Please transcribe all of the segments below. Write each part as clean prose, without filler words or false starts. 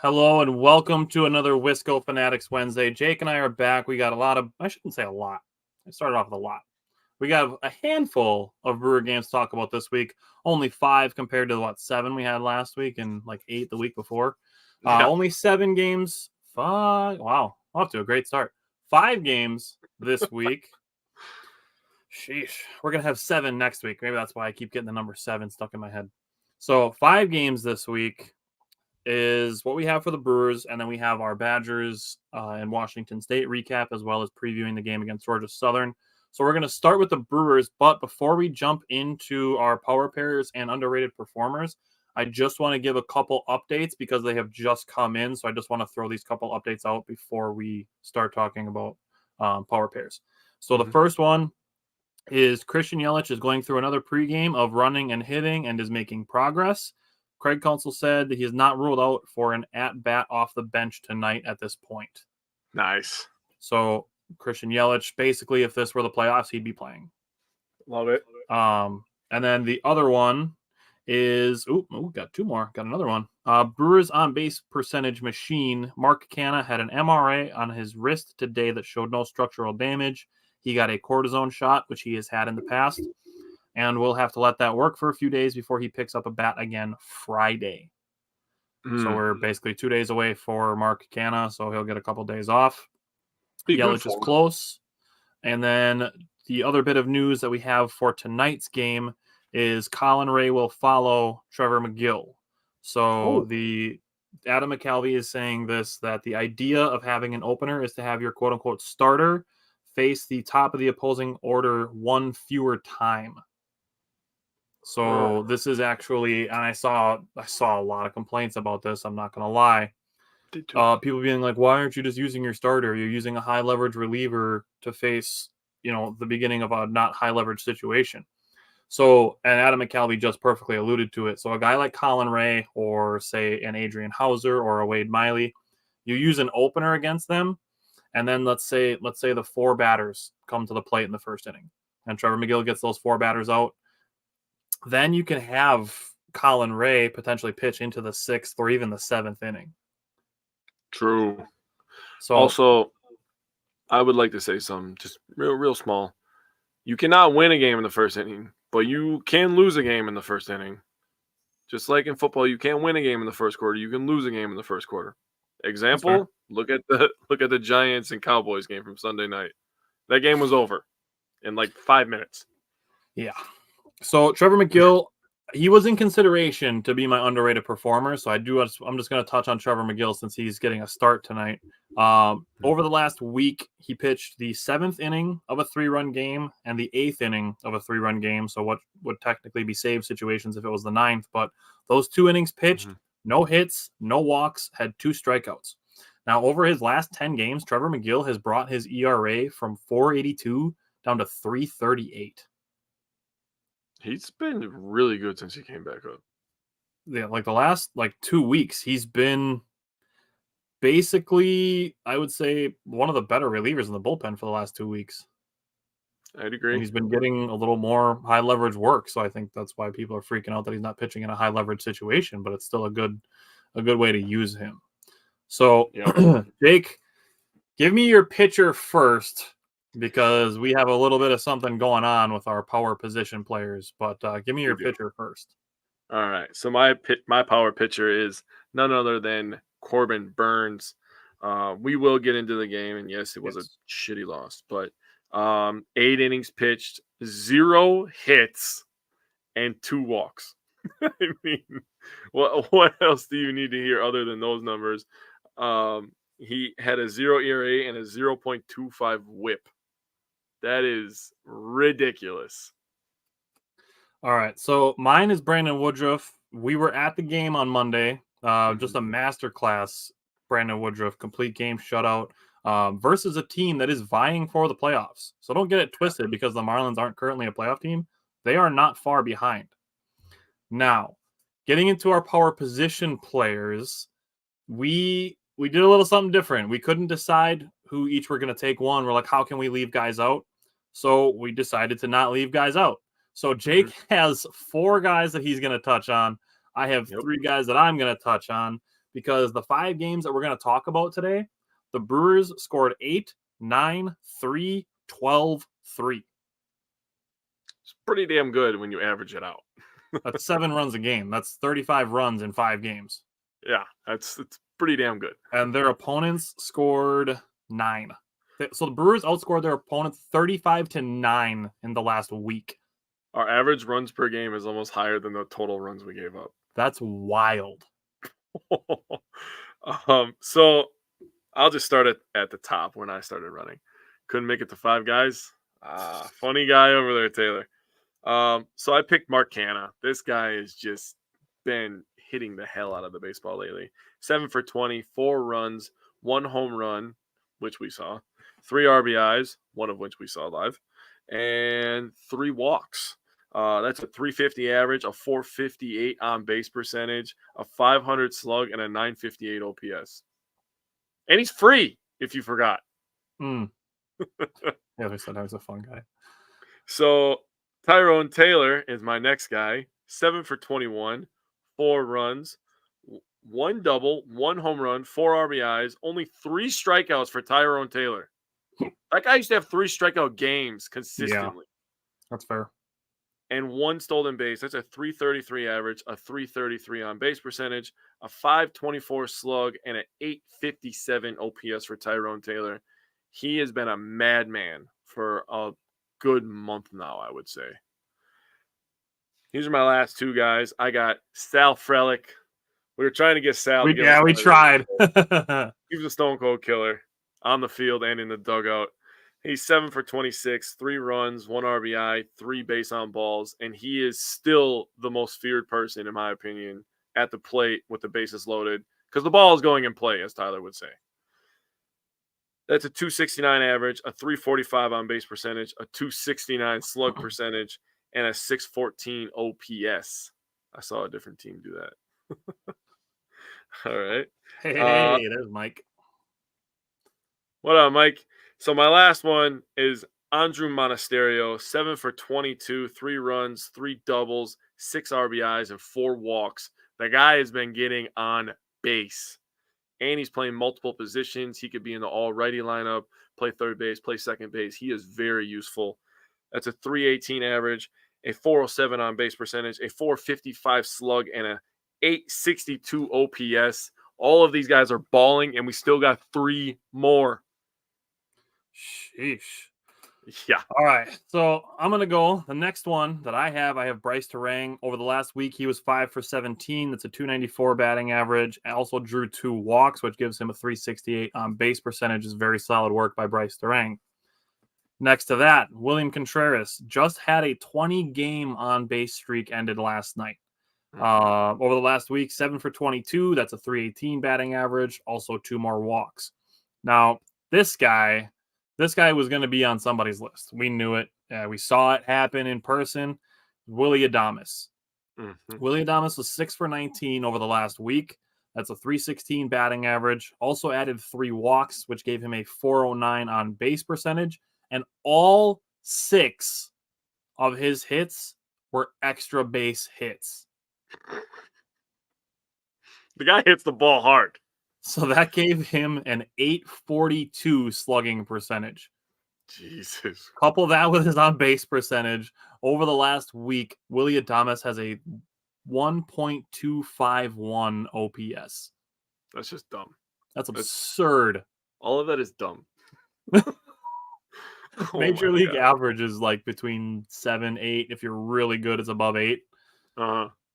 Hello and welcome to another Wisco Fanatics Wednesday. Jake and I are back. We got I shouldn't say a lot. I started off with a lot. We got a handful of Brewer games to talk about this week. Only 5 compared to 7 we had last week and 8 the week before. Only 7 games. 5. Wow. Off to a great start. 5 games this week. Sheesh. We're going to have 7 next week. Maybe that's why I keep getting the number 7 stuck in my head. So 5 games this week is what we have for the Brewers, and then we have our Badgers and Washington State recap, as well as previewing the game against Georgia Southern. So we're going to start with the Brewers, but before we jump into our power pairs and underrated performers, I just want to give a couple updates because they have just come in, so I just want to throw these couple updates out before we start talking about power pairs. So the first one is Christian Yelich is going through another pregame of running and hitting and is making progress. Craig Counsell said that he is not ruled out for an at-bat off the bench tonight at this point. Nice. So Christian Yelich, basically, if this were the playoffs, he'd be playing. Love it. And then the other one is, got 2 more. Got another one. Brewers on-base percentage machine. Mark Canha had an MRI on his wrist today that showed no structural damage. He got a cortisone shot, which he has had in the past. And we'll have to let that work for a few days before he picks up a bat again Friday. So we're basically 2 days away for Mark Canha, so he'll get a couple days off. Yelich is close. And then the other bit of news that we have for tonight's game is Colin Ray will follow Trevor McGill. So the Adam McCalvy is saying that the idea of having an opener is to have your quote-unquote starter face the top of the opposing order one fewer time. So this is actually, and I saw a lot of complaints about this. I'm not going to lie. People being like, why aren't you just using your starter? You're using a high leverage reliever to face, the beginning of a not high leverage situation. So, and Adam McCalvy just perfectly alluded to it. So a guy like Colin Ray or say an Adrian Hauser or a Wade Miley, you use an opener against them. And then let's say the 4 batters come to the plate in the first inning and Trevor McGill gets those 4 batters out. Then you can have Colin Ray potentially pitch into the 6th or even the 7th inning. True. So also, I would like to say something just real small. You cannot win a game in the first inning, but you can lose a game in the first inning. Just like in football, you can't win a game in the first quarter. You can lose a game in the first quarter. Example, look at the Giants and Cowboys game from Sunday night. That game was over in 5 minutes. Yeah. So Trevor McGill, he was in consideration to be my underrated performer. So I'm just going to touch on Trevor McGill since he's getting a start tonight. Over the last week, he pitched the 7th inning of a 3-run game and the 8th inning of a 3-run game. So what would technically be save situations if it was the 9th, but those 2 innings pitched, no hits, no walks, had 2 strikeouts. Now over his last 10 games, Trevor McGill has brought his ERA from 4.82 down to 3.38. He's been really good since he came back up. Yeah, the last 2 weeks, he's been basically, I would say, one of the better relievers in the bullpen for the last 2 weeks. I'd agree. And he's been getting a little more high leverage work, so I think that's why people are freaking out that he's not pitching in a high leverage situation, but it's still a good way to use him. So, Jake, give me your pitcher first, because we have a little bit of something going on with our power position players, but give me your pitcher first. All right. So my power pitcher is none other than Corbin Burnes. We will get into the game, and yes, it was a shitty loss, but 8 innings pitched, 0 hits, and 2 walks. I mean, what else do you need to hear other than those numbers? He had a 0 ERA and a 0.25 whip. That is ridiculous. All right, so mine is Brandon Woodruff. We were at the game on Monday, just a masterclass. Brandon Woodruff, complete game shutout versus a team that is vying for the playoffs. So don't get it twisted because the Marlins aren't currently a playoff team. They are not far behind. Now, getting into our power position players, we did a little something different. We couldn't decide who each were going to take one. We're like, how can we leave guys out? So we decided to not leave guys out. So Jake has 4 guys that he's going to touch on. I have 3 guys that I'm going to touch on. because the 5 games that we're going to talk about today, the Brewers scored 8, 9, 3, 12, 3. It's pretty damn good when you average it out. That's 7 runs a game. That's 35 runs in 5 games. Yeah, it's pretty damn good. And their opponents scored 9. So the Brewers outscored their opponents 35-9 in the last week. Our average runs per game is almost higher than the total runs we gave up. That's wild. So I'll just start at the top when I started running. Couldn't make it to 5 guys. Funny guy over there, Taylor. So I picked Mark Canha. This guy has just been hitting the hell out of the baseball lately. 7 for 20, 4 runs, 1 home run, which we saw, 3 RBIs, one of which we saw live, and 3 walks. That's a 350 average, a 458 on base percentage, a 500 slug, and a 958 OPS. And he's free, if you forgot. Yeah, they said I was a fun guy. So Tyrone Taylor is my next guy. 7 for 21, 4 runs, 1 double, 1 home run, 4 RBIs, only 3 strikeouts for Tyrone Taylor. That guy used to have 3 strikeout games consistently. Yeah, that's fair. And 1 stolen base. That's a 333 average, a 333 on base percentage, a 524 slug, and an 857 OPS for Tyrone Taylor. He has been a madman for a good month now, I would say. These are my last 2 guys. I got Sal Frelick. We were trying to get Sal. We tried. He was a stone cold killer on the field and in the dugout. He's 7 for 26, 3 runs, 1 RBI, 3 base on balls, and he is still the most feared person, in my opinion, at the plate with the bases loaded, because the ball is going in play, as Tyler would say. That's a 269 average, a 345 on base percentage, a 269 slug percentage, and a 614 OPS. I saw a different team do that. All right. Hey, there's Mike. What up, Mike? So my last one is Andrew Monasterio, 7 for 22, 3 runs, 3 doubles, 6 RBIs, and 4 walks. The guy has been getting on base. And he's playing multiple positions. He could be in the all-righty lineup, play third base, play second base. He is very useful. That's a 318 average, a 407 on base percentage, a 455 slug, and a 862 OPS. All of these guys are balling, and we still got 3 more. Sheesh. Yeah. All right. So I'm going to go. The next one that I have Bryce Terang. Over the last week, he was 5 for 17. That's a 294 batting average. I also drew 2 walks, which gives him a 368 on base percentage. Is very solid work by Bryce Terang. Next to that, William Contreras just had a 20-game on-base streak ended last night. Over the last week, 7 for 22. That's a 318 batting average. Also 2 more walks. Now, this guy was going to be on somebody's list. We knew it. We saw it happen in person. Willy Adames. Willy Adames was 6 for 19 over the last week. That's a 316 batting average. Also added 3 walks, which gave him a 409 on base percentage. And all 6 of his hits were extra base hits. The guy hits the ball hard. So that gave him an 842 slugging percentage. Jesus. Couple that with his on-base percentage. Over the last week, Willy Adames has a 1.251 OPS. That's just dumb. That's absurd. All of that is dumb. Major League average is like between 7, 8. If you're really good, it's above 8.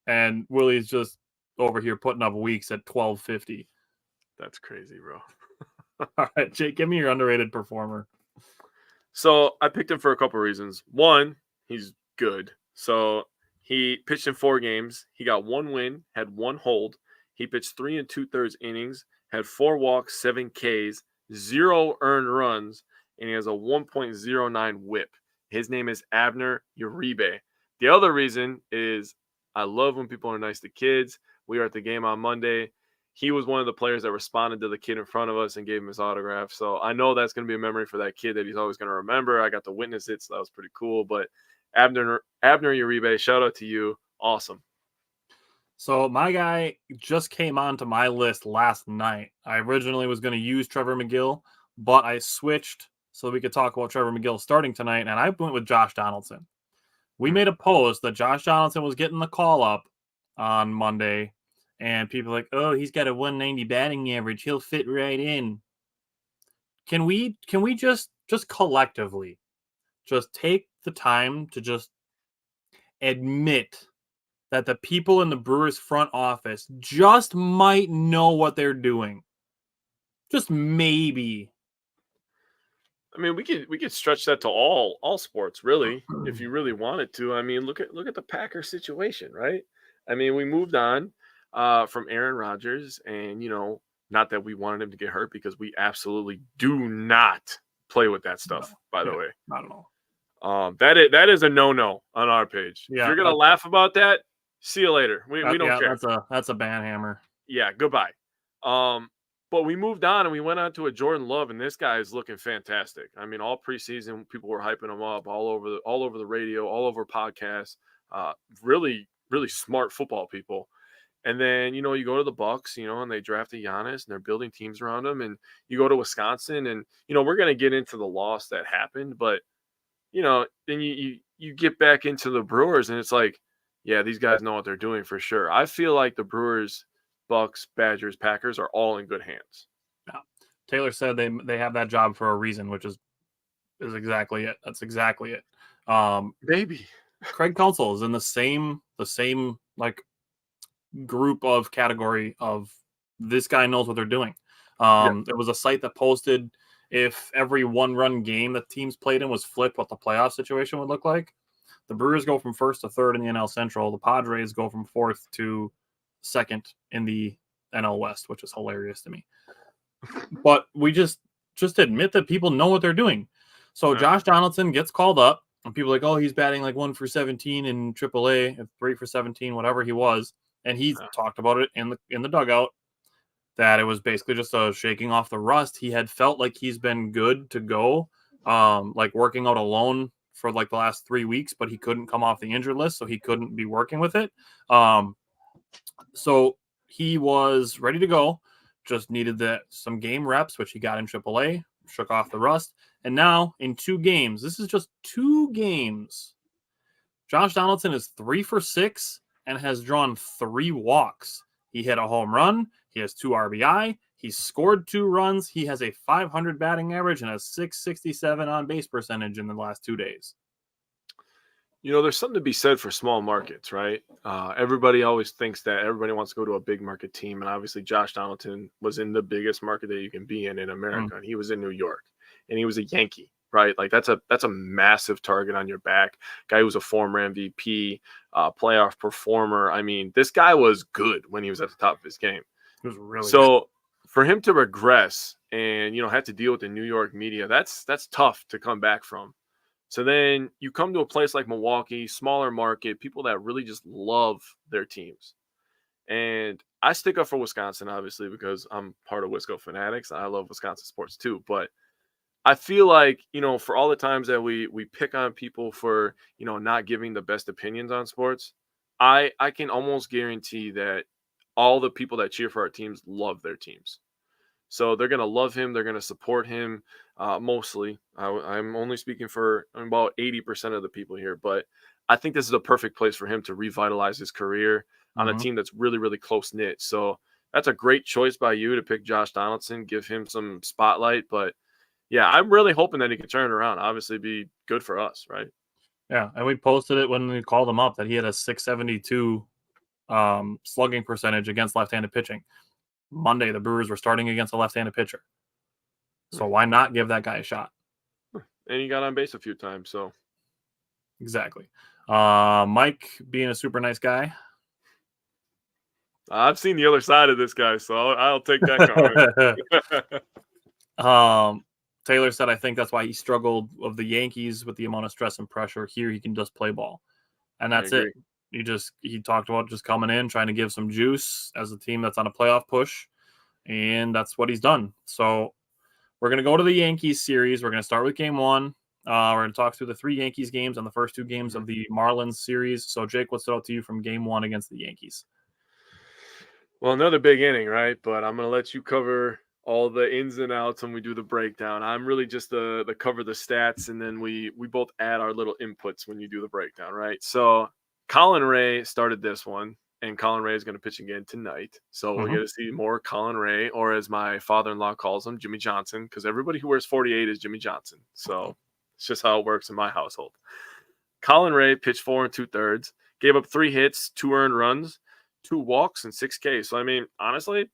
And Willie's just over here putting up weeks at 1250. That's crazy, bro. All right, Jake, give me your underrated performer. So I picked him for a couple reasons. One, he's good. So he pitched in 4 games. He got 1 win, had 1 hold. He pitched 3 2/3 innings, had 4 walks, 7 Ks, 0 earned runs, and he has a 1.09 whip. His name is Abner Uribe. The other reason is I love when people are nice to kids. We were at the game on Monday. He was one of the players that responded to the kid in front of us and gave him his autograph. So I know that's going to be a memory for that kid that he's always going to remember. I got to witness it, so that was pretty cool. But Abner Uribe, shout out to you. Awesome. So my guy just came onto my list last night. I originally was going to use Trevor McGill, but I switched so we could talk about Trevor McGill starting tonight, and I went with Josh Donaldson. We made a post that Josh Donaldson was getting the call up on Monday, and people were like, oh, he's got a 190 batting average. He'll fit right in. Can we just collectively just take the time to just admit that the people in the Brewers front office just might know what they're doing? Just maybe. I mean, we could stretch that to all sports, really, if you really wanted to. I mean, look at the Packers situation, right? I mean, we moved on from Aaron Rodgers, and not that we wanted him to get hurt, because we absolutely do not play with that stuff. No, by the way, not at all. That is a no on our page. Yeah, if you're gonna laugh about that, see you later. We don't care. That's a ban hammer. Yeah, goodbye. But we moved on and we went on to a Jordan Love, and this guy is looking fantastic. I mean, all preseason people were hyping him up all over the radio, all over podcasts. Really, really smart football people. And then you go to the Bucks, and they drafted Giannis, and they're building teams around him. And you go to Wisconsin, and we're gonna get into the loss that happened, but then you get back into the Brewers, and it's like, yeah, these guys know what they're doing for sure. I feel like the Brewers, Bucks, Badgers, Packers are all in good hands. Yeah. Taylor said they have that job for a reason, which is exactly it. That's exactly it. Maybe Craig Counsell is in the same like group of category of this guy knows what they're doing. There was a site that posted if every one-run game that teams played in was flipped, what the playoff situation would look like. The Brewers go from first to third in the NL Central. The Padres go from fourth to second in the NL West, which is hilarious to me. But we just admit that people know what they're doing. So Josh Donaldson gets called up, and people are like, oh, he's batting like 1 for 17 in AAA, 3 for 17, whatever he was. And he talked about it in the dugout, that it was basically just a shaking off the rust. He had felt like he's been good to go, like working out alone for like the last 3 weeks, but he couldn't come off the injured list, so he couldn't be working with it. So he was ready to go, just needed some game reps, which he got in AAA, shook off the rust. And now in 2 games, this is just 2 games, Josh Donaldson is 3 for 6 and has drawn 3 walks. He hit a home run. He has 2 RBI. He scored 2 runs. He has a 500 batting average and a 667 on base percentage in the last 2 days. There's something to be said for small markets, right? Everybody always thinks that everybody wants to go to a big market team. And obviously Josh Donaldson was in the biggest market that you can be in America. And he was in New York, and he was a Yankee, right? Like that's a massive target on your back. Guy who was a former MVP, playoff performer. I mean, this guy was good when he was at the top of his game. It was really good. For him to regress and have to deal with the New York media, that's tough to come back from. So then you come to a place like Milwaukee, smaller market, people that really just love their teams. And I stick up for Wisconsin, obviously, because I'm part of Wisco Fanatics, and I love Wisconsin sports too. But I feel like, for all the times that we pick on people for, not giving the best opinions on sports, I can almost guarantee that all the people that cheer for our teams love their teams. So they're going to love him. They're going to support him mostly. I'm only speaking for about 80% of the people here, but I think this is a perfect place for him to revitalize his career on a team that's really, really close-knit. So that's a great choice by you to pick Josh Donaldson, give him some spotlight. But, yeah, I'm really hoping that he can turn it around. Obviously, be good for us, right? Yeah, and we posted it when we called him up that he had a 672 slugging percentage against left-handed pitching. Monday, the Brewers were starting against a left-handed pitcher. So why not give that guy a shot? And he got on base a few times, so. Exactly. Mike being a super nice guy. I've seen the other side of this guy, so I'll take that comment. Taylor said, I think that's why he struggled with the Yankees with the amount of stress and pressure. Here he can just play ball. And that's it. He talked about just coming in, trying to give some juice as a team that's on a playoff push. And that's what he's done. So we're going to go to the Yankees series. We're going to start with game 1. We're going to talk through the 3 Yankees games and the first 2 games of the Marlins series. So Jake, what stood out to you from game 1 against the Yankees? Well, another big inning, right? But I'm gonna let you cover all the ins and outs when we do the breakdown. I'm really just the cover the stats, and then we both add our little inputs when you do the breakdown, right? So Colin Ray started this one, and Colin Ray is going to pitch again tonight. So we'll get to see more Colin Ray, or as my father-in-law calls him, Jimmy Johnson, because everybody who wears 48 is Jimmy Johnson. So it's just how it works in my household. Colin Ray pitched 4 2/3, gave up 3 hits, 2 earned runs, 2 walks, and 6 Ks. So I mean, honestly,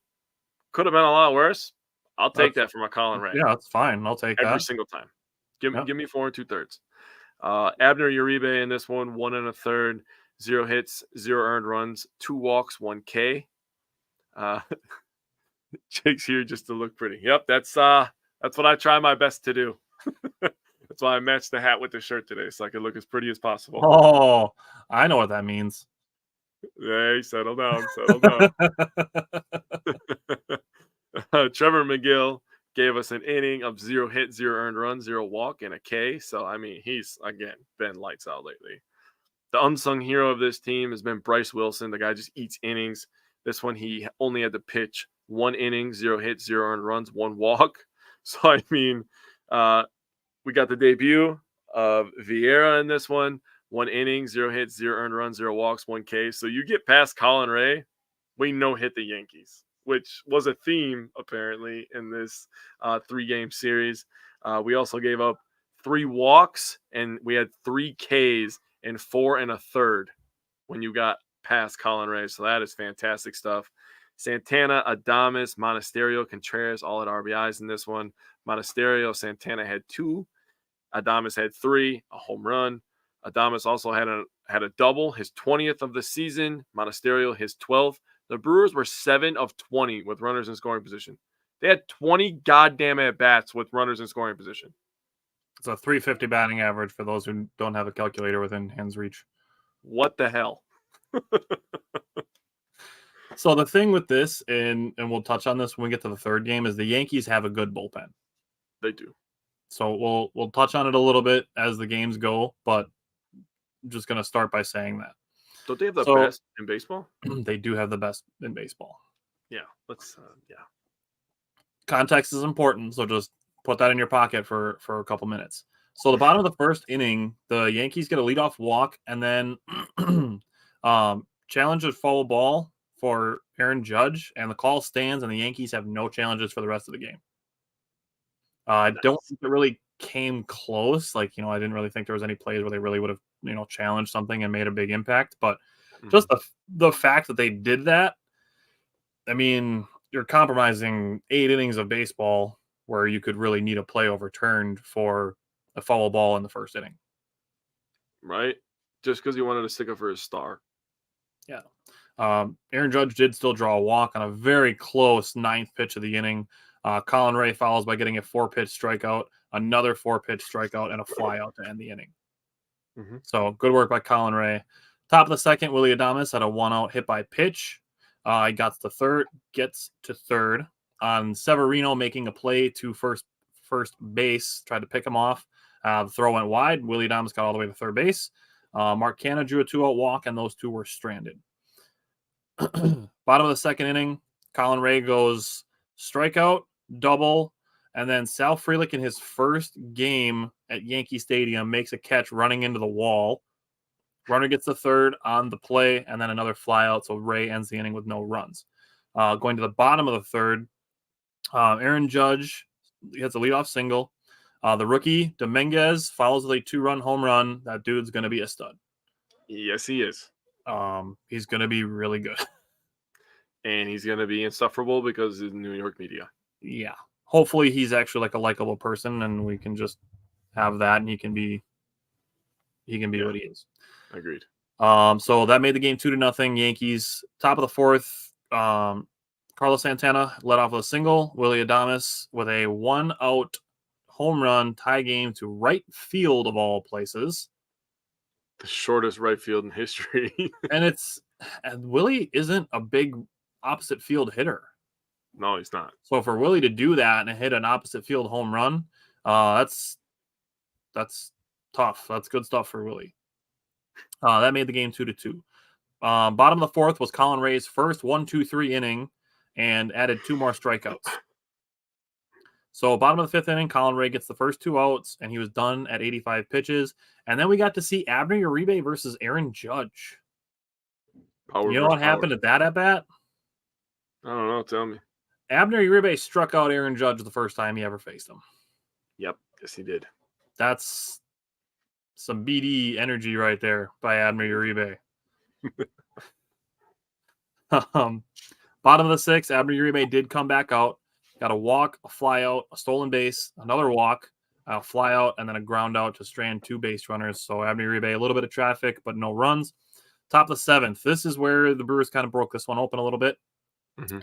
could have been a lot worse. I'll take that from a Colin Ray Yeah, that's fine. I'll take every that. single time. Give Yep. me 4 2/3. Abner Uribe in this one, 1 1/3, 0 hits, 0 earned runs, 2 walks, 1 K. Jake's here just to look pretty. Yep, that's what I try my best to do. That's why I matched the hat with the shirt today, so I can look as pretty as possible. Oh, I know what that means. Hey, settle down, settle down. Trevor McGill gave us an inning of 0 hit, 0 earned run, 0 walk, and a K. So, I mean, he's, again, been lights out lately. The unsung hero of this team has been Bryce Wilson. The guy just eats innings. This one, he only had to pitch 1 inning, 0 hits, 0 earned runs, 1 walk. So, I mean, we got the debut of Vieira in this one. 1 inning, 0 hits, 0 earned runs, 0 walks, 1 K. So you get past Colin Ray, we no-hit the Yankees, which was a theme, apparently, in this 3-game series. We also gave up 3 walks, and we had 3 Ks and 4 1/3 when you got past Colin Ray. So that is fantastic stuff. Santana, Adames, Monasterio, Contreras all had RBIs in this one. Monasterio, Santana had 2. Adames had 3, a home run. Adames also had a double, his 20th of the season. Monasterio, his 12th. The Brewers were 7 of 20 with runners in scoring position. They had 20 goddamn at-bats with runners in scoring position. It's a 350 batting average for those who don't have a calculator within hand's reach. What the hell? So the thing with this, and we'll touch on this when we get to the third game, is the Yankees have a good bullpen. They do. So we'll touch on it a little bit as the games go, but I'm just going to start by saying that. Don't they have the best in baseball? They do have the best in baseball. Yeah, let's yeah. Context is important, so just put that in your pocket for a couple minutes. So the bottom of the first inning, the Yankees get a leadoff walk and then challenge a foul ball for Aaron Judge, and the call stands, and the Yankees have no challenges for the rest of the game. I don't think it really came close. Like, I didn't really think there was any plays where they really would have, challenged something and made a big impact. But just the fact that they did that, I mean, you're compromising 8 innings of baseball where you could really need a play overturned for a foul ball in the first inning. Right? Just because he wanted to stick up for his star. Yeah. Aaron Judge did still draw a walk on a very close 9th pitch of the inning. Colin Ray fouls by getting a 4-pitch strikeout, another 4-pitch strikeout, and a flyout to end the inning. So good work by Colin Ray. Top of the second, Willy Adames had a 1-out hit by pitch. He gets to third on Severino making a play to first base, tried to pick him off. The throw went wide. Willy Adames got all the way to third base. Mark Canha drew a 2-out walk, and those 2 were stranded. Bottom of the second inning, Colin Ray goes strikeout, double, and then Sal Frelick in his first game at Yankee Stadium makes a catch running into the wall. Runner gets the third on the play, and then another flyout, so Ray ends the inning with no runs. Going to the bottom of the third, Aaron Judge hits a leadoff single. The rookie, Dominguez, follows with a 2-run home run. That dude's going to be a stud. Yes, he is. He's going to be really good. And he's going to be insufferable because of the New York media. Yeah. Hopefully he's actually like a likable person, and we can just have that, and he can be what he is. Agreed. So that made the game 2-0. Yankees, top of the fourth. Carlos Santana led off with a single. Willy Adames with a 1-out home run, tie game to right field of all places. The shortest right field in history. and Willy isn't a big opposite field hitter. No, he's not. So for Willy to do that and hit an opposite field home run, that's tough. That's good stuff for Willy. That made the game 2-2. Bottom of the fourth was Colin Ray's first 1-2-3 inning and added 2 more strikeouts. So bottom of the fifth inning, Colin Ray gets the first 2 outs, and he was done at 85 pitches. And then we got to see Abner Uribe versus Aaron Judge. Power you know what happened at that at-bat? I don't know. Tell me. Abner Uribe struck out Aaron Judge the first time he ever faced him. Yep. Yes, he did. That's some BD energy right there by Abner Uribe. Bottom of the sixth, Abner Uribe did come back out. Got a walk, a fly out, a stolen base, another walk, a fly out, and then a ground out to strand 2 base runners. So Abner Uribe, a little bit of traffic, but no runs. Top of the seventh. This is where the Brewers kind of broke this one open a little bit.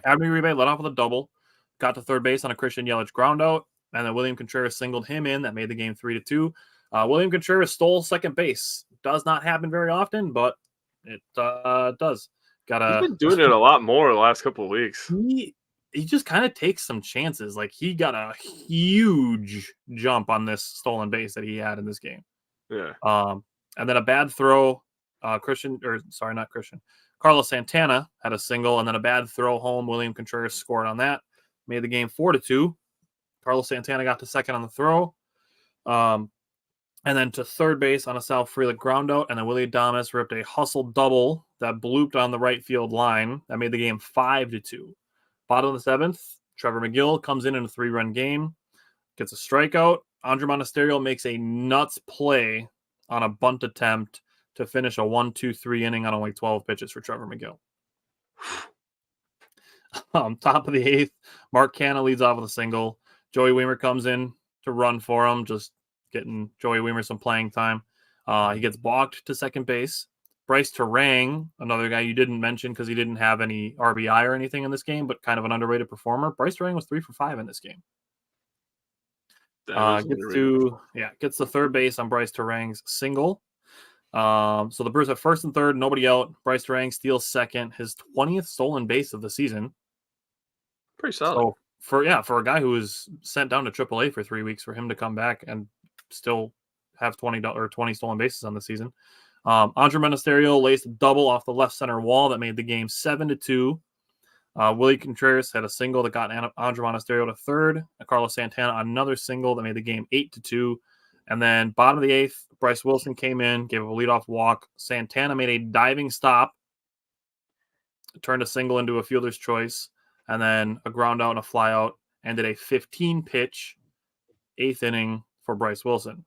Abner Uribe led off with a double, got to third base on a Christian Yelich ground out, and then William Contreras singled him in. That made the game 3-2. William Contreras stole second base. Does not happen very often, but it does. He's been doing it a lot more the last couple of weeks. He just kind of takes some chances. Like, he got a huge jump on this stolen base that he had in this game. Yeah. And then a bad throw. Carlos Santana had a single, and then a bad throw home. William Contreras scored on that. Made the game 4-2. Carlos Santana got to second on the throw. And then to third base on a Sal Frelick ground out, and then Willie Adames ripped a hustle double that blooped on the right field line. That made the game 5-2. Bottom of the seventh, Trevor McGill comes in a 3-run game, gets a strikeout. Andre Monasterio makes a nuts play on a bunt attempt to finish a 1-2-3 inning on only 12 pitches for Trevor McGill. Top of the eighth, Mark Canha leads off with a single. Joey Wiemer comes in to run for him, just getting Joey Wiemer some playing time. He gets balked to second base. Bryce Terang, another guy you didn't mention because he didn't have any RBI or anything in this game, but kind of an underrated performer. Bryce Terang was 3 for 5 in this game. Gets to third base on Bryce Terang's single. So the Brewers have first and third, nobody out. Bryce Terang steals second, his 20th stolen base of the season. Pretty solid. So for a guy who was sent down to AAA for 3 weeks, for him to come back and still have 20 stolen bases on the season. Andre Monasterio laced a double off the left center wall that made the game 7-2. Willie Contreras had a single that got Andre Monasterio to third. Carlos Santana another single that made the game 8-2. And then bottom of the eighth, Bryce Wilson came in, gave a leadoff walk. Santana made a diving stop, turned a single into a fielder's choice, and then a ground out and a fly out, and did a 15-pitch 8th inning for Bryce Wilson.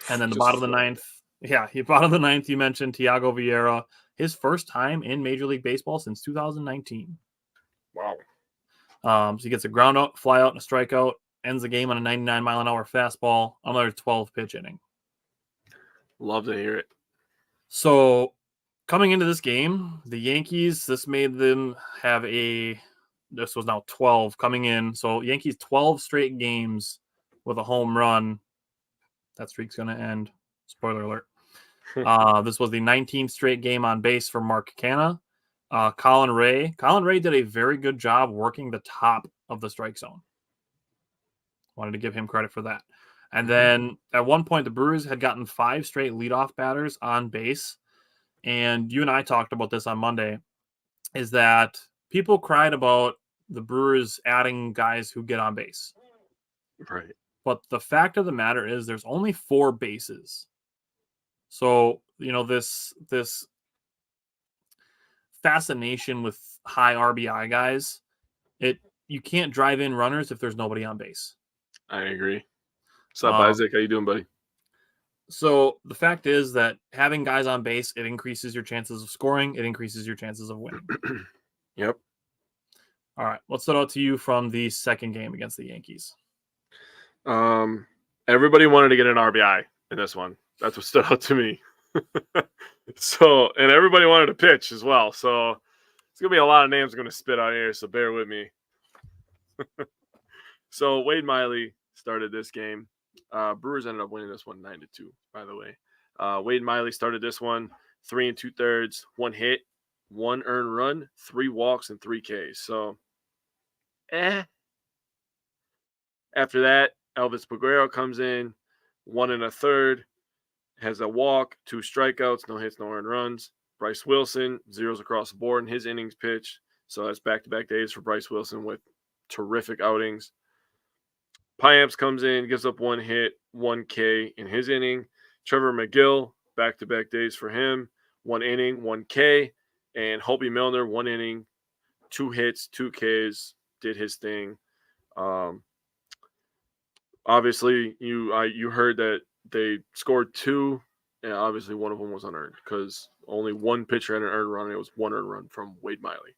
And then the bottom of the ninth, you mentioned Thiago Vieira, his first time in Major League Baseball since 2019. Wow. So he gets a ground out, fly out, and a strikeout, ends the game on a 99-mile-an-hour fastball, another 12-pitch inning. Love to hear it. So coming into this game, the Yankees, this made them have this was now 12 coming in. So Yankees 12 straight games with a home run. That streak's going to end. Spoiler alert. This was the 19th straight game on base for Mark Canha. Colin Ray did a very good job working the top of the strike zone. Wanted to give him credit for that. And then at one point, the Brewers had gotten 5 straight leadoff batters on base. And you and I talked about this on Monday, is that people cried about the Brewers adding guys who get on base. Right. But the fact of the matter is there's only 4 bases. So, this fascination with high RBI guys, you can't drive in runners if there's nobody on base. I agree. What's up, Isaac? How you doing, buddy? So the fact is that having guys on base, it increases your chances of scoring. It increases your chances of winning. Yep. All right. What stood out to you from the second game against the Yankees? Everybody wanted to get an RBI in this one. That's what stood out to me. And everybody wanted to pitch as well. So it's going to be a lot of names I'm going to spit out here, so bear with me. So Wade Miley started this game. Brewers ended up winning this one 9-2, by the way. Wade Miley started this one 3 2/3, 1 hit, 1 earned run, 3 walks, and 3 Ks. So, After that, Elvis Peguero comes in, 1 1/3, has a walk, 2 strikeouts, no hits, no earned runs. Bryce Wilson, zeros across the board in his innings pitched. So that's back-to-back days for Bryce Wilson with terrific outings. Piamps comes in, gives up 1 hit, 1 K in his inning. Trevor McGill, back-to-back days for him, 1 inning, 1 K. And Hopi Milner, 1 inning, 2 hits, 2 Ks, did his thing. Obviously, you heard that they scored 2, and obviously one of them was unearned because only one pitcher had an earned run, and it was 1 earned run from Wade Miley.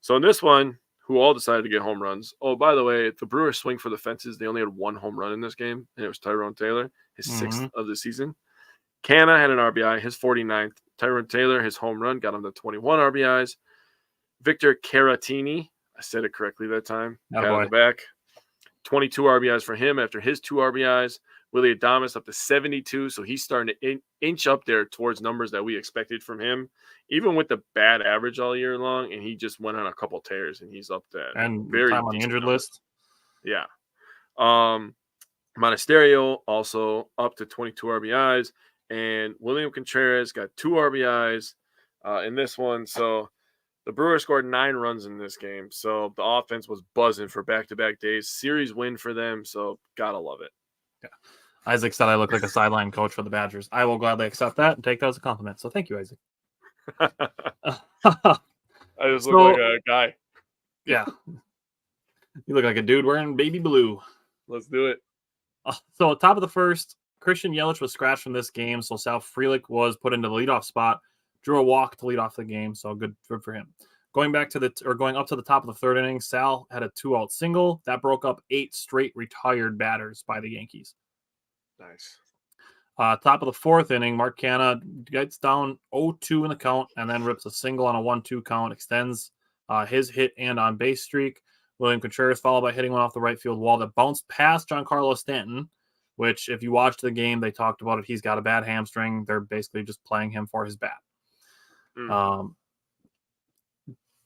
So in this one, who all decided to get home runs. Oh, by the way, the Brewers swing for the fences. They only had 1 home run in this game, and it was Tyrone Taylor, his 6th of the season. Canna had an RBI, his 49th. Tyrone Taylor, his home run, got him to 21 RBIs. Victor Caratini, I said it correctly that time, pat on the back. 22 RBIs for him after his 2 RBIs. Willie Adames up to 72, so he's starting to inch up there towards numbers that we expected from him, even with the bad average all year long, and he just went on a couple tears, and he's up that. And very time on the injured list. Yeah. Monasterio also up to 22 RBIs, and William Contreras got 2 RBIs in this one, so the Brewers scored 9 runs in this game, so the offense was buzzing for back-to-back days. Series win for them, so gotta love it. Yeah. Isaac said I look like a sideline coach for the Badgers. I will gladly accept that and take that as a compliment. So thank you, Isaac. I just look like a guy. Yeah. You look like a dude wearing baby blue. Let's do it. So top of the first, Christian Yelich was scratched from this game, so Sal Frelick was put into the leadoff spot, drew a walk to lead off the game, so good for him. Going up to the top of the third inning, Sal had a 2-out single that broke up 8 straight retired batters by the Yankees. Nice. Top of the fourth inning, Mark Canha gets down 0-2 in the count and then rips a single on a 1-2 count, extends his hit and on base streak. William Contreras followed by hitting one off the right field wall that bounced past Giancarlo Stanton, which if you watched the game, they talked about it. He's got a bad hamstring. They're basically just playing him for his bat.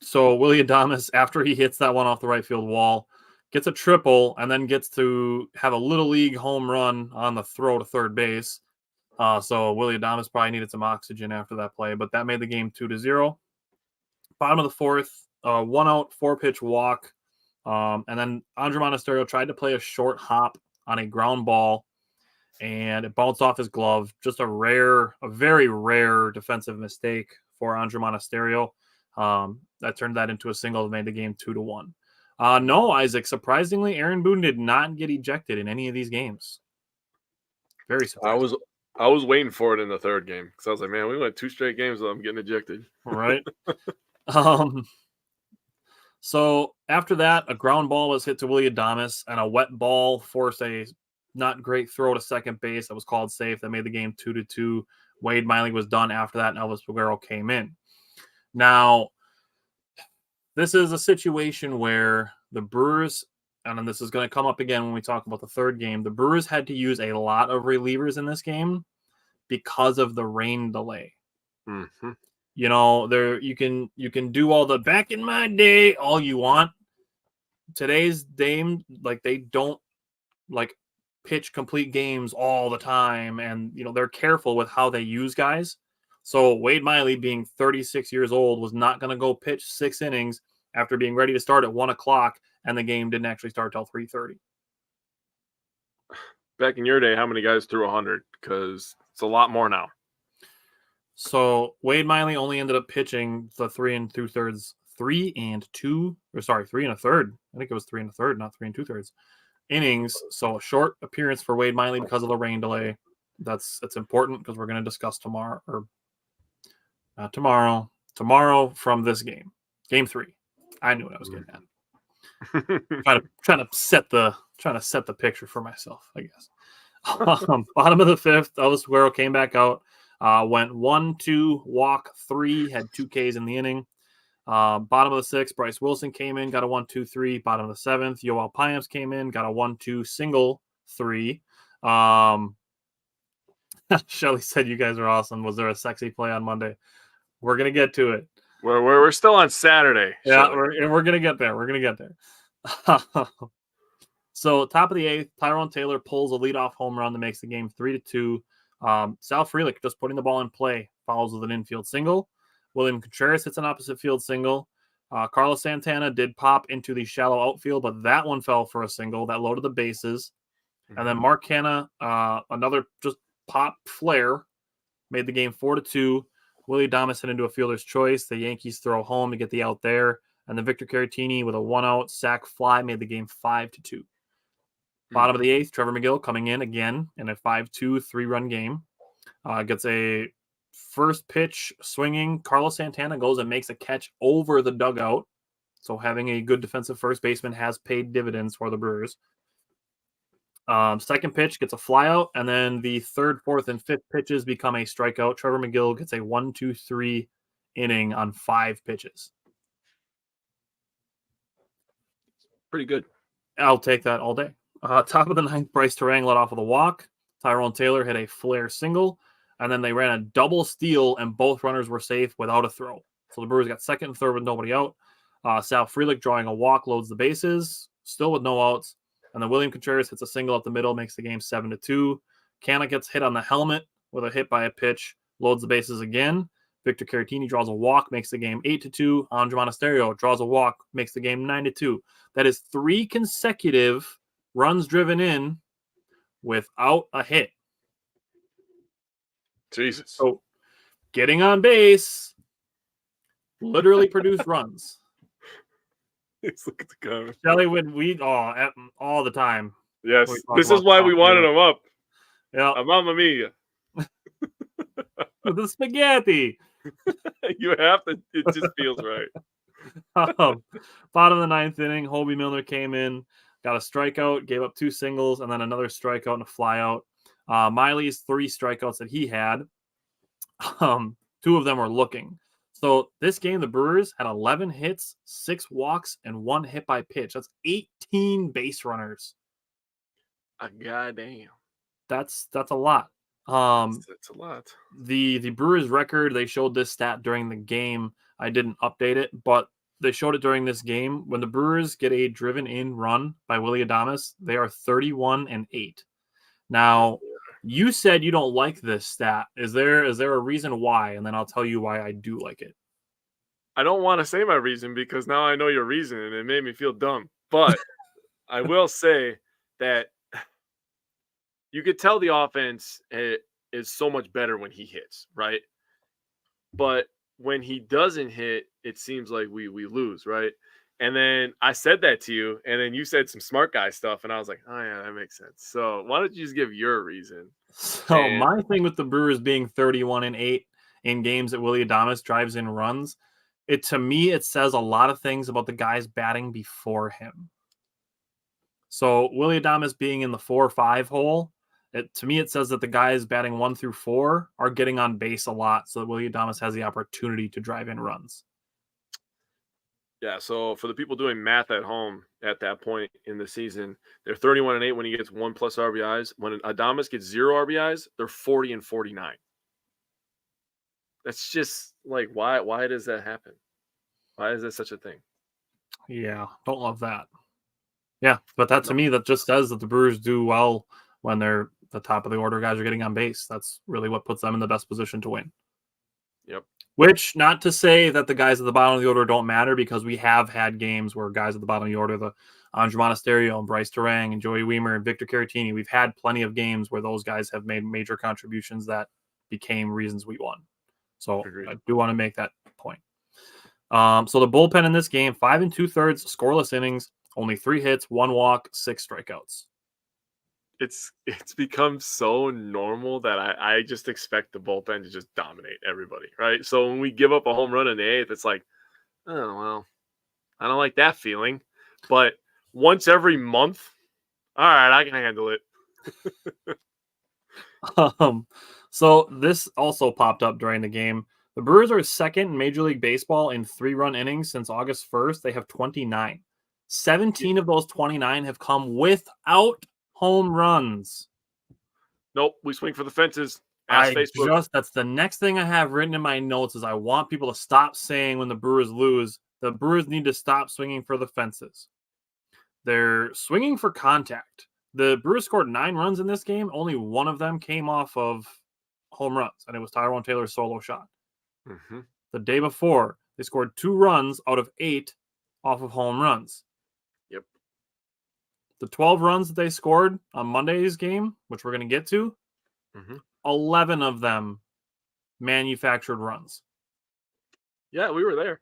So Willie Adames, after he hits that one off the right field wall, gets a triple and then gets to have a little league home run on the throw to third base. So Willie Adames probably needed some oxygen after that play, but that made the game 2-0. Bottom of the fourth, 1-out, 4-pitch walk. And then Andre Monasterio tried to play a short hop on a ground ball, and it bounced off his glove. Just a very rare defensive mistake for Andre Monasterio. That turned that into a single that made the game 2-1. No, Isaac, surprisingly, Aaron Boone did not get ejected in any of these games. Very surprising. I was waiting for it in the third game because I was like, man, we went 2 straight games without him getting ejected. Right. So after that, a ground ball was hit to Willie Adames, and a wet ball forced a not great throw to second base that was called safe. That made the game 2-2. Wade Miley was done after that, and Elvis Peguero came in. Now, this is a situation where the Brewers, and then this is going to come up again when we talk about the third game, the Brewers had to use a lot of relievers in this game because of the rain delay. Mm-hmm. You know, you can do all the back in my day all you want. Today's game, like, they don't like pitch complete games all the time, and you know they're careful with how they use guys. So Wade Miley, being 36 years old, was not going to go pitch 6 innings after being ready to start at 1 o'clock, and the game didn't actually start till 3:30. Back in your day, how many guys threw 100? Because it's a lot more now. So Wade Miley only ended up pitching the 3 1/3. I think it was 3 1/3, not 3 2/3 innings. So a short appearance for Wade Miley because of the rain delay. That's important because we're going to discuss tomorrow from this game, game 3. I knew what I was getting at. trying to set the picture for myself, I guess. Bottom of the 5th, Elvis Peguero came back out, went 1-2, walk 3, had 2 Ks in the inning. Bottom of the 6th, Bryce Wilson came in, got a 1-2-3. Bottom of the 7th, Yoel Piamps came in, got a 1-2 single 3. Shelly said you guys are awesome. Was there a sexy play on Monday? We're gonna get to it. We're still on Saturday. Yeah, we're gonna get there. We're gonna get there. So top of the 8th, Tyrone Taylor pulls a leadoff home run that makes the game 3-2. Sal Frelick just putting the ball in play follows with an infield single. William Contreras hits an opposite field single. Carlos Santana did pop into the shallow outfield, but that one fell for a single that loaded the bases. And then Mark Hanna, another just pop flare, made the game 4-2. Willie Adames hit into a fielder's choice. The Yankees throw home to get the out there. And then Victor Caratini with a 1-out sac fly made the game 5-2. Bottom of the eighth, Trevor McGill coming in again in a 5-2 3-run game. Gets a first pitch swinging. Carlos Santana goes and makes a catch over the dugout. So having a good defensive first baseman has paid dividends for the Brewers. Second pitch gets a flyout, and then the third, fourth, and fifth pitches become a strikeout. Trevor McGill gets a 1-2-3 inning on 5 pitches. Pretty good. I'll take that all day. Top of the ninth, Bryce Terang led off with a walk. Tyrone Taylor hit a flare single, and then they ran a double steal, and both runners were safe without a throw. So the Brewers got second and third with nobody out. Sal Frelick drawing a walk loads the bases, still with no outs. And then William Contreras hits a single up the middle, makes the game 7-2. Canna gets hit on the helmet with a hit by a pitch, loads the bases again. Victor Caratini draws a walk, makes the game 8-2. Andre Monasterio draws a walk, makes the game 9-2. That is 3 consecutive runs driven in without a hit. Jesus. So getting on base literally produced runs. Let's look at the comment. Shelly would all the time. Yes, this is why we wanted him up. Yeah, Mamma mia. the spaghetti. You have to. It just feels right. Bottom of the ninth inning, Hobie Milner came in, got a strikeout, gave up 2 singles, and then another strikeout and a flyout. Miley's 3 strikeouts that he had, 2 of them were looking. So this game, the Brewers had 11 hits, 6 walks, and 1 hit by pitch. That's 18 base runners. Goddamn. That's a lot. That's a lot. The Brewers record, they showed this stat during the game. I didn't update it, but they showed it during this game. When the Brewers get a driven in run by Willie Adames, they are 31-8. Now, you said you don't like this stat. Is there a reason why? And then I'll tell you why I do like it. I don't want to say my reason because now I know your reason and it made me feel dumb. But I will say that you could tell the offense is so much better when he hits, right? But when he doesn't hit, it seems like we lose, right? And then I said that to you, and then you said some smart guy stuff, and I was like, oh, yeah, that makes sense. So why don't you just give your reason? So my thing with the Brewers being 31-8 in games that Willie Adames drives in runs, to me, it says a lot of things about the guys batting before him. So Willie Adames being in the 4-5 hole, to me, it says that the guys batting 1 through 4 are getting on base a lot, so that Willie Adames has the opportunity to drive in runs. Yeah, so for the people doing math at home at that point in the season, they're 31-8 when he gets 1+ RBIs. When Adames gets 0 RBIs, they're 40-49. That's just like, why does that happen? Why is that such a thing? Yeah, don't love that. Yeah, but that to me, that just says that the Brewers do well when they're the top of the order guys are getting on base. That's really what puts them in the best position to win. Yep. Which, not to say that the guys at the bottom of the order don't matter, because we have had games where guys at the bottom of the order, the Andre Monasterio and Bryce Terang and Joey Weimer and Victor Caratini, we've had plenty of games where those guys have made major contributions that became reasons we won. So agreed. I do want to make that point. So the bullpen in this game, 5 2/3 scoreless innings, only 3 hits, 1 walk, 6 strikeouts. It's become so normal that I just expect the bullpen to just dominate everybody, right? So when we give up a home run in the 8th, it's like, oh, well, I don't like that feeling. But once every month, all right, I can handle it. So this also popped up during the game. The Brewers are second in Major League Baseball in 3-run innings since August 1st. They have 29. 17 of those 29 have come without home runs. Nope, we swing for the fences. That's the next thing I have written in my notes is I want people to stop saying when the Brewers lose, the Brewers need to stop swinging for the fences. They're swinging for contact. The Brewers scored 9 runs in this game. Only 1 of them came off of home runs, and it was Tyrone Taylor's solo shot. Mm-hmm. The day before, they scored 2 runs out of 8 off of home runs. Yep. The 12 runs that they scored on Monday's game, which we're going to get to, 11 of them manufactured runs. Yeah, we were there.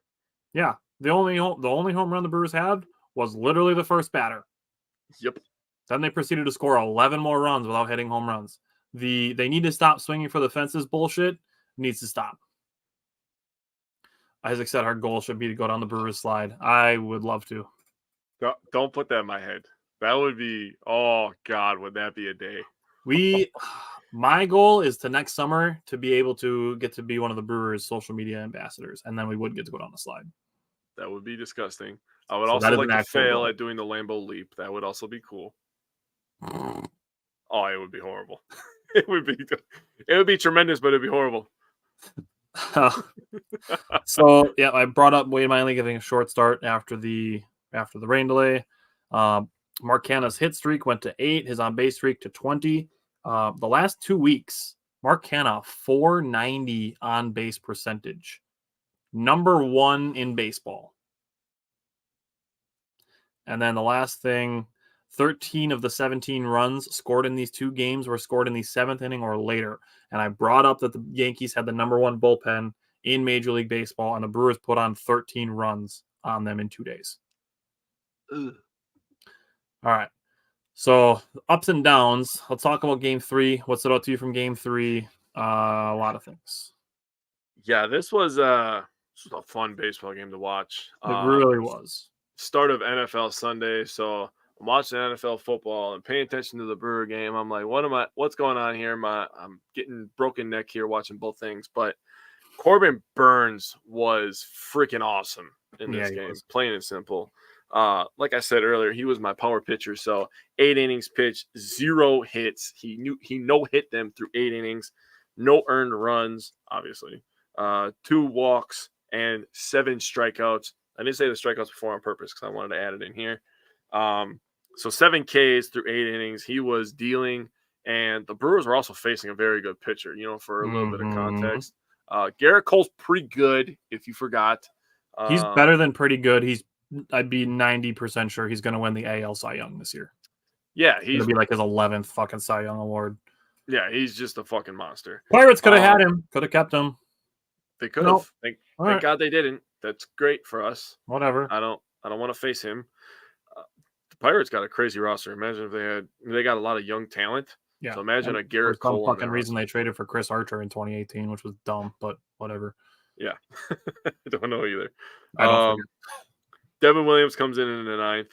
Yeah. The only home run the Brewers had was literally the first batter. Yep. Then they proceeded to score 11 more runs without hitting home runs. They need to stop swinging for the fences bullshit. Needs to stop. Isaac said our goal should be to go down the Brewers slide. I would love to. Don't put that in my head. That would be, oh God, would that be a day? My goal is to next summer to be able to get to be one of the Brewers' social media ambassadors, and then we would get to go down the slide. That would be disgusting. I would also like to fail at doing the Lambeau leap. That would also be cool. Oh, it would be horrible. It would be tremendous, but it'd be horrible. So yeah, I brought up Wade Miley getting a short start after the rain delay. Mark Canha's hit streak went to 8, his on base streak to 20. The last 2 weeks, Mark Canha 490 on base percentage, number 1 in baseball. And then the last thing, 13 of the 17 runs scored in these 2 games were scored in the 7th inning or later. And I brought up that the Yankees had the number 1 bullpen in Major League Baseball, and the Brewers put on 13 runs on them in 2 days. Ugh. All right. So ups and downs. Let's talk about Game 3. What stood out to you from Game 3? A lot of things. Yeah, this was a fun baseball game to watch. It really was. Start of NFL Sunday, so I'm watching NFL football and paying attention to the Brewer game. I'm like, what's going on here? I'm getting broken neck here watching both things. But Corbin Burnes was freaking awesome in this game, plain and simple. Like I said earlier, he was my power pitcher. So 8 innings pitched, 0 hits. He no hit them through 8 innings, no earned runs, obviously. 2 walks and 7 strikeouts. I didn't say the strikeouts before on purpose because I wanted to add it in here. So 7 Ks through 8 innings. He was dealing, and the Brewers were also facing a very good pitcher, for a little bit of context. Garrett Cole's pretty good, if you forgot. He's better than pretty good. I'd be 90% sure he's going to win the AL Cy Young this year. Yeah, he's going to be like his 11th fucking Cy Young award. Yeah, he's just a fucking monster. Pirates could have had him. Could have kept him. They could have. Thank God they didn't. That's great for us. Whatever. I don't want to face him. The Pirates got a crazy roster. Imagine if they got a lot of young talent. Yeah. So imagine a Garrett Cole. Some fucking reason they traded for Chris Archer in 2018, which was dumb, but whatever. Yeah. I don't know either. Devin Williams comes in the 9th,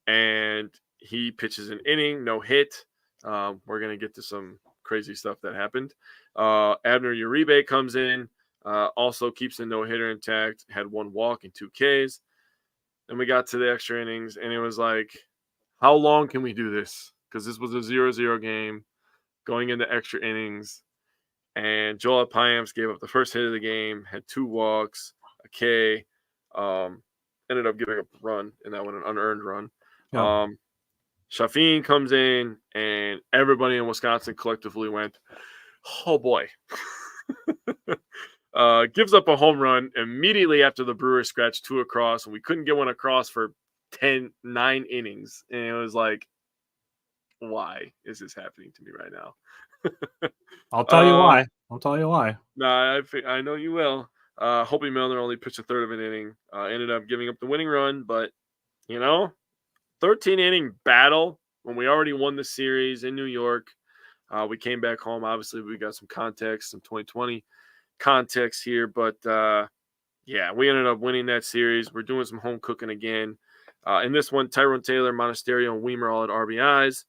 and he pitches an inning, no hit. We're going to get to some crazy stuff that happened. Abner Uribe comes in, also keeps the no-hitter intact, had 1 walk and 2 Ks. Then we got to the extra innings, and it was like, how long can we do this? Because this was a 0-0 game going into extra innings. And Joel Payamps gave up the first hit of the game, had 2 walks, a K, ended up giving up a run, and that one an unearned run. Yeah. Shafin comes in, and everybody in Wisconsin collectively went, oh boy. Gives up a home run immediately after the Brewers scratched 2 across, and we couldn't get one across for 9 innings. And it was like, why is this happening to me right now? I'll tell you why. I'll tell you why. Nah, I know you will. Hopi Milner only pitched a third of an inning. Ended up giving up the winning run, but 13-inning battle when we already won the series in New York. We came back home. Obviously, we got some context, some 2020 context here, but we ended up winning that series. We're doing some home cooking again. In this one, Tyrone Taylor, Monasterio, and Weimer all at RBIs.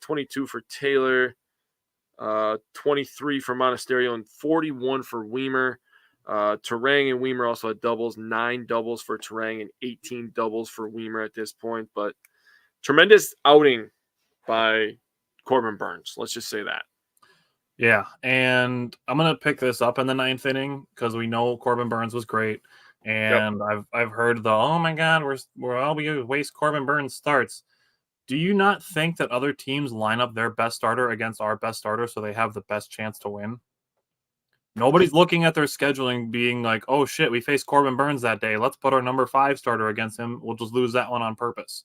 22 for Taylor, 23 for Monasterio, and 41 for Weimer. Terang and Weimer also had doubles, 9 doubles for Terang and 18 doubles for Weimer at this point. But tremendous outing by Corbin Burnes. Let's just say that. Yeah, and I'm gonna pick this up in the 9th inning because we know Corbin Burnes was great, and I've heard oh my God, we waste Corbin Burnes starts. Do you not think that other teams line up their best starter against our best starter so they have the best chance to win? Nobody's looking at their scheduling being like, oh, shit, we faced Corbin Burnes that day. Let's put our number 5 starter against him. We'll just lose that one on purpose.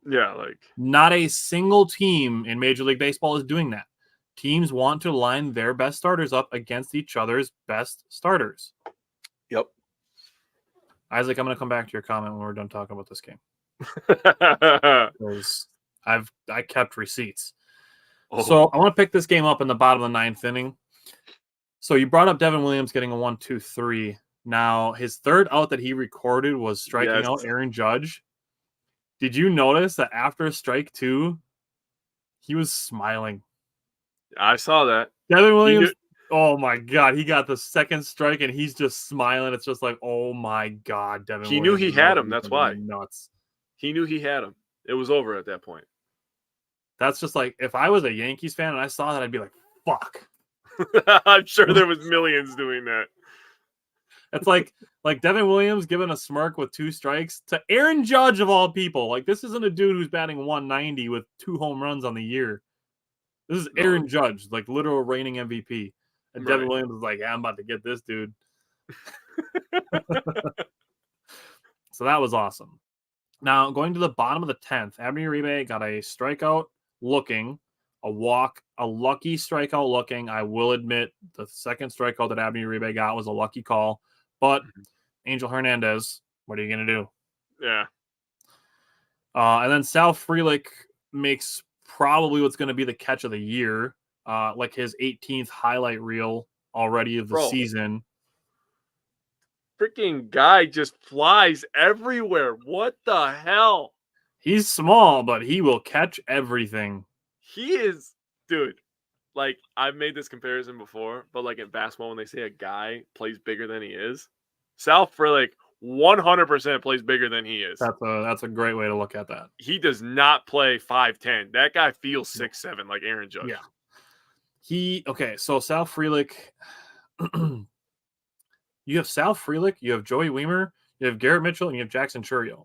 Yeah, like not a single team in Major League Baseball is doing that. Teams want to line their best starters up against each other's best starters. Yep. Isaac, I'm going to come back to your comment when we're done talking about this game. Because I kept receipts. Oh. So I want to pick this game up in the bottom of the 9th inning. So you brought up Devin Williams getting a 1-2-3. Now, his third out that he recorded was striking out Aaron Judge. Did you notice that after strike 2, he was smiling? I saw that. Devin Williams, oh my God, he got the second strike and he's just smiling. It's just like, oh my God, Devin Williams. He knew he had him. That's why. Nuts. He knew he had him. It was over at that point. That's just like, if I was a Yankees fan and I saw that, I'd be like, fuck. I'm sure there was millions doing that. It's like Devin Williams giving a smirk with 2 strikes to Aaron Judge of all people. Like, this isn't a dude who's batting 190 with 2 home runs on the year. This is Aaron Judge, like literal reigning MVP. And Devin Williams is like, yeah, I'm about to get this dude. So that was awesome. Now, going to the bottom of the 10th, Abner Uribe got a strikeout looking, a walk, a lucky strikeout looking. I will admit the second strikeout that Abner Uribe got was a lucky call. But Angel Hernandez, what are you going to do? Yeah. And then Sal Frelick makes probably what's going to be the catch of the year, like his 18th highlight reel already of the season. Freaking guy just flies everywhere. What the hell? He's small, but he will catch everything. He is, dude. Like, I've made this comparison before, but like in basketball, when they say a guy plays bigger than he is, Sal Frelick 100% plays bigger than he is. That's a great way to look at that. He does not play 5'10". That guy feels 6'7", like Aaron Judge. Yeah. So Sal Frelick, you have Sal Frelick, you have Joey Weimer, you have Garrett Mitchell, and you have Jackson Chourio.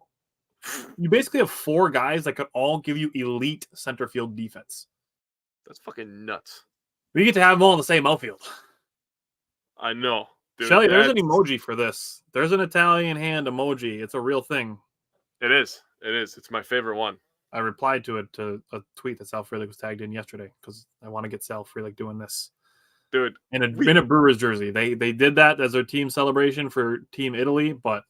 You basically have 4 guys that could all give you elite center field defense. That's fucking nuts. We get to have them all in the same outfield. I know. Dude, Shelly, there's an emoji for this. There's an Italian hand emoji. It's a real thing. It is. It's my favorite one. I replied to it to a tweet that Sal Frelick was tagged in yesterday because I want to get Sal Frelick doing this. Dude. In a Brewers jersey. They did that as their team celebration for Team Italy, but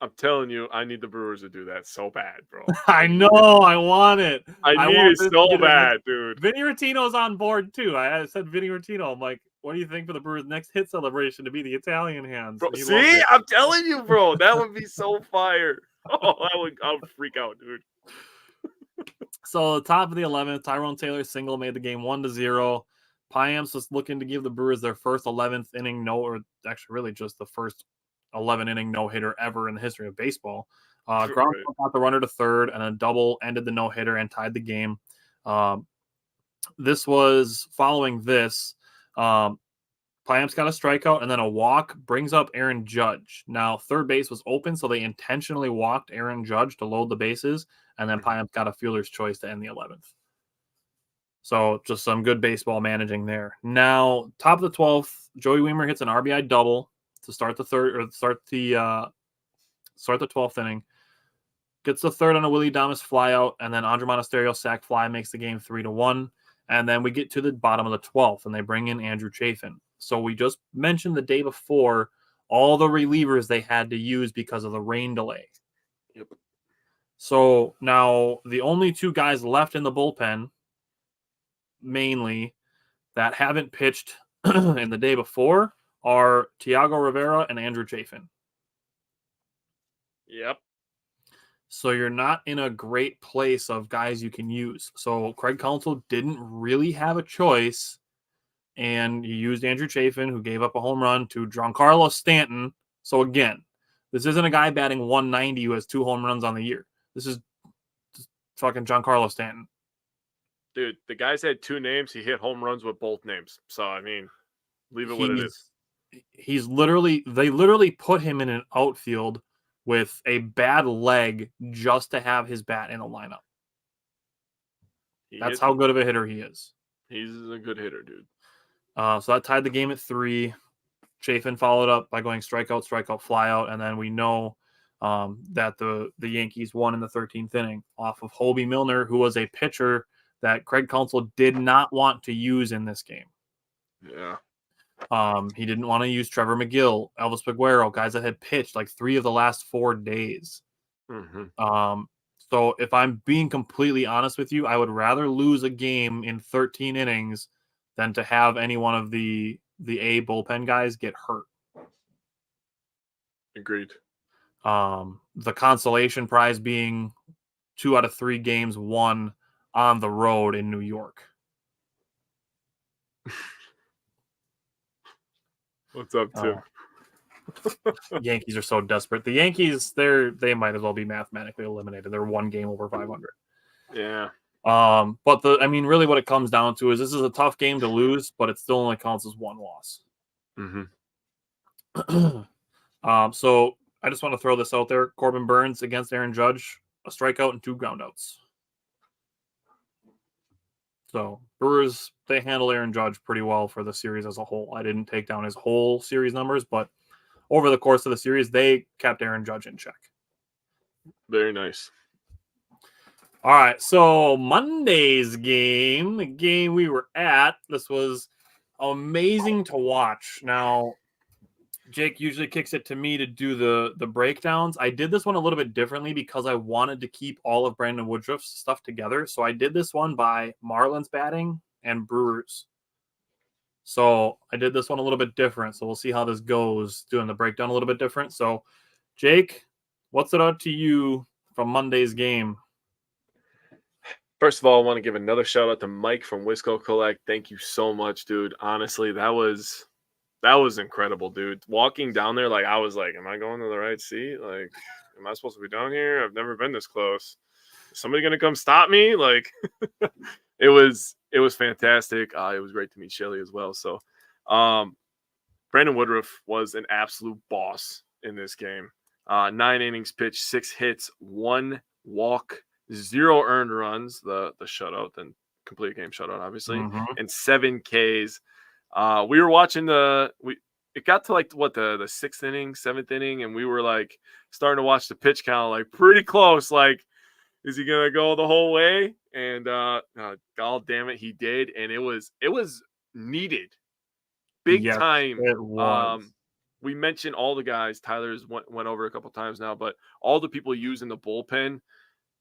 I'm telling you, I need the Brewers to do that so bad, bro. I know. I want it. I need it so bad, dude. Vinny Rotino's on board, too. I said Vinny Rotino. I'm like, what do you think for the Brewers' next hit celebration to be the Italian hands? Bro, see? I'm telling you, bro. That would be so fire. Oh, I would freak out, dude. So, the top of the 11th, Tyrone Taylor single made the game 1-0. Payamps was looking to give the Brewers their first 11th inning actually really just the first 11-inning no-hitter ever in the history of baseball. Gronk got the runner to third, and a double ended the no-hitter and tied the game. This was following this. Payamps got a strikeout, and then a walk brings up Aaron Judge. Now, third base was open, so they intentionally walked Aaron Judge to load the bases, and then Payamps got a fielder's choice to end the 11th. So just some good baseball managing there. Now, top of the 12th, Joey Weimer hits an RBI double to start the 12th inning. Gets the third on a Willie Adames flyout, and then Andre Monasterio sac fly makes the game 3-1. And then we get to the bottom of the 12th, and they bring in Andrew Chafin. So we just mentioned the day before all the relievers they had to use because of the rain delay. Yep. So now the only 2 guys left in the bullpen, mainly, that haven't pitched in the day before are Thiago Rivera and Andrew Chafin. Yep. So you're not in a great place of guys you can use. So Craig Counsell didn't really have a choice, and he used Andrew Chafin, who gave up a home run, to Giancarlo Stanton. So again, this isn't a guy batting 190 who has 2 home runs on the year. This is fucking Giancarlo Stanton. Dude, the guy's had 2 names. He hit home runs with both names. So, I mean, leave it what it is. They literally put him in an outfield with a bad leg just to have his bat in a lineup. That's how good of a hitter he is. He's a good hitter, dude. So that tied the game at 3. Chafin followed up by going strikeout, flyout, and then we know that the Yankees won in the 13th inning off of Hobie Milner, who was a pitcher that Craig Counsell did not want to use in this game. Yeah. He didn't want to use Trevor McGill, Elvis Peguero, guys that had pitched like 3 of the last 4 days. So if I'm being completely honest with you, I would rather lose a game in 13 innings than to have any one of the A bullpen guys get hurt. Agreed. The consolation prize being 2 out of 3 games won on the road in New York. What's up, Tim? Yankees are so desperate. The Yankees, they might as well be mathematically eliminated. They're 1 game over 500. Yeah. But really what it comes down to is this is a tough game to lose, but it still only counts as 1 loss. So I just want to throw this out there. Corbin Burnes against Aaron Judge, a strikeout and 2 groundouts. So Brewers, they handle Aaron Judge pretty well for the series as a whole. I didn't take down his whole series numbers, but over the course of the series, they kept Aaron Judge in check. Very nice. All right, so Monday's game, the game we were at, this was amazing to watch. Now, Jake usually kicks it to me to do the breakdowns. I did this one a little bit differently because I wanted to keep all of Brandon Woodruff's stuff together. So I did this one by Marlins batting and Brewers. So I did this one a little bit different. So we'll see how this goes, doing the breakdown a little bit different. So, Jake, what's it out to you from Monday's game? First of all, I want to give another shout out to Mike from Wisco Collect. Thank you so much, dude. Honestly, that was incredible, dude. Walking down there, I was like, am I going to the right seat? Like, am I supposed to be down here? I've never been this close. Is somebody going to come stop me? It was fantastic. It was great to meet Shelly as well. So, Brandon Woodruff was an absolute boss in this game. 9 innings pitched, 6 hits, 1 walk, 0 earned runs, the shutout, then complete game shutout, obviously, and 7 Ks. We were watching it got to the 6th inning, 7th inning, and we were starting to watch the pitch count, pretty close. Is he gonna go the whole way? And god damn it, he did, and it was needed, big time. It was. We mentioned all the guys. Tyler's went over a couple times now, but all the people using the bullpen,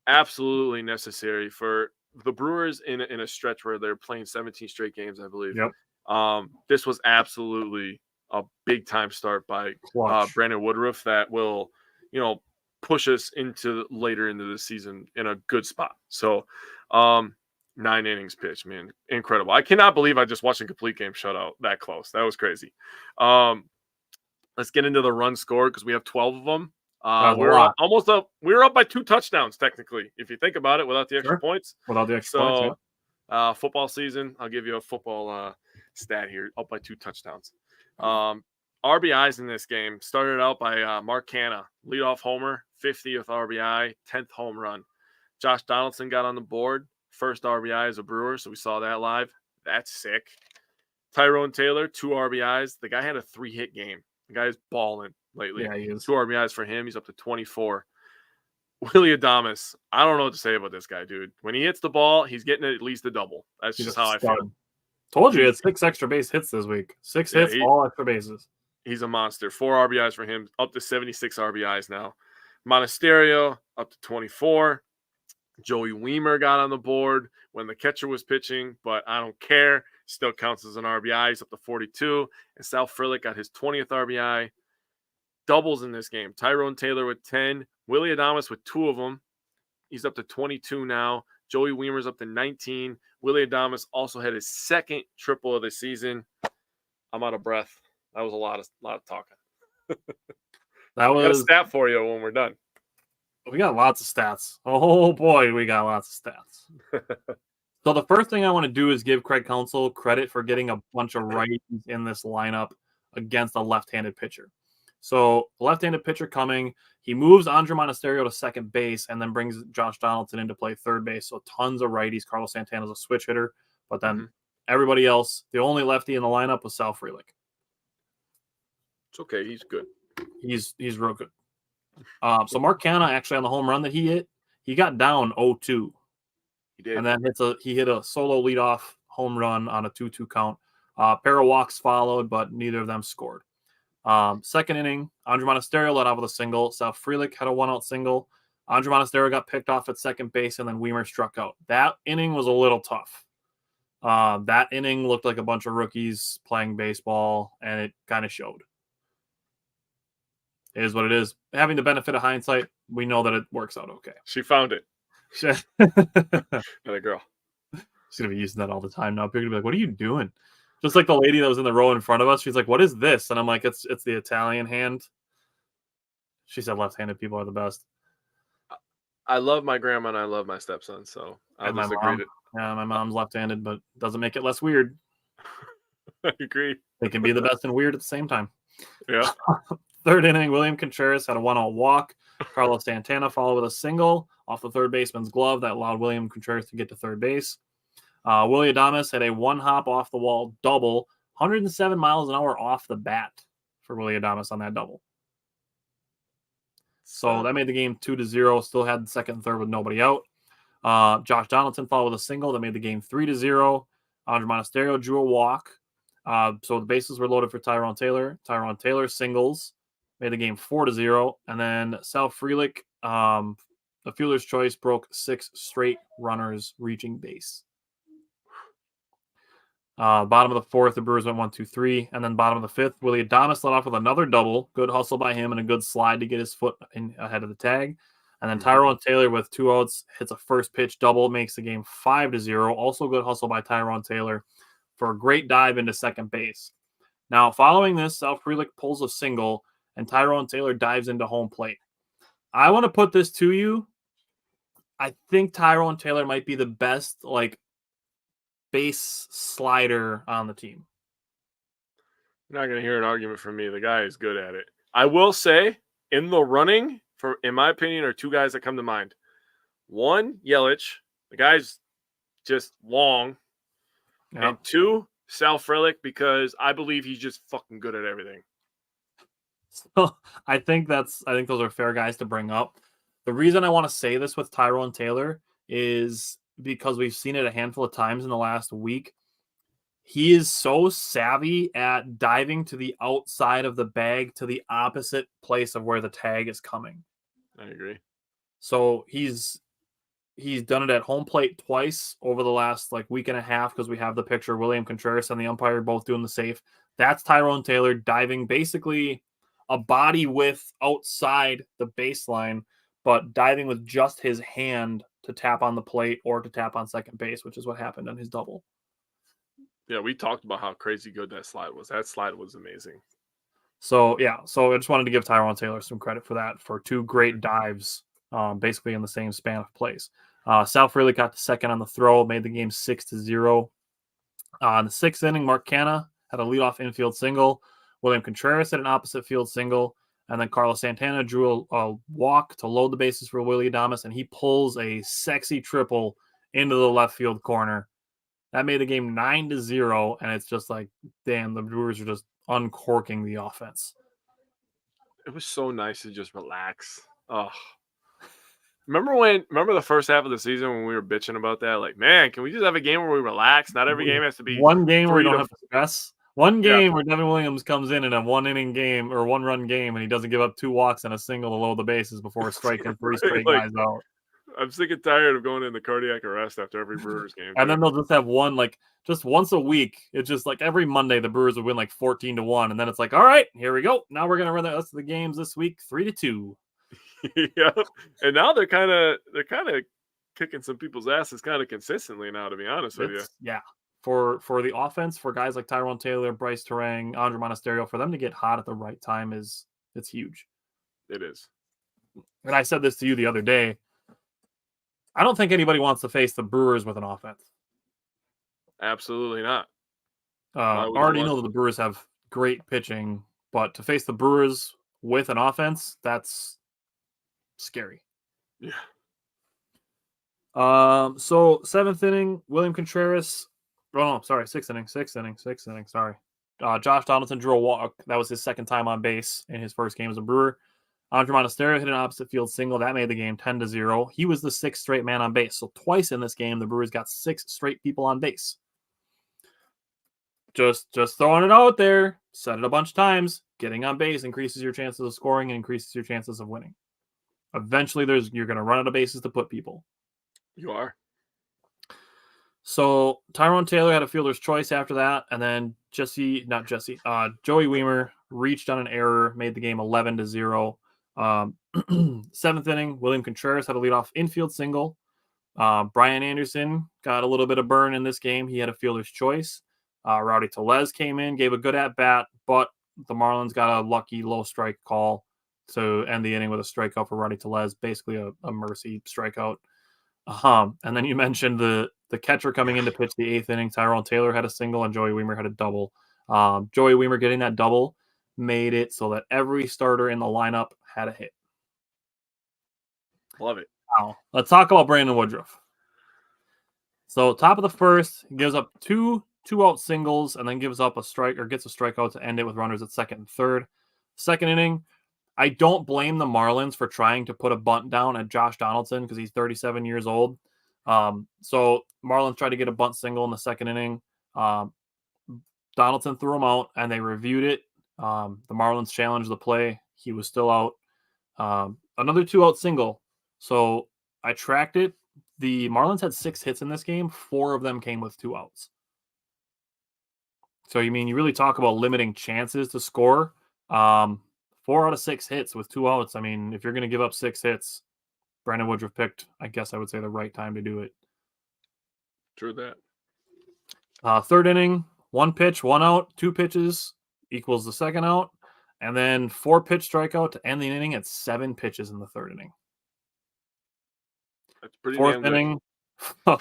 absolutely necessary for the Brewers in a stretch where they're playing 17 straight games, I believe. Yep. This was absolutely a big time start by Brandon Woodruff that will, push us later into the season in a good spot. So, 9 innings pitched, man, incredible. I cannot believe I just watched a complete game shutout that close. That was crazy. Let's get into the run score because we have 12 of them. We're almost up. We were up by 2 touchdowns, technically, if you think about it, without the extra points. Without the extra points, yeah. Football season, I'll give you a football stat here. Up by 2 touchdowns. RBIs in this game started out by Mark Canha, leadoff homer, 50th RBI, 10th home run. Josh Donaldson got on the board, first RBI as a Brewer, so we saw that live. That's sick. Tyrone Taylor, 2 RBIs. The guy had a 3-hit game. The guy's balling lately. Yeah, he is. 2 RBIs for him. He's up to 24. Willie Adames. I don't know what to say about this guy, dude. When he hits the ball, he's getting at least a double. That's just how I feel. Told you he had 6 extra base hits this week. 6 hits, all extra bases. He's a monster. 4 RBIs for him, up to 76 RBIs now. Monasterio, up to 24. Joey Weimer got on the board when the catcher was pitching, but I don't care. Still counts as an RBI. He's up to 42. And Sal Frelick got his 20th RBI. Doubles in this game. Tyrone Taylor with 10. Willie Adames with 2 of them. He's up to 22 now. Joey Weimer's up to 19. Willie Adames also had his 2nd triple of the season. I'm out of breath. That was a lot of talking. Got a stat for you when we're done. We got lots of stats. Oh boy, we got lots of stats. So the first thing I want to do is give Craig Counsell credit for getting a bunch of righties in this lineup against a left-handed pitcher. So left-handed pitcher coming, he moves Andre Monasterio to second base and then brings Josh Donaldson into play third base. So tons of righties. Carlos Santana's a switch hitter, but then Everybody else, the only lefty in the lineup was Sal Frelick. It's okay. He's good. He's real good. So Mark Canha, actually, on the home run that he hit, he got down 0-2. He did. And then he hit a solo leadoff home run on a 2-2 count. Pair of walks followed, but neither of them scored. Second inning, Andre Monasterio led off with a single. Sal Frelick had a 1-out single. Andre Monasterio got picked off at second base, and then Weimer struck out. That inning was a little tough. That inning looked like a bunch of rookies playing baseball, and it kind of showed. It is what it is. Having the benefit of hindsight, we know that it works out okay. She found it. That a girl. She's going to be using that all the time now. People are going to be like, what are you doing? Just like the lady that was in the row in front of us. She's like, what is this? And I'm like, it's the Italian hand. She said left-handed people are the best. I love my grandma and I love my stepson, so I'll just agree to. Yeah, my mom's left-handed, but doesn't make it less weird. I agree. They can be the best and weird at the same time. Yeah. Third inning, William Contreras had a 1-out walk. Carlos Santana followed with a single off the third baseman's glove that allowed William Contreras to get to third base. Willie Adames had a one-hop off-the-wall double, 107 miles an hour off the bat for Willie Adames on that double. So that made the game 2-0. Still had the second and third with nobody out. Josh Donaldson followed with a single that made the game 3-0. Andre Monasterio drew a walk. So the bases were loaded for Tyrone Taylor. Tyrone Taylor singles made the game 4-0. And then Sal Frelick, the fielder's choice, broke 6 straight runners reaching base. Bottom of the fourth, the Brewers went 1-2-3. And then bottom of the fifth, Willie Adames led off with another double. Good hustle by him and a good slide to get his foot in ahead of the tag. And then Tyrone Taylor with 2 outs hits a first pitch double, makes the game 5-0. Also good hustle by Tyrone Taylor for a great dive into second base. Now, following this, Sal Frelick pulls a single, and Tyrone Taylor dives into home plate. I want to put this to you. I think Tyrone Taylor might be the best, base slider on the team. You're not going to hear an argument from me. The guy is good at it. I will say, in the running, in my opinion, are 2 guys that come to mind. One, Yelich. The guy's just long. Yep. And 2, Sal Frelick, because I believe he's just fucking good at everything. So I think those are fair guys to bring up. The reason I want to say this with Tyrone Taylor is because we've seen it a handful of times in the last week. He is so savvy at diving to the outside of the bag to the opposite place of where the tag is coming. I agree. So he's done it at home plate twice over the last week and a half, because we have the picture of William Contreras and the umpire both doing the safe. That's Tyrone Taylor diving basically a body width outside the baseline, but diving with just his hand to tap on the plate or to tap on second base, which is what happened on his double. Yeah, we talked about how crazy good that slide was. That slide was amazing. So I just wanted to give Tyrone Taylor some credit for that, for 2 great dives, basically in the same span of plays. Sal Frelick got to second on the throw, made the game 6-0. In the 6th inning, Mark Canha had a leadoff infield single. William Contreras had an opposite field single. And then Carlos Santana drew a walk to load the bases for Willie Adames, and he pulls a sexy triple into the left field corner. That made the game 9-0, and it's just damn, the Brewers are just uncorking the offense. It was so nice to just relax. Oh, remember the first half of the season when we were bitching about that? Man, can we just have a game where we relax? Not every game has to be one game where we don't have to stress. One game where Devin Williams comes in a 1-inning game or 1-run game, and he doesn't give up 2 walks and a single to load the bases before striking 3 straight guys out. I'm sick and tired of going into cardiac arrest after every Brewers game. And then they'll just have one, just once a week. It's just every Monday the Brewers would win 14-1, and then it's all right, here we go. Now we're gonna run the rest of the games this week 3-2. Yeah, and now they're kind of kicking some people's asses kind of consistently now, to be honest with you. Yeah. For the offense, for guys like Tyrone Taylor, Bryce Terang, Andre Monasterio, for them to get hot at the right time it's huge. It is. And I said this to you the other day. I don't think anybody wants to face the Brewers with an offense. Absolutely not. I already know that the Brewers have great pitching, but to face the Brewers with an offense, that's scary. Yeah. So 7th inning, William Contreras Oh, no, sorry. Sixth inning. Sorry. Josh Donaldson drew a walk. That was his second time on base in his first game as a Brewer. Andre Monasterio hit an opposite field single. That made the game 10-0. He was the sixth straight man on base. So twice in this game, the Brewers got 6 straight people on base. Just throwing it out there. Said it a bunch of times. Getting on base increases your chances of scoring and increases your chances of winning. Eventually, you're going to run out of bases to put people. You are. So Tyrone Taylor had a fielder's choice after that, and then Joey Wiemer reached on an error, made the game 11-0. Seventh inning, William Contreras had a leadoff infield single. Brian Anderson got a little bit of burn in this game. He had a fielder's choice. Rowdy Tellez came in, gave a good at-bat, but the Marlins got a lucky low strike call to end the inning with a strikeout for Rowdy Tellez, basically a mercy strikeout. And then you mentioned the catcher coming in to pitch the 8th inning. Tyrone Taylor had a single and Joey Wiemer had a double. Joey Wiemer getting that double made it so that every starter in the lineup had a hit. Love it. Now, let's talk about Brandon Woodruff. So top of the first, he gives up two out singles and then gives up a strike or gets a strikeout to end it with runners at second and third. Second inning, I don't blame the Marlins for trying to put a bunt down at Josh Donaldson because he's 37 years old. So Marlins tried to get a bunt single in the second inning. Donaldson threw him out and they reviewed it. The Marlins challenged the play. He was still out. Another 2-out single. So I tracked it. The Marlins had 6 hits in this game. 4 of them came with 2 outs. So you really talk about limiting chances to score. 4 out of 6 hits with 2 outs. I mean, if you're going to give up 6 hits, Brandon Woodruff picked, I guess I would say, the right time to do it. True that. Third inning, 1 pitch, 1 out, 2 pitches equals the second out, and then 4-pitch strikeout to end the inning at 7 pitches in the third inning. That's pretty Fourth damn inning.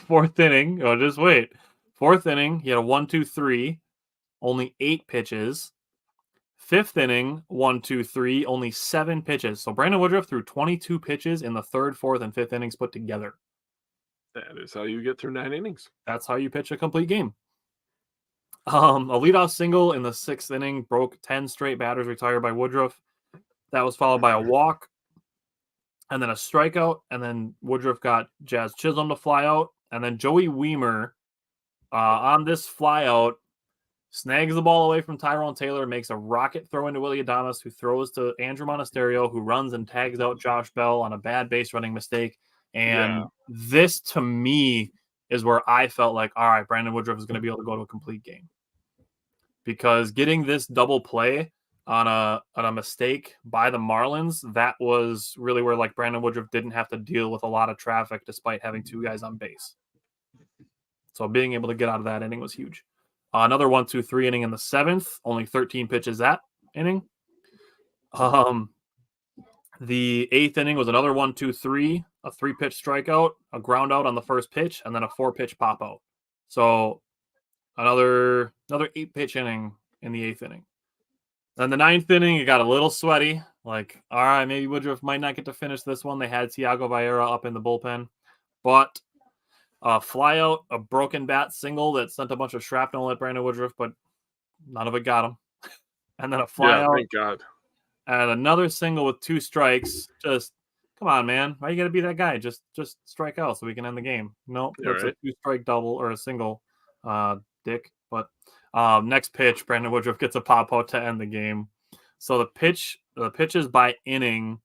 Fourth inning. Oh, just wait. Fourth inning, he had a 1-2-3, only 8 pitches. Fifth inning, 1-2-3, only 7 pitches. So Brandon Woodruff threw 22 pitches in the third, fourth, and fifth innings put together. That is how you get through 9 innings. That's how you pitch a complete game. A leadoff single in the 6th inning broke 10 straight batters retired by Woodruff. That was followed by a walk and then a strikeout. And then Woodruff got Jazz Chisholm to fly out. And then Joey Wiemer on this fly out snags the ball away from Tyrone Taylor, makes a rocket throw into Willy Adames, who throws to Andrew Monasterio, who runs and tags out Josh Bell on a bad base running mistake. And this, to me, is where I felt like, all right, Brandon Woodruff is going to be able to go to a complete game. Because getting this double play on a mistake by the Marlins, that was really where like Brandon Woodruff didn't have to deal with a lot of traffic despite having 2 guys on base. So being able to get out of that inning was huge. Another 1-2-3 inning in the 7th, only 13 pitches that inning. The 8th inning was another 1-2-3, a 3-pitch strikeout, a ground out on the first pitch, and then a 4-pitch pop out. So another 8-pitch inning in the 8th inning. Then the 9th inning, it got a little sweaty. Like, all right, maybe Woodruff might not get to finish this one. They had Thiago Vieira up in the bullpen, but a fly out, a broken bat single that sent a bunch of shrapnel at Brandon Woodruff, but none of it got him. And then a fly out. Thank God. And another single with 2 strikes. Just, come on, man. Why you got to be that guy? Just strike out so we can end the game. Nope, that's a 2-strike double or a single, dick. But next pitch, Brandon Woodruff gets a pop out to end the game. So the pitches by inning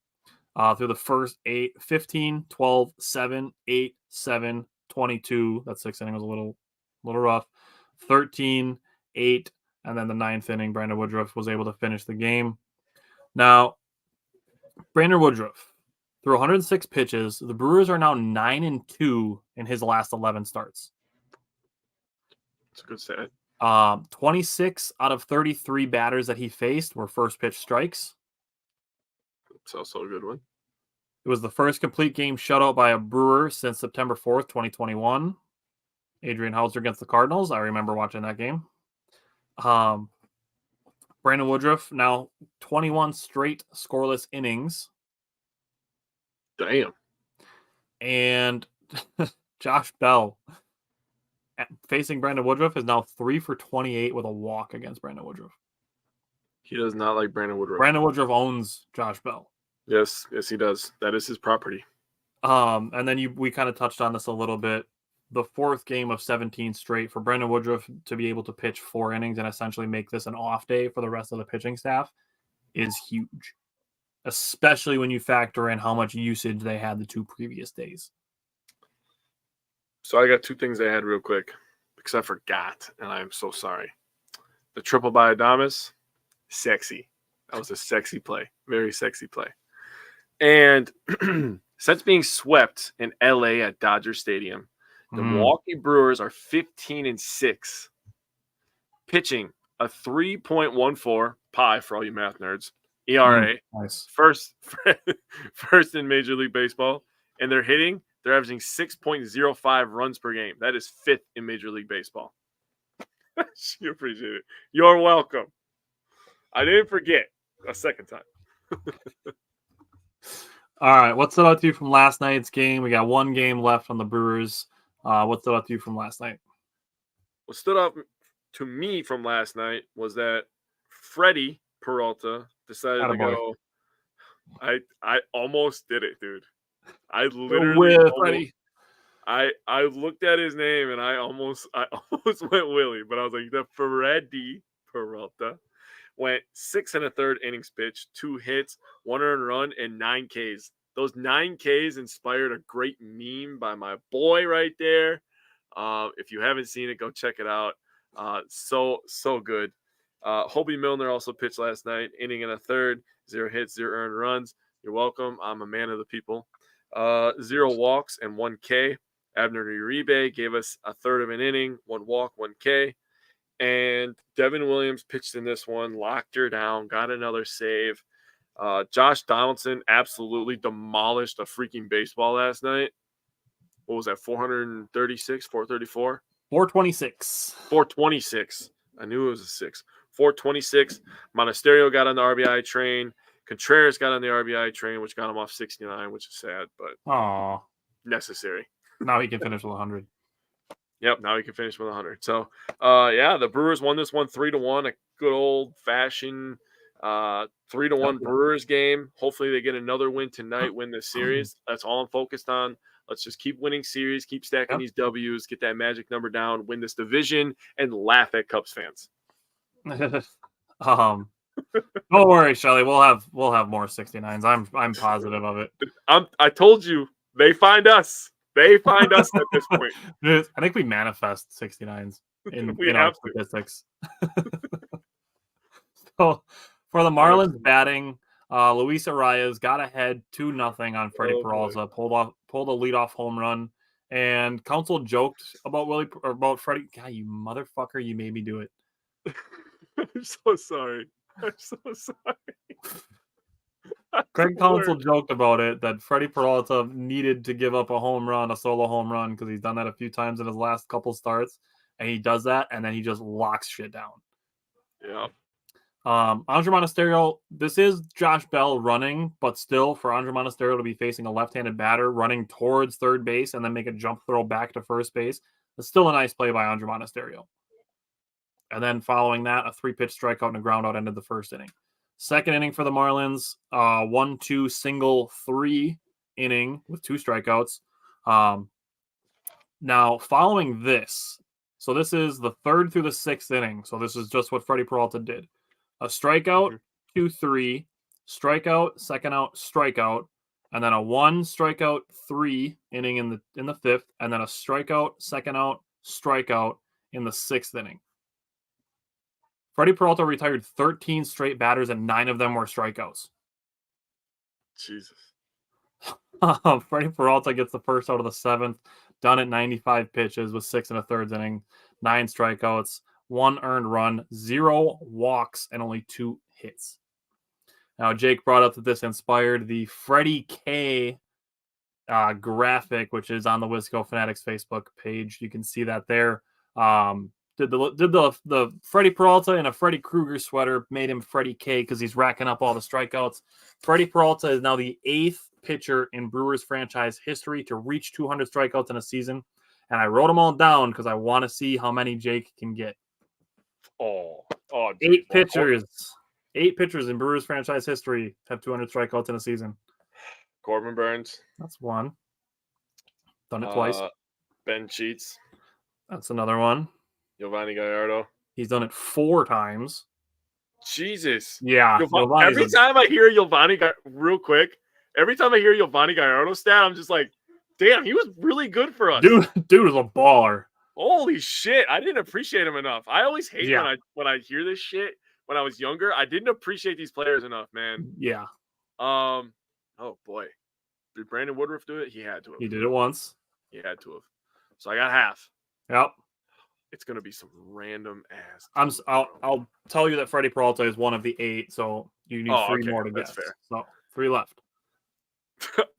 through the first 8, 15, 12, 7, 8, 7, 22. That 6th inning was a little rough. 13, 8, and then the 9th inning, Brandon Woodruff was able to finish the game. Now, Brandon Woodruff threw 106 pitches. The Brewers are now 9-2 in his last 11 starts. That's a good stat. 26 out of 33 batters that he faced were first pitch strikes. That's also a good one. It was the first complete game shutout by a Brewer since September 4th, 2021. Adrian Hauser against the Cardinals. I remember watching that game. Brandon Woodruff, now 21 straight scoreless innings. Damn. And Josh Bell, facing Brandon Woodruff is now 3 for 28 with a walk against Brandon Woodruff. He does not like Brandon Woodruff. Brandon Woodruff owns Josh Bell. Yes, he does. That is his property. And then we kind of touched on this a little bit. The fourth game of 17 straight for Brandon Woodruff to be able to pitch 4 innings and essentially make this an off day for the rest of the pitching staff is huge, especially when you factor in how much usage they had the 2 previous days. So I got 2 things I had real quick because I forgot, and I am so sorry. The triple by Adames, sexy. That was a sexy play. Very sexy play. And since being swept in LA at Dodger Stadium, the Milwaukee Brewers are 15-6, pitching a 3.14 pi for all you math nerds ERA. Nice. First in Major League Baseball, and they're averaging 6.05 runs per game. That is 5th in Major League Baseball. You appreciate it. You're welcome. I didn't forget a second time. All right, what stood out to you from last night's game? We got 1 game left on the Brewers. What stood out to you from last night? What stood out to me from last night was that Freddy Peralta decided to go. I almost did it, dude. I literally Freddy. I looked at his name and I almost went Willie, but I was like, the Freddy Peralta went 6 1/3 innings pitched, 2 hits, 1 earned run, and 9 Ks. Those 9 Ks inspired a great meme by my boy right there. If you haven't seen it, go check it out. So good. Hobie Milner also pitched last night, inning and a third, 0 hits, 0 earned runs. You're welcome. I'm a man of the people. 0 walks and 1 K. Abner Uribe gave us a third of an inning, 1 walk, 1 K. And Devin Williams pitched in this one, locked her down, got another save. Josh Donaldson absolutely demolished a freaking baseball last night. What was that, 436, 434? 426. 426. I knew it was a 6. 426. Monasterio got on the RBI train. Contreras got on the RBI train, which got him off 69, which is sad, but necessary. Now he can finish with 100. Yep, now he can finish with 100. So, the Brewers won this one 3-1, a good old-fashioned 3-1 Brewers game. Hopefully they get another win tonight, win this series. That's all I'm focused on. Let's just keep winning series, keep stacking these W's, get that magic number down, win this division, and laugh at Cubs fans. Don't worry, Shelly. We'll have more 69s. I'm positive of it. I told you, they find us. They find us at this point. I think we manifest 69s in our statistics. So for the Marlins batting, Luis Arias got ahead 2-0 on Freddy Peralta, pulled a leadoff home run, and Council joked about Freddy. God, you motherfucker! You made me do it. I'm so sorry. Craig Council joked about it, that Freddy Peralta needed to give up a solo home run, because he's done that a few times in his last couple starts, and he does that, and then he just locks shit down. Yeah. Andre Monasterio, this is Josh Bell running, but still for Andre Monasterio to be facing a left-handed batter running towards third base and then make a jump throw back to first base, it's still a nice play by Andre Monasterio. And then following that, a 3-pitch strikeout and a ground out ended the first inning. Second inning for the Marlins, 1-2 single 3 inning with 2 strikeouts. Now, following this, so this is the 3rd through the 6th inning. So this is just what Freddy Peralta did. A strikeout, 2-3, strikeout, second out, strikeout, and then a 1 strikeout 3 inning in the 5th, and then a strikeout, second out, strikeout in the 6th inning. Freddy Peralta retired 13 straight batters, and 9 of them were strikeouts. Jesus. Freddy Peralta gets the first out of the 7th, done at 95 pitches with 6 1/3 inning, 9 strikeouts, 1 earned run, 0 walks, and only 2 hits. Now, Jake brought up that this inspired the Freddie K graphic, which is on the Wisco Fanatics Facebook page. You can see that there. Did the Freddy Peralta in a Freddy Krueger sweater, made him Freddie K because he's racking up all the strikeouts. Freddy Peralta is now the 8th pitcher in Brewers franchise history to reach 200 strikeouts in a season. And I wrote them all down because I want to see how many Jake can get. Oh, Eight geez, well, pitchers. 8 pitchers in Brewers franchise history have 200 strikeouts in a season. Corbin Burnes. That's one. Done it twice. Ben Sheets. That's another one. Giovanni Gallardo. He's done it 4 times. Jesus. Yeah. Every time I hear Giovanni, real quick, every time I hear Giovanni Gallardo stat, I'm just like, damn, he was really good for us. Dude is a baller. Holy shit. I didn't appreciate him enough. I always hate when I hear this shit. When I was younger, I didn't appreciate these players enough, man. Yeah. Oh boy. Did Brandon Woodruff do it? He had to have. He did it once. He had to have. So I got half. Yep. It's gonna be some random ass. I'll tell you that Freddy Peralta is one of the 8, so you need 3 more to guess. Fair. So 3 left.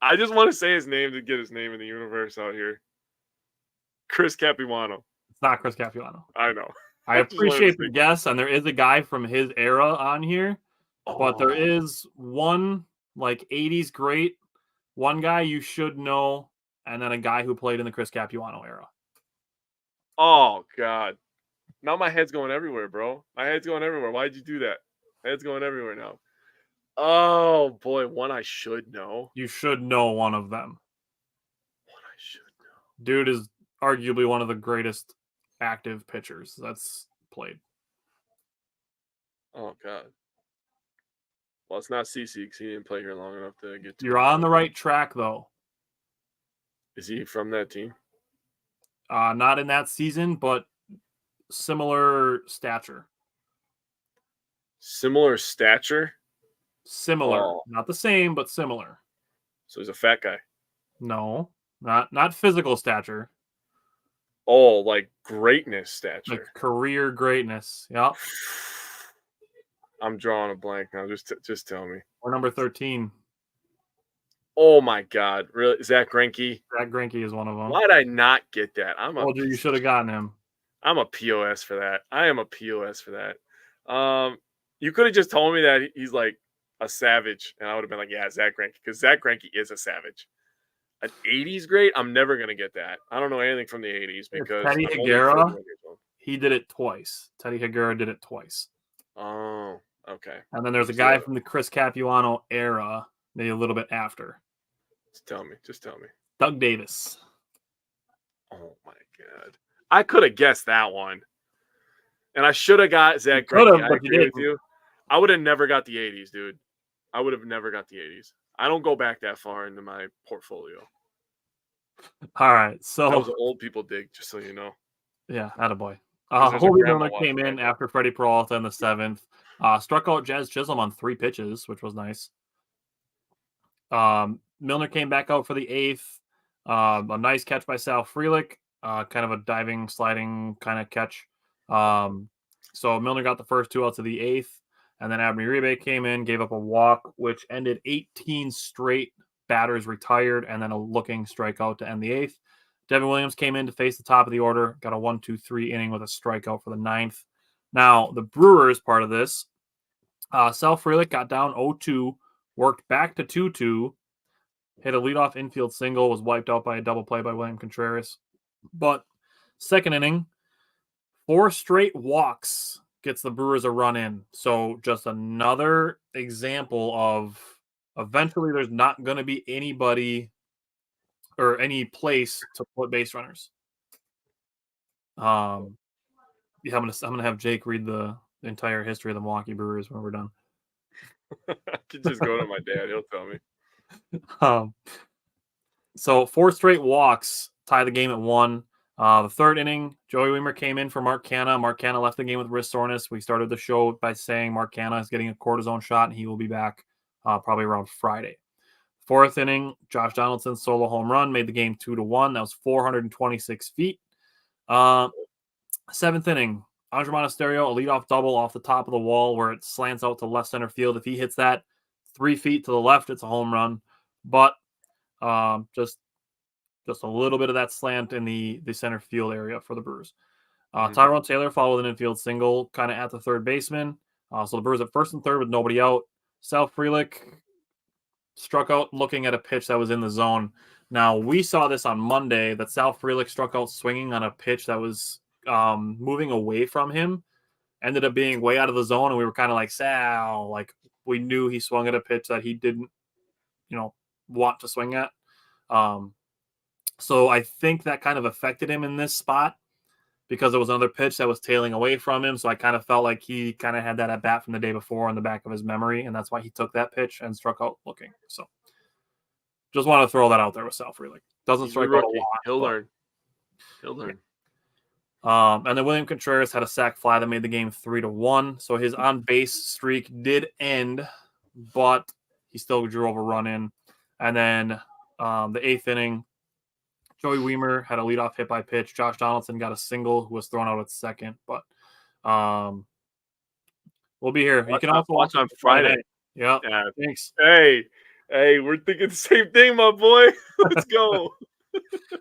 I just want to say his name to get his name in the universe out here. Chris Capuano. It's not Chris Capuano. I know. I appreciate the guess, and there is a guy from his era on here, but there is one like 80s great, one guy you should know, and then a guy who played in the Chris Capuano era. Oh, God. Now my head's going everywhere, bro. My head's going everywhere. Why'd you do that? My head's going everywhere now. Oh, boy. One I should know. You should know one of them. One I should know. Dude is arguably one of the greatest active pitchers that's played. Oh, God. Well, it's not CC because he didn't play here long enough to get to. You're on the right track, though. Is he from that team? Not in that season, but similar stature. Similar stature? Similar. Oh. Not the same, but similar. So he's a fat guy? No, not physical stature. Oh, like greatness stature. Like career greatness. Yep. I'm drawing a blank now. Just tell me. Or number 13. Oh my God! Really, Zach Greinke? Zach Greinke is one of them. Why did I not get that? You should have gotten him. I'm a POS for that. I am a POS for that. You could have just told me that he's like a savage, and I would have been like, yeah, Zach Greinke, because Zach Greinke is a savage. An 80s great? I'm never gonna get that. I don't know anything from the 80s because Teddy Higuera. He did it twice. Teddy Higuera did it twice. Oh, okay. And then there's a guy from the Chris Capuano era, maybe a little bit after. Just tell me. Doug Davis. Oh my God. I could have guessed that one. And I should have got Zach Greinke. I agree with you. I would have never got the 80s, dude. I would have never got the 80s. I don't go back that far into my portfolio. All right. So that was an old people dig, just so you know. Yeah, attaboy. Corbin Burnes came in after Freddy Peralta in the 7th. Struck out Jazz Chisholm on 3 pitches, which was nice. Milner came back out for the 8th. A nice catch by Sal Frelick. Kind of a diving, sliding kind of catch. So Milner got the first 2 outs of the 8th. And then Abner Uribe came in, gave up a walk, which ended 18 straight batters retired, and then a looking strikeout to end the 8th. Devin Williams came in to face the top of the order, got a 1-2-3 inning with a strikeout for the 9th. Now, the Brewers part of this, Sal Frelick got down 0-2, worked back to 2-2, hit a leadoff infield single, was wiped out by a double play by William Contreras. But second inning, 4 straight walks gets the Brewers a run in. So just another example of eventually there's not going to be anybody or any place to put base runners. I'm gonna have Jake read the entire history of the Milwaukee Brewers when we're done. I can just go to my dad; he'll tell me. So 4 straight walks tie the game at 1. The third inning, Joey Wiemer came in for Mark Canha. Mark Canha left the game with wrist soreness. We started the show by saying Mark Canha is getting a cortisone shot, and he will be back probably around Friday. 4th inning, Josh Donaldson's solo home run made the game 2-1. That was 426 feet. 7th inning, Andre Monasterio, a leadoff double off the top of the wall where it slants out to left center field. If he hits that 3 feet to the left, it's a home run. But just a little bit of that slant in the center field area for the Brewers. Tyrone Taylor followed an infield single kind of at the third baseman. So the Brewers at first and third with nobody out. Sal Frelick struck out looking at a pitch that was in the zone. Now, we saw this on Monday that Sal Frelick struck out swinging on a pitch that was moving away from him, ended up being way out of the zone, and we were kind of like, Sal, like we knew he swung at a pitch that he didn't, want to swing at. So I think that kind of affected him in this spot because it was another pitch that was tailing away from him. So I kind of felt like he kind of had that at bat from the day before in the back of his memory, and that's why he took that pitch and struck out looking. So just want to throw that out there with Sal Frelick. Doesn't strike out a lot. He'll learn. He'll learn. And then William Contreras had a sac fly that made the game 3-1. So his on base streak did end, but he still drove a run in. And then the 8th inning, Joey Weimer had a leadoff hit by pitch. Josh Donaldson got a single who was thrown out at second. But we'll be here. You can also watch on Friday. Yeah. Thanks. Hey, we're thinking the same thing, my boy. Let's go.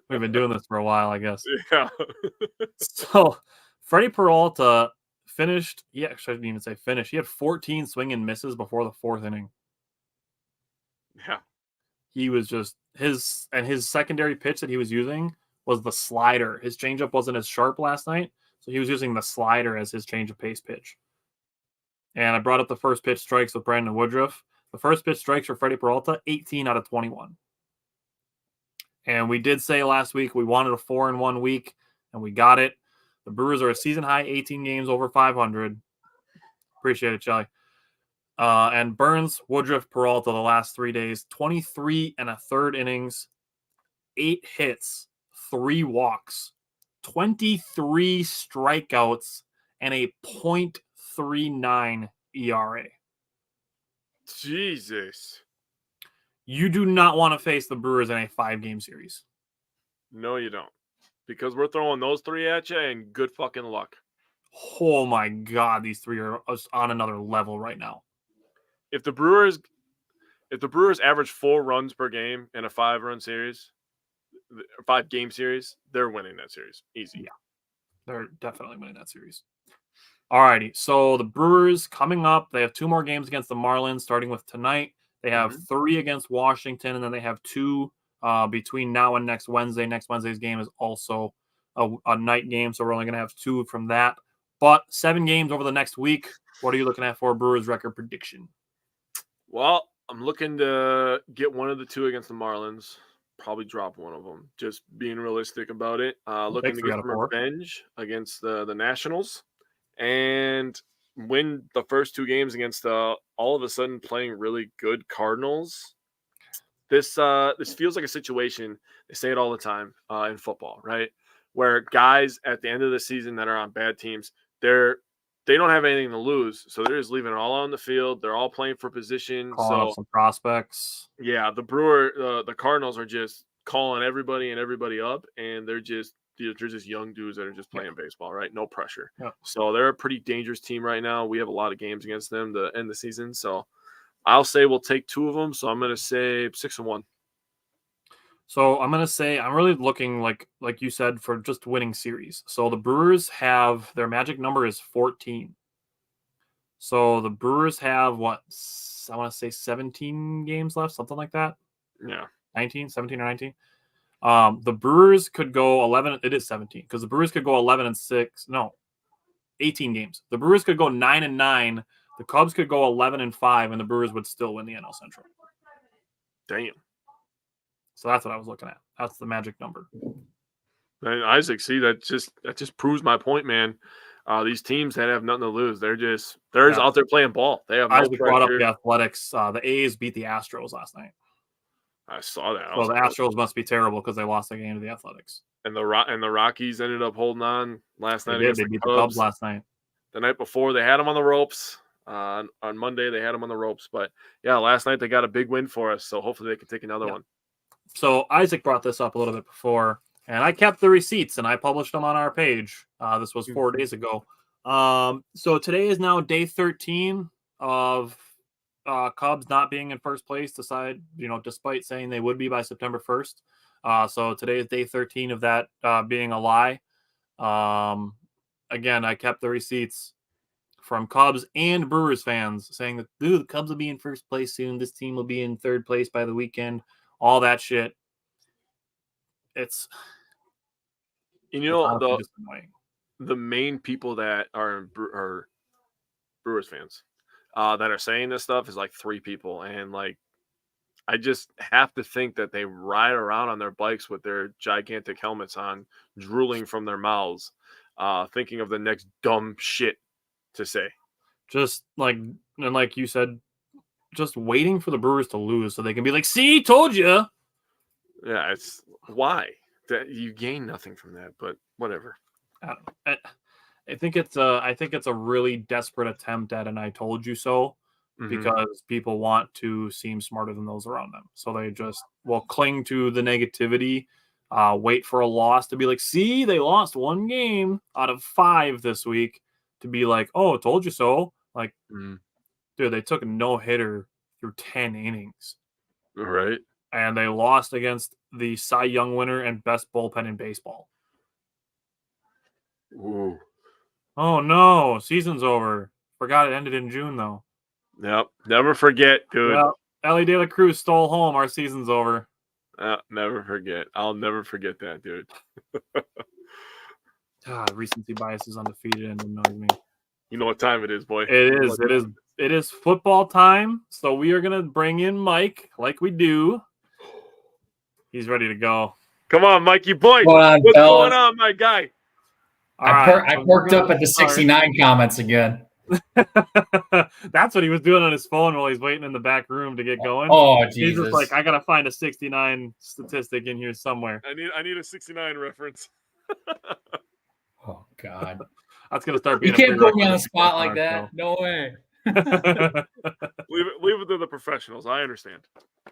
We've been doing this for a while, I guess. Yeah. So Freddy Peralta finished. I shouldn't even say finished. He had 14 swing and misses before the 4th inning. Yeah. He was just his secondary pitch that he was using was the slider. His changeup wasn't as sharp last night, so he was using the slider as his change of pace pitch. And I brought up the first pitch strikes with Brandon Woodruff. The first pitch strikes for Freddy Peralta, 18 out of 21. And we did say last week we wanted a 4-1 week, and we got it. The Brewers are a season high 18 games over 500. Appreciate it, Shelly. And Burnes, Woodruff, Peralta the last 3 days, 23 1/3 innings, 8 hits, 3 walks, 23 strikeouts, and a .39 ERA. Jesus. You do not want to face the Brewers in a 5-game series. No, you don't. Because we're throwing those 3 at you and good fucking luck. Oh my God, these 3 are on another level right now. If the Brewers average 4 runs per game in a 5-run series, 5-game series, they're winning that series. Easy. Yeah. They're definitely winning that series. Alrighty. So the Brewers coming up, they have 2 more games against the Marlins, starting with tonight. They have 3 against Washington, and then they have 2 between now and next Wednesday. Next Wednesday's game is also a night game, so we're only going to have 2 from that. But 7 games over the next week. What are you looking at for Brewers record prediction? Well, I'm looking to get one of the 2 against the Marlins. Probably drop one of them. Just being realistic about it. Looking to get some revenge against the Nationals and win the first 2 games against all of a sudden playing really good Cardinals. This feels like a situation, they say it all the time in football, right? Where guys at the end of the season that are on bad teams, they don't have anything to lose, so they're just leaving it all on the field. They're all playing for position. Calling up some prospects. Yeah, the Cardinals are just calling everybody up, and they're just young dudes that are just playing baseball, right? No pressure. Yeah. So they're a pretty dangerous team right now. We have a lot of games against them to end the season. So I'll say we'll take 2 of them. So I'm going to say 6-1. So I'm going to say I'm really looking, like you said, for just winning series. So the Brewers have, their magic number is 14. So the Brewers have, I want to say 17 games left, something like that. Yeah. 17 or 19. The Brewers could go 11. It is 17 because the Brewers could go 11-6. No, 18 games. The Brewers could go 9-9. The Cubs could go 11-5, and the Brewers would still win the NL Central. Damn. So that's what I was looking at. That's the magic number. And Isaac, see, that just proves my point, man. These teams that have nothing to lose, they're just out there playing ball. They have. Isaac brought up the Athletics. The A's beat the Astros last night. I saw that. So the Astros must be terrible because they lost the game to the Athletics. And the Rockies ended up holding on last night. They beat the Cubs last night. The night before, they had them on the ropes. On Monday, they had them on the ropes. But, yeah, last night they got a big win for us, so hopefully they can take another one. So Isaac brought this up a little bit before, and I kept the receipts, and I published them on our page. This was 4 days ago. So today is now day 13 of Cubs not being in first place, despite saying they would be by September 1st. So today is day 13 of that being a lie. Again, I kept the receipts from Cubs and Brewers fans saying that, dude, the Cubs will be in first place soon. This team will be in third place by the weekend. All that shit. it's the just annoying. The main people that are Brewers fans that are saying this stuff is like 3 people, and like I just have to think that they ride around on their bikes with their gigantic helmets on, drooling from their mouths, thinking of the next dumb shit to say. Just like you said, just waiting for the Brewers to lose so they can be like, "See, told you." Yeah, it's why that you gain nothing from that, but whatever. I think it's a really desperate attempt at an "I told you so." Because people want to seem smarter than those around them. So they just will cling to the negativity, wait for a loss to be like, see, they lost 1 game out of 5 this week, to be like, oh, told you so. Like, dude, they took a no-hitter through 10 innings. Right. And they lost against the Cy Young winner and best bullpen in baseball. Ooh. Oh, no. Season's over. Forgot it ended in June, though. Yep. Never forget, dude. Well, Ellie De La Cruz stole home. Our season's over. Never forget. I'll never forget that, dude. Recency bias is undefeated and annoys me. You know what time it is, boy. It is football time. So we are gonna bring in Mike like we do. He's ready to go. Come on, Mikey boy. What's going on, my guy? I perked up at the 69 comments again. That's what he was doing on his phone while he's waiting in the back room to get going. Oh, Jesus. He's just like, I gotta find a 69 statistic in here somewhere. I need a 69 reference. Oh God. That's gonna start being. You can't put me on the spot like that. No way. leave it to the professionals. I understand.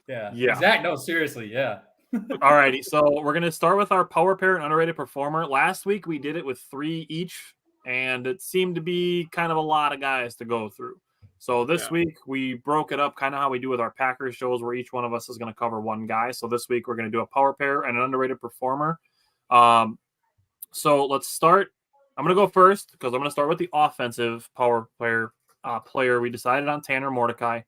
Yeah. Exactly. No, seriously. Yeah. Alrighty, so we're gonna start with our power pair and underrated performer. Last week we did it with 3 each, and it seemed to be kind of a lot of guys to go through. So this week we broke it up kind of how we do with our Packers shows, where each one of us is going to cover 1 guy. So this week we're going to do a power pair and an underrated performer. So let's start. I'm going to go first because I'm going to start with the offensive power player. We decided on Tanner Mordecai.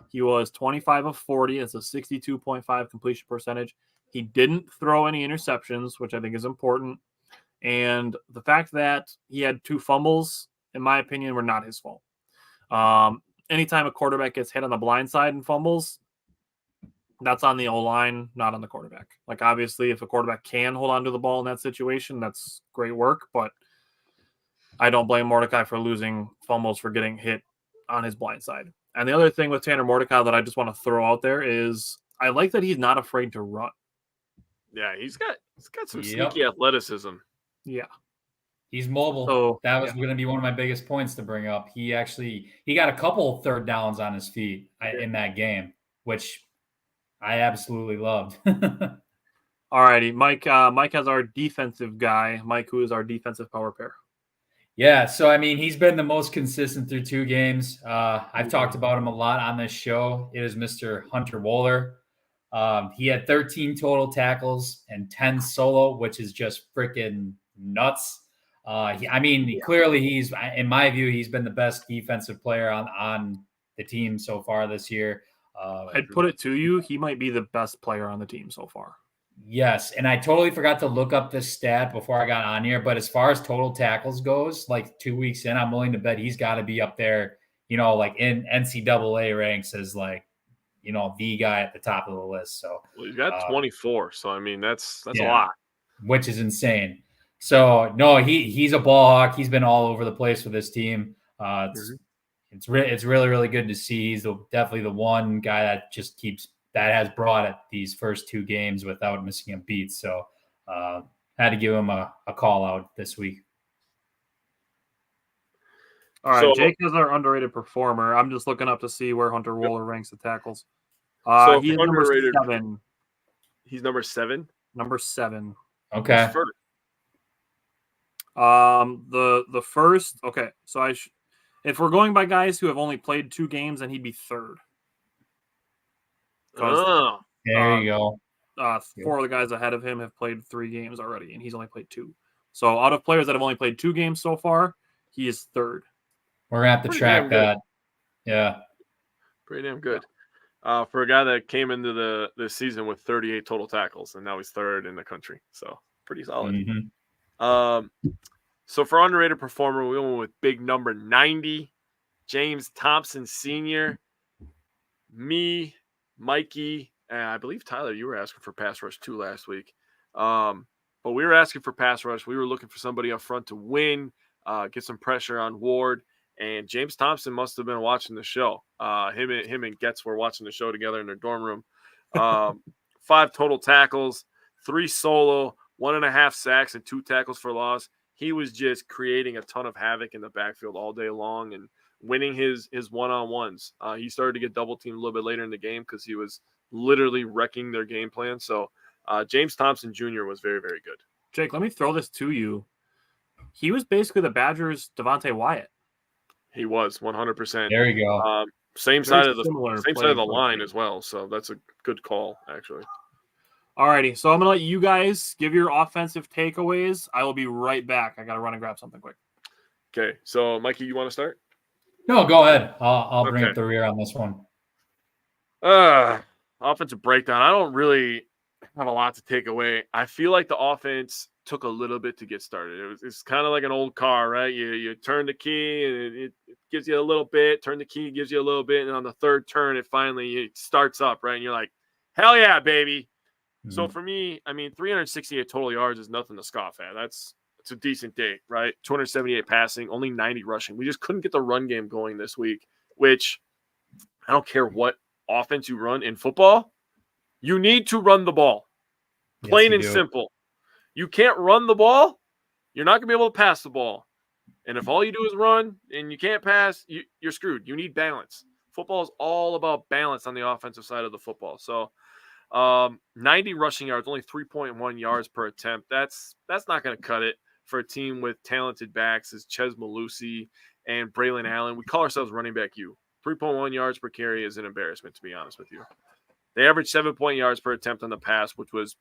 He was 25 of 40. It's a 62.5 completion percentage. He didn't throw any interceptions, which I think is important. And the fact that he had 2 fumbles, in my opinion, were not his fault. Anytime a quarterback gets hit on the blind side and fumbles, that's on the O-line, not on the quarterback. Like, obviously, if a quarterback can hold on to the ball in that situation, that's great work. But I don't blame Mordecai for losing fumbles for getting hit on his blind side. And the other thing with Tanner Mordecai that I just want to throw out there is I like that he's not afraid to run. Yeah, he's got some sneaky athleticism. Yeah. He's mobile. So, that was going to be one of my biggest points to bring up. He got a couple 3rd downs on his feet in that game, which I absolutely loved. All righty. Mike has our defensive guy. Mike, who is our defensive power pair. Yeah, so, I mean, he's been the most consistent through 2 games. I've talked about him a lot on this show. It is Mr. Hunter Wohler. He had 13 total tackles and 10 solo, which is just freaking nuts. Clearly he's, in my view, he's been the best defensive player on the team so far this year. I'd put it to you, he might be the best player on the team so far. Yes, and I totally forgot to look up this stat before I got on here, but as far as total tackles goes, like 2 weeks in, I'm willing to bet he's got to be up there, like in NCAA ranks as like, the guy at the top of the list. So he's got 24. So, I mean, that's a lot. Which is insane. So, no, he's a ball hawk. He's been all over the place with this team. It's really, really good to see. He's definitely the one guy that just has brought it these first 2 games without missing a beat. So, had to give him a call out this week. All right, Jake is our underrated performer. I'm just looking up to see where Hunter Wohler ranks the tackles. He's underrated. Number 7. He's number 7? Number 7. Okay. The first. Okay, so if we're going by guys who have only played 2 games, then he'd be 3rd. There you go. 4 of the guys ahead of him have played 3 games already, and he's only played 2. So out of players that have only played 2 games so far, he is 3rd. We're going to have to track that. Yeah. Pretty damn good. for a guy that came into the season with 38 total tackles, and now he's third in the country. So pretty solid. Mm-hmm. So for underrated performer, we went with big number 90, James Thompson Sr., me, Mikey, and I believe, Tyler, you were asking for pass rush too last week. But we were asking for pass rush. We were looking for somebody up front to win, get some pressure on Ward. And James Thompson must have been watching the show. Him and Getz were watching the show together in their dorm room. 5 total tackles, 3 solo, 1.5 sacks, and 2 tackles for loss. He was just creating a ton of havoc in the backfield all day long and winning his one-on-ones. He started to get double-teamed a little bit later in the game because he was literally wrecking their game plan. So James Thompson Jr. was very, very good. Jake, let me throw this to you. He was basically the Badgers' Devontae Wyatt. He was 100%. There you go. Same side of the line as well. So that's a good call, actually. Alrighty, so I'm gonna let you guys give your offensive takeaways. I will be right back. I gotta run and grab something quick. Okay, so Mikey, you want to start? No, go ahead. I'll bring up the rear on this one. Offensive breakdown. I don't really have a lot to take away. I feel like the offense took a little bit to get started. It's kind of like an old car, right? You turn the key and it gives you a little bit. Turn the key, gives you a little bit, and on the third turn, it starts up, right? And you're like, hell yeah, baby. So for me, 368 total yards is nothing to scoff at. It's a decent day, right? 278 passing, only 90 rushing. We just couldn't get the run game going this week, which I don't care what offense you run in football. You need to run the ball. Plain and simple. You can't run the ball, you're not going to be able to pass the ball. And if all you do is run and you can't pass, you're screwed. You need balance. Football is all about balance on the offensive side of the football. So 90 rushing yards, only 3.1 yards per attempt. That's not going to cut it for a team with talented backs as Ches Malusi and Braylon Allen. We call ourselves running back U. 3.1 yards per carry is an embarrassment, to be honest with you. They averaged 7 yards per attempt on the pass, which was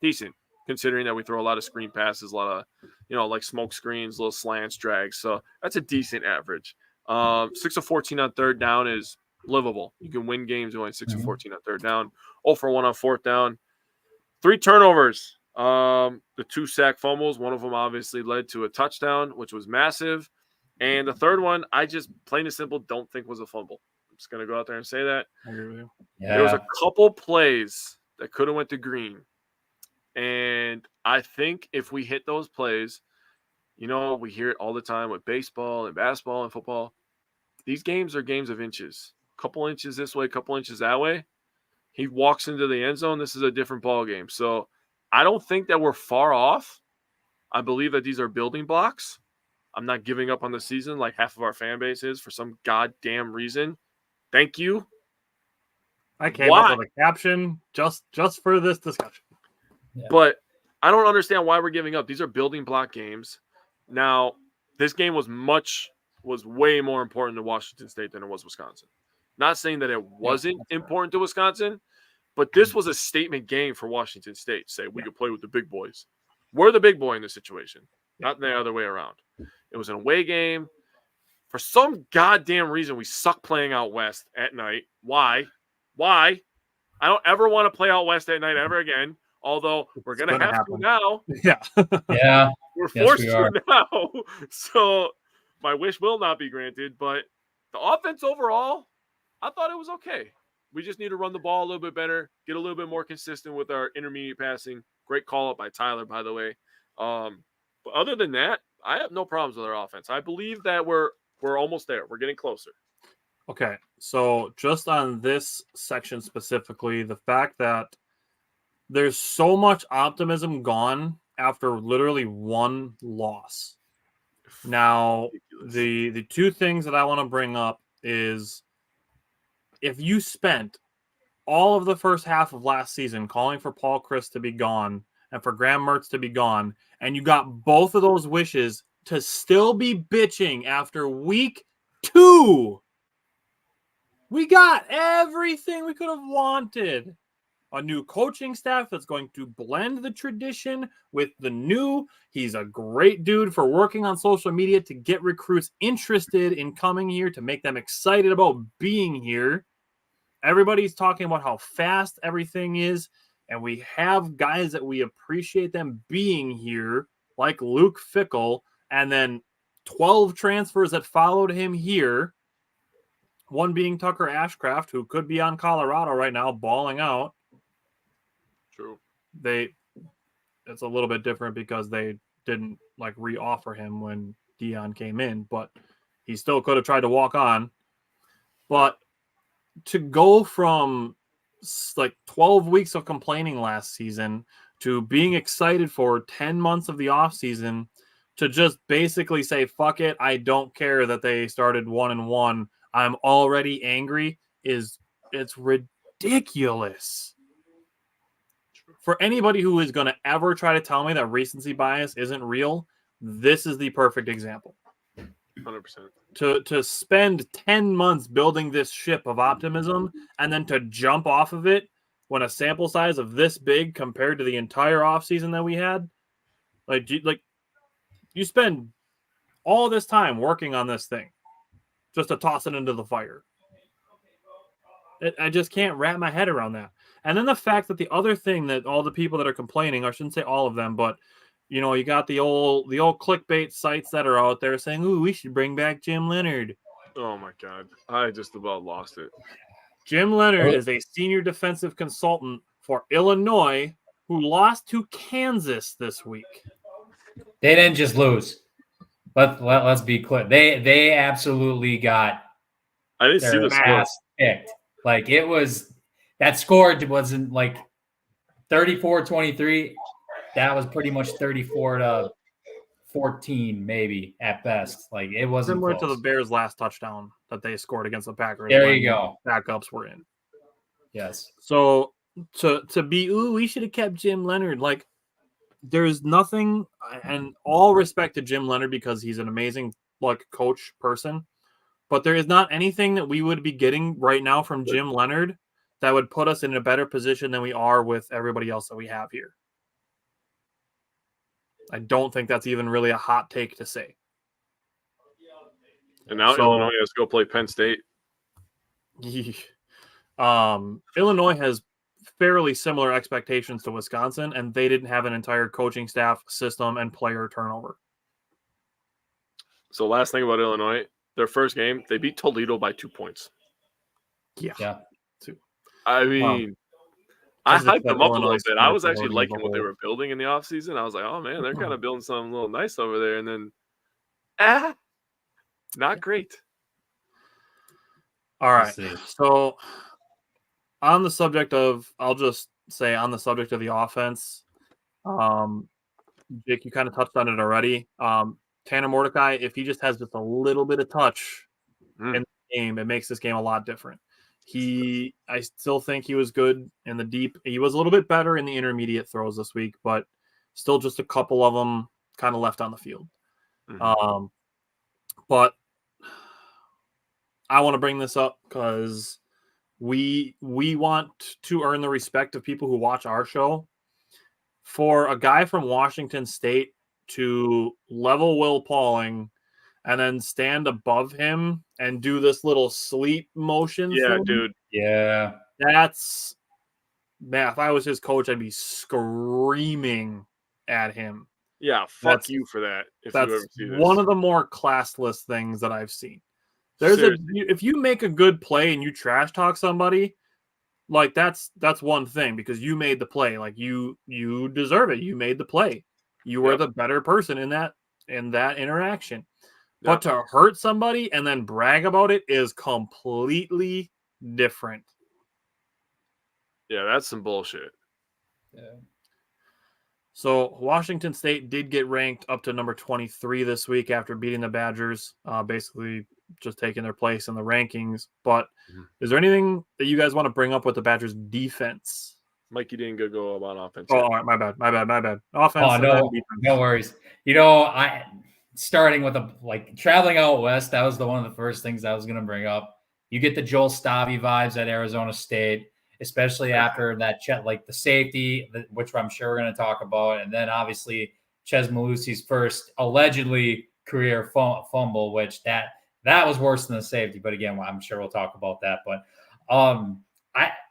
decent, considering that we throw a lot of screen passes, a lot of, like smoke screens, little slants, drags. So that's a decent average. 6 of 14 on third down is livable. You can win games going 6 of 14 on third down. 0 for 1 on fourth down. 3 turnovers. The 2 sack fumbles. One of them obviously led to a touchdown, which was massive. And the third one, I just plain and simple don't think was a fumble. I'm just going to go out there and say that. I agree with you. Yeah. There was a couple plays that could have went to green. And I think if we hit those plays, we hear it all the time with baseball and basketball and football. These games are games of inches. Couple inches this way, couple inches that way. He walks into the end zone. This is a different ball game. So I don't think that we're far off. I believe that these are building blocks. I'm not giving up on the season like half of our fan base is for some goddamn reason. Thank you. I came up with a caption just for this discussion. Yeah. But I don't understand why we're giving up. These are building block games. Now, this game was way more important to Washington State than it was Wisconsin. Not saying that it wasn't important to Wisconsin, but this was a statement game for Washington State. Say, we could play with the big boys. We're the big boy in this situation, not the other way around. It was an away game. For some goddamn reason, we suck playing out west at night. Why? I don't ever want to play out west at night ever again, although we're going to have to now. Yeah. Yeah. We're forced to now. So my wish will not be granted, but the offense overall, I thought it was okay. We just need to run the ball a little bit better, get a little bit more consistent with our intermediate passing. Great call up by Tyler, by the way. But other than that, I have no problems with our offense. I believe that we're almost there. We're getting closer. Okay, so just on this section specifically, the fact that there's so much optimism gone after literally one loss. Now, the 2 things that I want to bring up is if you spent all of the first half of last season calling for Paul Chris to be gone and for Graham Mertz to be gone, and you got both of those wishes to still be bitching after week 2, we got everything we could have wanted. A new coaching staff that's going to blend the tradition with the new. He's a great dude for working on social media to get recruits interested in coming here, to make them excited about being here. everybody's talking about how fast everything is, and we have guys that we appreciate them being here, like Luke Fickell, and then 12 transfers that followed him here. One being Tucker Ashcraft, who could be on Colorado right now, balling out. True. It's a little bit different because they didn't like re-offer him when Dion came in, but he still could have tried to walk on. But to go from like 12 weeks of complaining last season to being excited for 10 months of the offseason to just basically say, fuck it, I don't care that they started 1-1. I'm already angry it's ridiculous. For anybody who is going to ever try to tell me that recency bias isn't real, this is the perfect example. 100%. To spend 10 months building this ship of optimism and then to jump off of it when a sample size of this big compared to the entire offseason that we had, like you spend all this time working on this thing just to toss it into the fire. I just can't wrap my head around that. And then the fact that the other thing that all the people that are complaining, I shouldn't say all of them, but you know, you got the old clickbait sites that are out there saying, "Ooh, we should bring back Jim Leonard." Oh my God, I just about lost it. Jim Leonard is a senior defensive consultant for Illinois who lost to Kansas this week. They didn't just lose. Let's be clear. They absolutely got. I didn't see the score. Picked. Like it was that score wasn't like 34-23. That was pretty much 34-14, maybe at best. Like it wasn't similar close. to the Bears' last touchdown that they scored against the Packers. There you go. Backups were in. Yes. So to be, we should have kept Jim Leonard. Like there's nothing, and all respect to Jim Leonard because he's an amazing coach person. But there is not anything that we would be getting right now from Jim Leonard that would put us in a better position than we are with everybody else that we have here. I don't think that's even really a hot take to say. And now Illinois has to go play Penn State. Illinois has fairly similar expectations to Wisconsin, and they didn't have an entire coaching staff, system, and player turnover. So last thing about Illinois, their first game, they beat Toledo by 2 points. Yeah. I mean, I hyped them up a little bit. I was actually liking what they were building in the offseason. I was like, oh, man, they're kind of building something a little nice over there. And then, not great. All right. So on the subject of, I'll just say on the subject of the offense, Jake, you kind of touched on it already. Tanner Mordecai, if he just has just a little bit of touch in the game, it makes this game a lot different. I still think he was good in the deep. He was a little bit better in the intermediate throws this week, but still just a couple of them kind of left on the field. Mm-hmm. But I want to bring this up because we want to earn the respect of people who watch our show. For a guy from Washington State to level Will Pauling and then stand above him and do this little sleep motion. Yeah, thing, dude. Yeah. That's, man, if I was his coach, I'd be screaming at him. Yeah, fuck you for that. That's one of the more classless things that I've seen. If you make a good play and you trash talk somebody, like that's one thing because you made the play. Like you deserve it. You made the play. You were the better person in that interaction. But to hurt somebody and then brag about it is completely different. Yeah, that's some bullshit. Yeah. So Washington State did get ranked up to number 23 this week after beating the Badgers, basically just taking their place in the rankings. But is there anything that you guys want to bring up with the Badgers defense? Mikey didn't go about offense. Oh, all right, my bad. Offense. Oh, no worries. You know, starting with traveling out west, that was one of the first things I was going to bring up. You get the Joel Stabby vibes at Arizona State, especially after that the safety, which I'm sure we're going to talk about, and then obviously Ches Malusi's first allegedly career fumble, which that was worse than the safety. But again, I'm sure we'll talk about that. But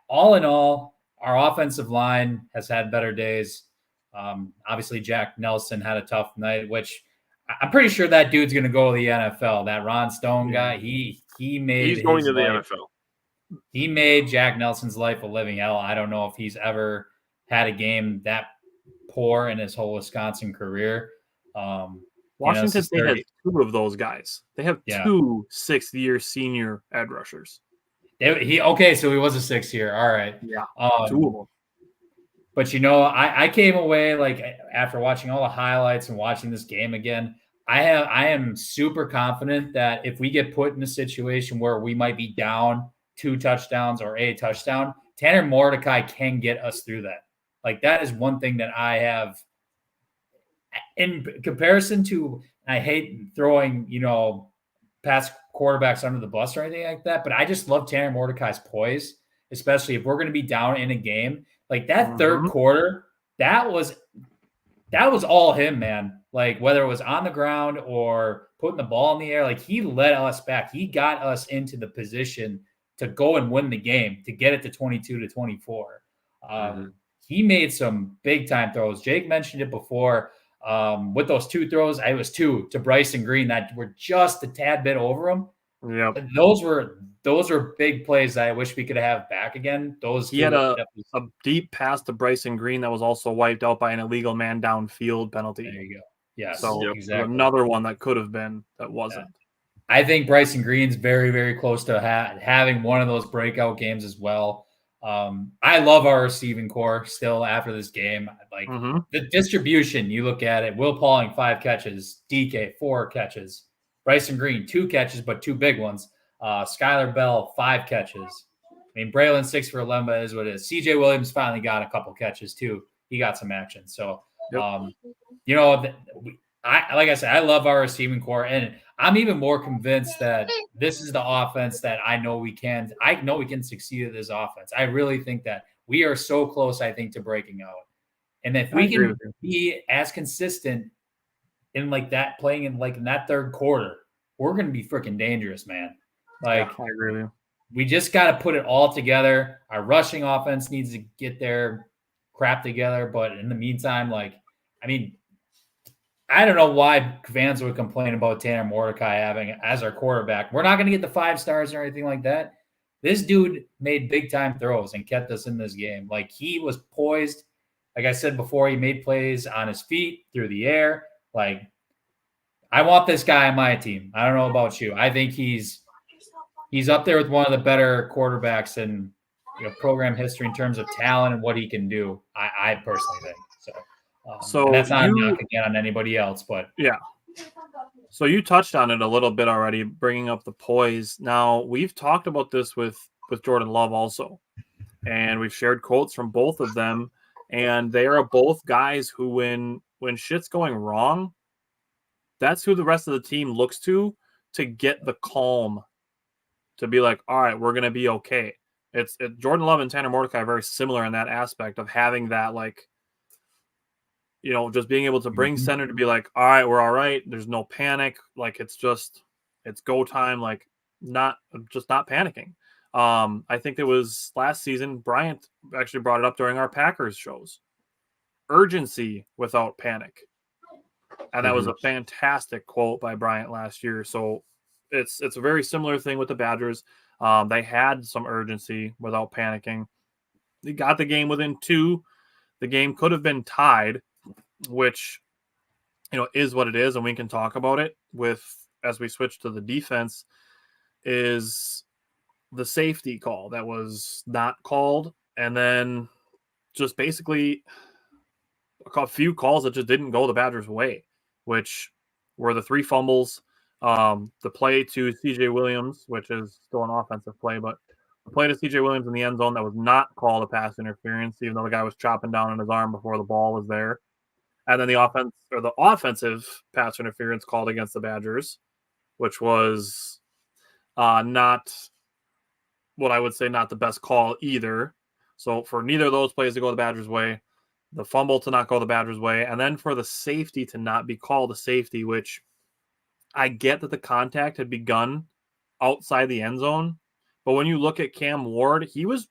all in all, our offensive line has had better days. Obviously, Jack Nelson had a tough night, which I'm pretty sure that dude's going to go to the NFL. That Ron Stone guy, he's going to the NFL. He made Jack Nelson's life a living hell. I don't know if he's ever had a game that poor in his whole Wisconsin career. Washington State has 2 of those guys. They have 2 sixth-year senior edge rushers. So he was a 6th-year. All right. Yeah, 2 of them. But, I came away, like, after watching all the highlights and watching this game again, I am super confident that if we get put in a situation where we might be down 2 touchdowns or a touchdown, Tanner Mordecai can get us through that. Like, that is one thing that I have in comparison to, I hate throwing, past quarterbacks under the bus or anything like that, but I just love Tanner Mordecai's poise, especially if we're going to be down in a game. Like that third quarter, that was all him, man. Like whether it was on the ground or putting the ball in the air, like he led us back. He got us into the position to go and win the game, to get it to 22-24. He made some big time throws. Jake mentioned it before. With those 2 throws, I was 2 to Bryson Green that were just a tad bit over him. Yeah, those were big plays that I wish we could have back again. He had a deep pass to Bryson Green that was also wiped out by an illegal man downfield penalty. There you go. Yeah, so exactly. Another one that could have been that wasn't. Yeah. I think Bryson Green's very, very close to having one of those breakout games as well. I love our receiving core still after this game. Like the distribution, you look at it, Will Pauling, 5 catches, DK, 4 catches, Bryson Green, 2 catches, but 2 big ones. Skylar Bell, 5 catches. I mean, Braylon 6 for 11 is what it is. CJ Williams finally got a couple catches too. He got some action. So, like I said, I love our receiving core, and I'm even more convinced that this is the offense that I know we can succeed at this offense. I really think that we are so close, I think, to breaking out. And if we can be as consistent in like that, playing in that third quarter, we're going to be freaking dangerous, man. Like, I agree with you. We just got to put it all together. Our rushing offense needs to get their crap together. But in the meantime, I don't know why fans would complain about Tanner Mordecai having as our quarterback. We're not going to get the 5 stars or anything like that. This dude made big time throws and kept us in this game. Like he was poised. Like I said before, he made plays on his feet, through the air. Like I want this guy on my team. I don't know about you. I think he's up there with one of the better quarterbacks in program history in terms of talent and what he can do. I personally think so. So that's not a knock again on anybody else, but yeah. So you touched on it a little bit already, bringing up the poise. Now we've talked about this with Jordan Love also, and we've shared quotes from both of them, and they are both guys who, when shit's going wrong, that's who the rest of the team looks to get the calm, to be like, all right, we're gonna be okay. It's Jordan Love and Tanner Mordecai are very similar in that aspect of having that just being able to bring center to be like, all right, we're all right. There's no panic. Like it's go time. Like not panicking. I think it was last season, Bryant actually brought it up during our Packers shows. Urgency without panic. And that was a fantastic quote by Bryant last year. So it's a very similar thing with the Badgers. They had some urgency without panicking. They got the game within 2. The game could have been tied, which, is what it is. And we can talk about it as we switch to the defense, is the safety call that was not called. And then just basically a few calls that just didn't go the Badgers' way, which were the 3 fumbles, the play to CJ Williams, which is still an offensive play, but the play to CJ Williams in the end zone that was not called a pass interference, even though the guy was chopping down on his arm before the ball was there. And then the offensive pass interference called against the Badgers, which was not what I would say not the best call either. So for neither of those plays to go the Badgers' way, the fumble to not go the Badgers' way, and then for the safety to not be called a safety, which I get that the contact had begun outside the end zone. But when you look at Cam Ward, he was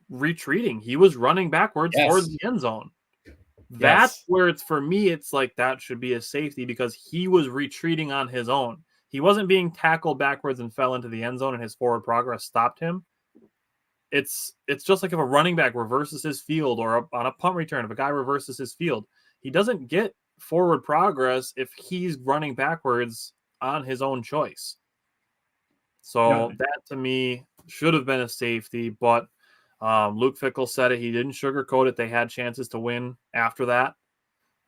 retreating. He was running backwards towards the end zone. That's where for me, it's like that should be a safety because he was retreating on his own. He wasn't being tackled backwards and fell into the end zone and his forward progress stopped him. It's just like if a running back reverses his field or on a punt return, if a guy reverses his field, he doesn't get forward progress if he's running backwards on his own choice. So that to me should have been a safety, but Luke Fickell said it. He didn't sugarcoat it. They had chances to win after that.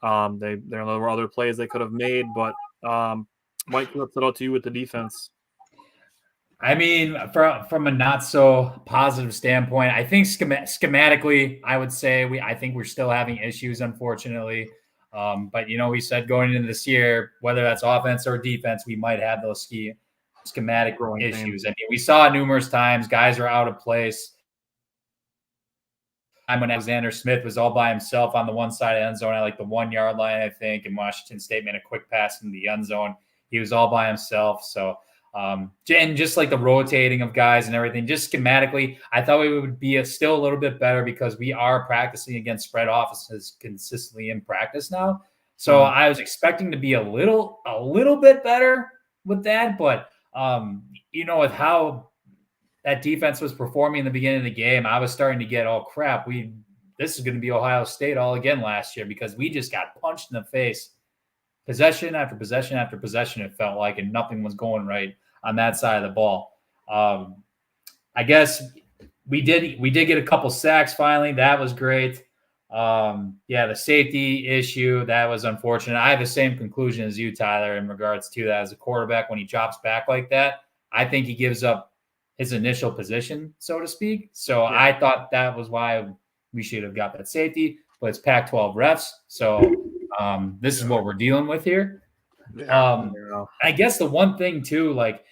There were other plays they could have made, but Mike, what's it out to you with the defense? I mean, from a not so positive standpoint, I think schematically, I would say I think we're still having issues, unfortunately. But we said going into this year, whether that's offense or defense, we might have those schematic issues. I mean, we saw it numerous times. Guys are out of place. When Alexander Smith was all by himself on the one side of the end zone at like the 1 yard line, I think, and Washington State made a quick pass into the end zone. He was all by himself. So, and just like the rotating of guys and everything, just schematically, I thought we would be still a little bit better because we are practicing against spread offenses consistently in practice now. So I was expecting to be a little bit better with that, but with how that defense was performing in the beginning of the game, I was starting to get, oh crap, this is going to be Ohio State all again last year because we just got punched in the face, possession after possession after possession. It felt like, and nothing was going right on that side of the ball. I guess we did get a couple sacks finally. That was great. The safety issue, that was unfortunate. I have the same conclusion as you, Tyler, in regards to that. As a quarterback, when he drops back like that, I think he gives up his initial position, so to speak. So I thought that was why we should have got that safety, but it's Pac-12 refs. So this is what we're dealing with here. I guess the one thing too, like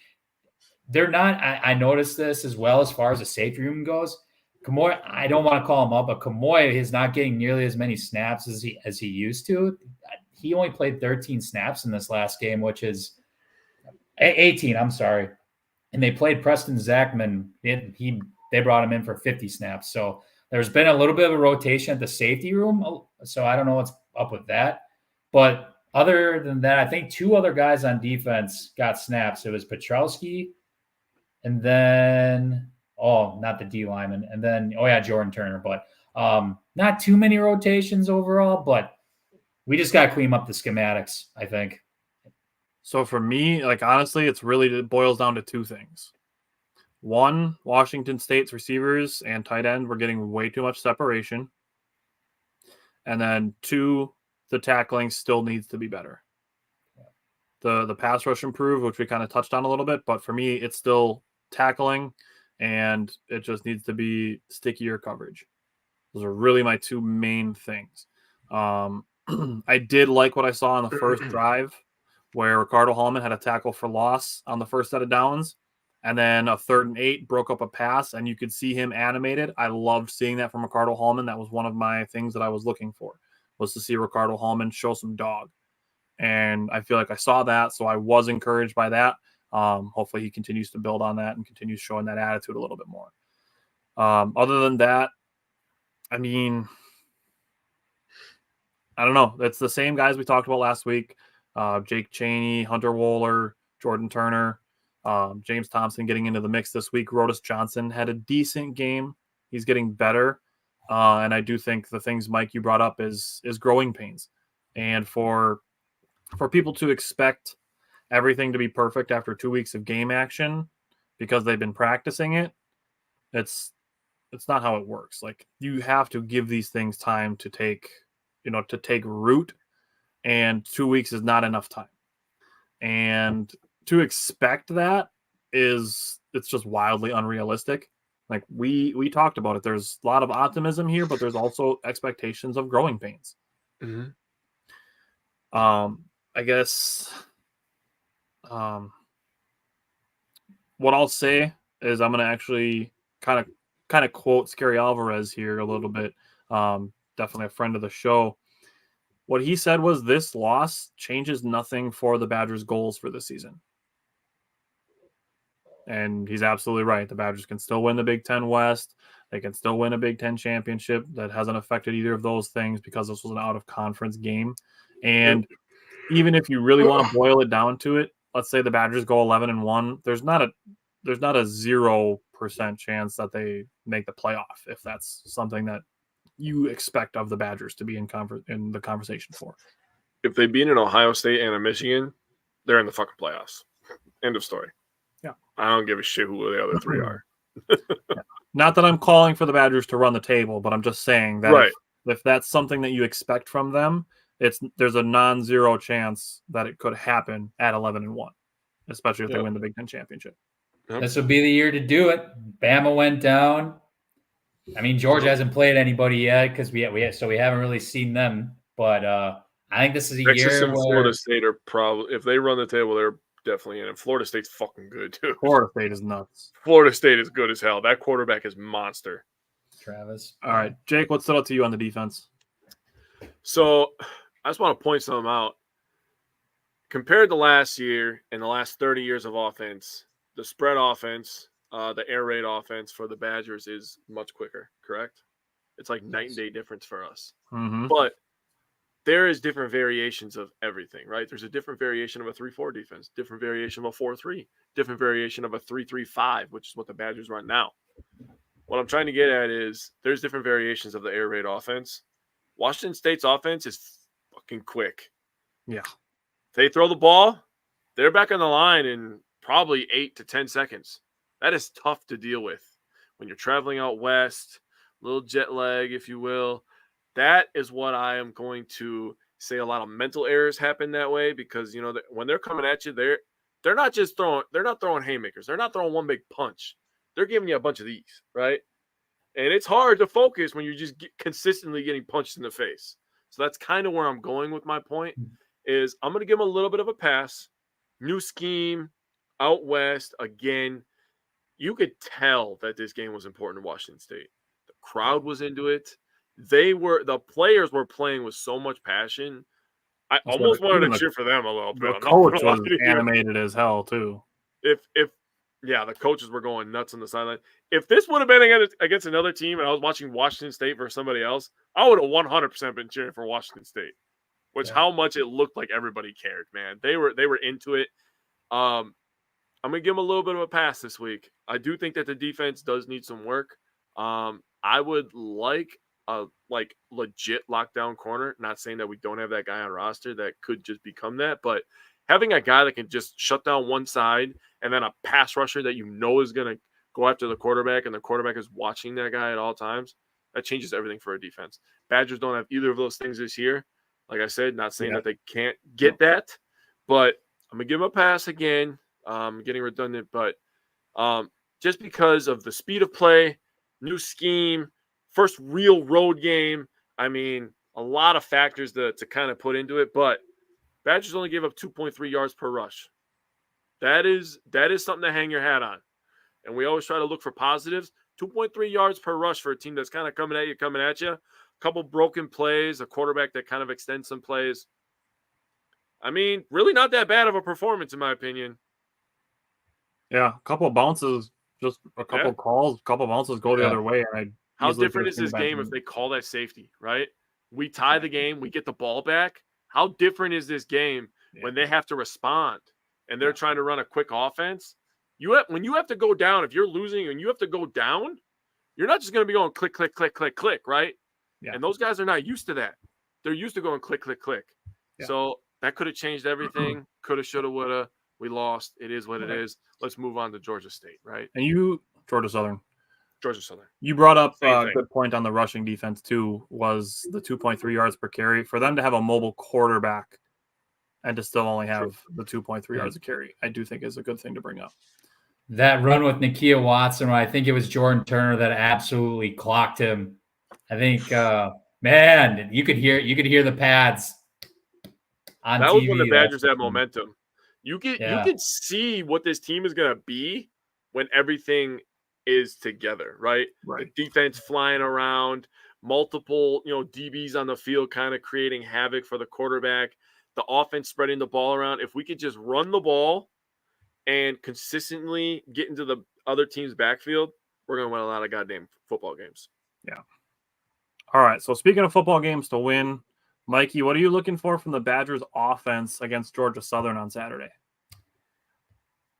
they're not, I noticed this as well as far as the safety room goes. Kamoy, I don't want to call him up, but Kamoy is not getting nearly as many snaps as he used to. He only played 13 snaps in this last game, which is 18. I'm sorry. And they played Preston Zachman. They brought him in for 50 snaps. So there's been a little bit of a rotation at the safety room. So I don't know what's up with that. But other than that, I think two other guys on defense got snaps. It was Petrowski and then, not the D lineman. And then, Jordan Turner. But not too many rotations overall. But we just got to clean up the schematics, I think. So for me, like honestly, it boils down to two things. One, Washington State's receivers and tight end were getting way too much separation. And then two, the tackling still needs to be better. The pass rush improved, which we kind of touched on a little bit, but for me, it's still tackling and it just needs to be stickier coverage. Those are really my two main things. I did like what I saw on the first drive, where Ricardo Hallman had a tackle for loss on the first set of downs, and then a 3rd and 8 broke up a pass, and you could see him animated. I loved seeing that from Ricardo Hallman. That was one of my things that I was looking for, was to see Ricardo Hallman show some dog. And I feel like I saw that, so I was encouraged by that. Hopefully he continues to build on that and continues showing that attitude a little bit more. Other than that, I mean, I don't know. It's the same guys we talked about last week. Jake Chaney, Hunter Wohler, Jordan Turner, James Thompson getting into the mix this week. Rodus Johnson had a decent game. He's getting better. And I do think the things, Mike, you brought up is growing pains. And for people to expect everything to be perfect after 2 weeks of game action because they've been practicing it, it's not how it works. Like, you have to give these things time to take root. And 2 weeks is not enough time. And to expect that it's just wildly unrealistic. Like we talked about it. There's a lot of optimism here, but there's also expectations of growing pains. Mm-hmm. I guess what I'll say is I'm going to actually kind of quote Scary Alvarez here a little bit. Definitely a friend of the show. What he said was, this loss changes nothing for the Badgers' goals for the season. And he's absolutely right. The Badgers can still win the Big Ten West. They can still win a Big Ten championship. That hasn't affected either of those things because this was an out-of-conference game. And even if you really want to boil it down to it, let's say the Badgers go 11-1. There's not a 0% chance that they make the playoff if that's something that you expect of the Badgers to be in the conversation for. If they beat an Ohio State and a Michigan, they're in the fucking playoffs. End of story. Yeah. I don't give a shit who the other three are. Yeah. Not that I'm calling for the Badgers to run the table, but I'm just saying that if that's something that you expect from them, there's a non-zero chance that it could happen at 11-1, especially if they win the Big Ten championship. Yep. This would be the year to do it. Bama went down. I mean, Georgia hasn't played anybody yet because we haven't really seen them. But I think this is a Texas year and where Florida State are probably, if they run the table, they're definitely in it. Florida State's fucking good too. Florida State is nuts. Florida State is good as hell. That quarterback is monster. Travis. All right, Jake, what stood out to you on the defense? So I just want to point something out. Compared to last year and the last 30 years of offense, the spread offense, the air raid offense for the Badgers is much quicker, correct? It's like night and day difference for us. Mm-hmm. But there is different variations of everything, right? There's a different variation of a 3-4 defense, different variation of a 4-3, different variation of a 3-3-5, which is what the Badgers run now. What I'm trying to get at is there's different variations of the air raid offense. Washington State's offense is fucking quick. Yeah. They throw the ball, they're back on the line in probably 8 to 10 seconds. That is tough to deal with when you're traveling out west, a little jet lag, if you will. That is what I am going to say. A lot of mental errors happen that way because, you know, when they're coming at you, they're not throwing haymakers. They're not throwing one big punch. They're giving you a bunch of these, right? And it's hard to focus when you're just consistently getting punched in the face. So that's kind of where I'm going with my point is I'm going to give them a little bit of a pass. New scheme, out west, again. You could tell that this game was important to Washington State. The crowd was into it. The players were playing with so much passion. I almost wanted to cheer for them a little bit. The coach was animated as hell too. The coaches were going nuts on the sideline. If this would have been against another team and I was watching Washington State versus somebody else, I would have 100% been cheering for Washington State. How much it looked like everybody cared, man. They were into it. I'm going to give them a little bit of a pass this week. I do think that the defense does need some work. I would like a legit lockdown corner. Not saying that we don't have that guy on roster that could just become that, but having a guy that can just shut down one side and then a pass rusher that you know is going to go after the quarterback and the quarterback is watching that guy at all times, that changes everything for a defense. Badgers don't have either of those things this year. Like I said, not saying that they can't get that, but I'm going to give them a pass again. Getting redundant, but just because of the speed of play, new scheme, first real road game, I mean, a lot of factors to kind of put into it, but Badgers only gave up 2.3 yards per rush. That is something to hang your hat on. And we always try to look for positives. 2.3 yards per rush for a team that's kind of coming at you. A couple broken plays, a quarterback that kind of extends some plays. I mean, really not that bad of a performance, in my opinion. Yeah, a couple of bounces, just a couple of calls, a couple of bounces go the other way. And how different is this game if they call that safety, right? We tie the game, we get the ball back. How different is this game when they have to respond and they're trying to run a quick offense? When you have to go down, if you're losing and you have to go down, you're not just going to be going click, click, click, click, click, right? Yeah. And those guys are not used to that. They're used to going click, click, click. Yeah. So that could have changed everything. Coulda, shoulda, woulda. We lost. It is what it is. Let's move on to Georgia State, right? And Georgia Southern. You brought up a good point on the rushing defense, too, was the 2.3 yards per carry. For them to have a mobile quarterback and to still only have the 2.3 yards a carry, I do think is a good thing to bring up. That run with Nakia Watson, I think it was Jordan Turner that absolutely clocked him. I think, man, you could hear the pads on TV. That was when the Badgers had momentum. You can see what this team is going to be when everything is together, right? The defense flying around, multiple, DBs on the field kind of creating havoc for the quarterback, the offense spreading the ball around. If we could just run the ball and consistently get into the other team's backfield, we're going to win a lot of goddamn football games. Yeah. All right. So speaking of football games to win, Mikey, what are you looking for from the Badgers offense against Georgia Southern on Saturday?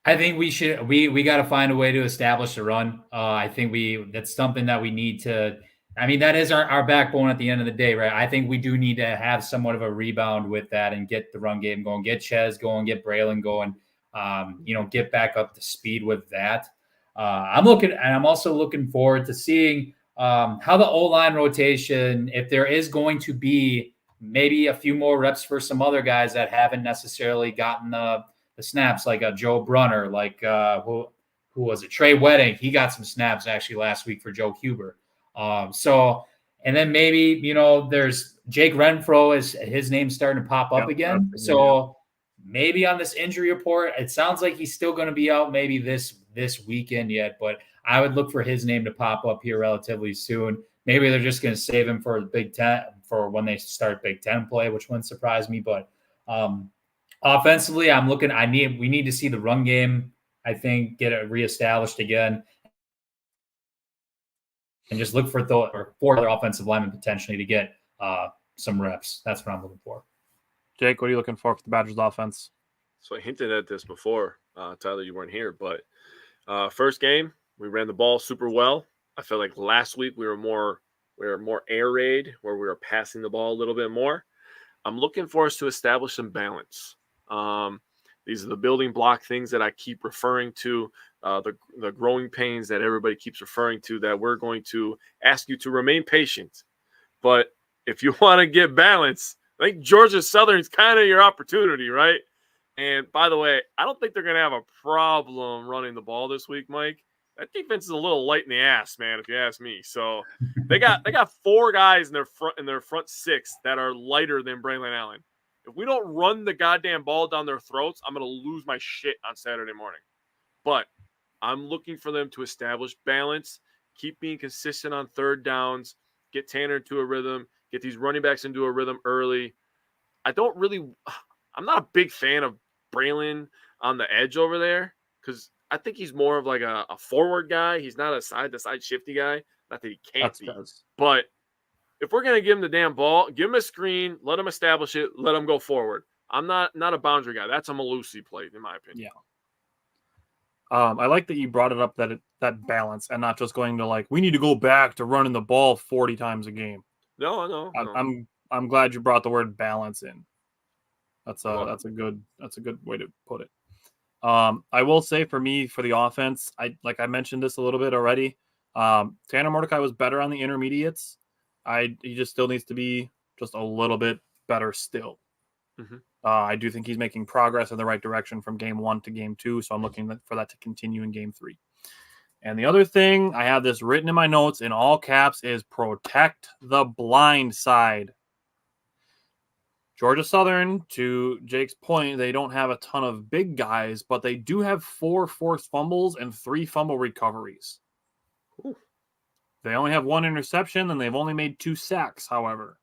I think we got to find a way to establish a run. I think that's something that we need to, I mean, that is our backbone at the end of the day, right? I think we do need to have somewhat of a rebound with that and get the run game going, get Ches going, get Braylon going, get back up to speed with that. I'm also looking forward to seeing how the O-line rotation, if there is going to be maybe a few more reps for some other guys that haven't necessarily gotten the snaps, like Joe Brunner, like who was it? Trey Wedding. He got some snaps actually last week for Joe Huber. And then maybe, there's Jake Renfro, is his name starting to pop up again. So maybe on this injury report, it sounds like he's still going to be out maybe this weekend yet, but I would look for his name to pop up here relatively soon. Maybe they're just going to save him for the Big Ten, for when they start Big Ten play, which wouldn't surprise me. But offensively, we need to see the run game, I think, get it reestablished again. And just look for other offensive linemen potentially to get some reps. That's what I'm looking for. Jake, what are you looking for the Badgers offense? So I hinted at this before. Tyler, you weren't here, but first game, we ran the ball super well. I felt like last week we were more air raid, where we were passing the ball a little bit more. I'm looking for us to establish some balance. These are the building block things that I keep referring to, the growing pains that everybody keeps referring to, that we're going to ask you to remain patient. But if you want to get balance, I think Georgia Southern's kind of your opportunity, right? And by the way, I don't think they're going to have a problem running the ball this week, Mike. That defense is a little light in the ass, man, if you ask me. So they got 4 guys in their front 6 that are lighter than Braylon Allen. If we don't run the goddamn ball down their throats, I'm going to lose my shit on Saturday morning. But I'm looking for them to establish balance, keep being consistent on third downs, get Tanner into a rhythm, get these running backs into a rhythm early. I'm not a big fan of Braylon on the edge over there, because I think he's more of like a forward guy. He's not a side-to-side shifty guy. Not that he can't be. But if we're going to give him the damn ball, give him a screen, let him establish it, let him go forward. I'm not a boundary guy. That's a Malusi play, in my opinion. Yeah. I like that you brought it up, that balance, and not just going to we need to go back to running the ball 40 times a game. No. I'm glad you brought the word balance in. That's a good way to put it. I will say, for me, for the offense, I mentioned this a little bit already. Tanner Mordecai was better on the intermediates. He just still needs to be just a little bit better still. Mm-hmm. I do think he's making progress in the right direction from game 1 to game 2, so I'm looking for that to continue in game 3. And the other thing, I have this written in my notes in all caps, is protect the blind side. Georgia Southern, to Jake's point, they don't have a ton of big guys, but they do have 4 forced fumbles and 3 fumble recoveries. Ooh. They only have 1 interception, and they've only made 2 sacks, however.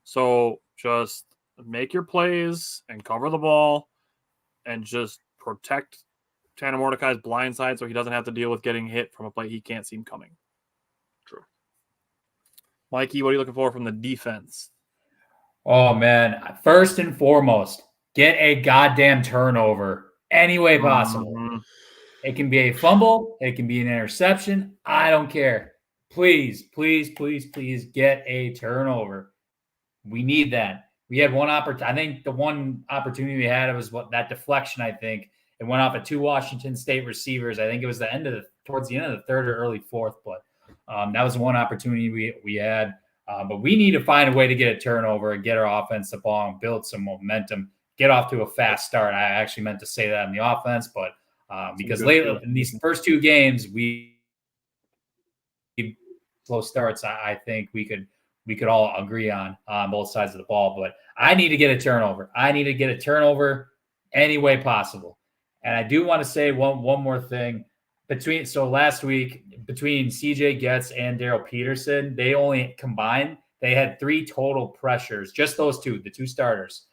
So just make your plays and cover the ball and just protect Tanner Mordecai's blind side so he doesn't have to deal with getting hit from a play he can't see coming. True. Mikey, what are you looking for from the defense? Oh, man. First and foremost, get a goddamn turnover any way possible. Mm-hmm. It can be a fumble. It can be an interception. I don't care. Please, please, please, please get a turnover. We need that. We had one opportunity. I think the one opportunity we had, it was that deflection, I think. It went off of 2 Washington State receivers. I think it was towards the end of the 3rd or early 4th. But that was one opportunity we had. But we need to find a way to get a turnover and get our offense the ball and build some momentum, get off to a fast start. I actually meant to say that in the offense, but because lately in these first 2 games, we slow starts. I think we could all agree on both sides of the ball. But I need to get a turnover. I need to get a turnover any way possible. And I do want to say one more thing. Last week, between CJ Getz and Daryl Peterson, they only combined, they had 3 total pressures, just those 2, the 2 starters,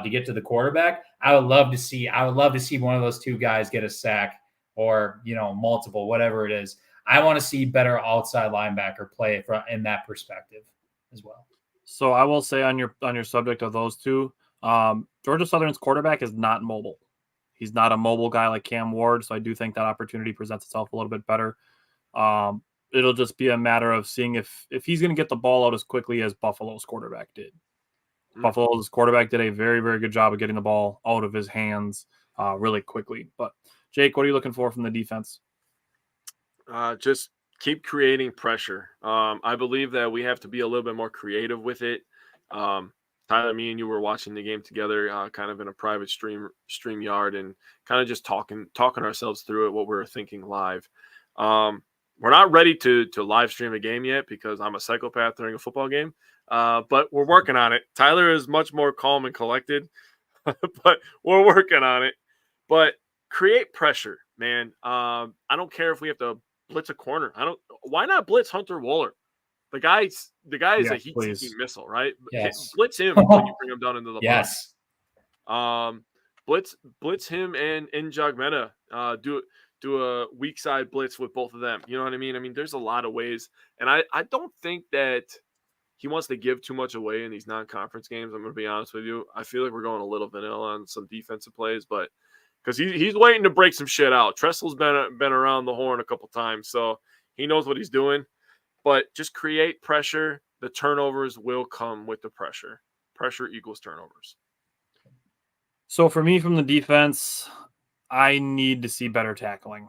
to get to the quarterback. I would love to see one of those 2 guys get a sack or, multiple, whatever it is. I want to see better outside linebacker play in that perspective as well. So I will say on your subject of those two, Georgia Southern's quarterback is not mobile. He's not a mobile guy like Cam Ward, so I do think that opportunity presents itself a little bit better. It'll just be a matter of seeing if he's going to get the ball out as quickly as Buffalo's quarterback did. Buffalo's quarterback did a very, very good job of getting the ball out of his hands really quickly. But Jake, what are you looking for from the defense? Just keep creating pressure. I believe that we have to be a little bit more creative with it. Tyler, me and you were watching the game together, kind of in a private stream yard, and kind of just talking ourselves through it, what we were thinking live. We're not ready to live stream a game yet because I'm a psychopath during a football game, but we're working on it. Tyler is much more calm and collected, but we're working on it. But create pressure, man. I don't care if we have to blitz a corner. Why not blitz Hunter Wohler? The guy is a heat-seeking missile, right? Yes. Blitz him when you bring him down into the box. Blitz him and Njagmeta. Do a weak side blitz with both of them. You know what I mean? I mean, there's a lot of ways, and I don't think that he wants to give too much away in these non-conference games. I'm going to be honest with you. I feel like we're going a little vanilla on some defensive plays, but because he's waiting to break some shit out. Tressel's been around the horn a couple times, so he knows what he's doing. But just create pressure. The turnovers will come with the pressure. Pressure equals turnovers. So for me, from the defense, I need to see better tackling.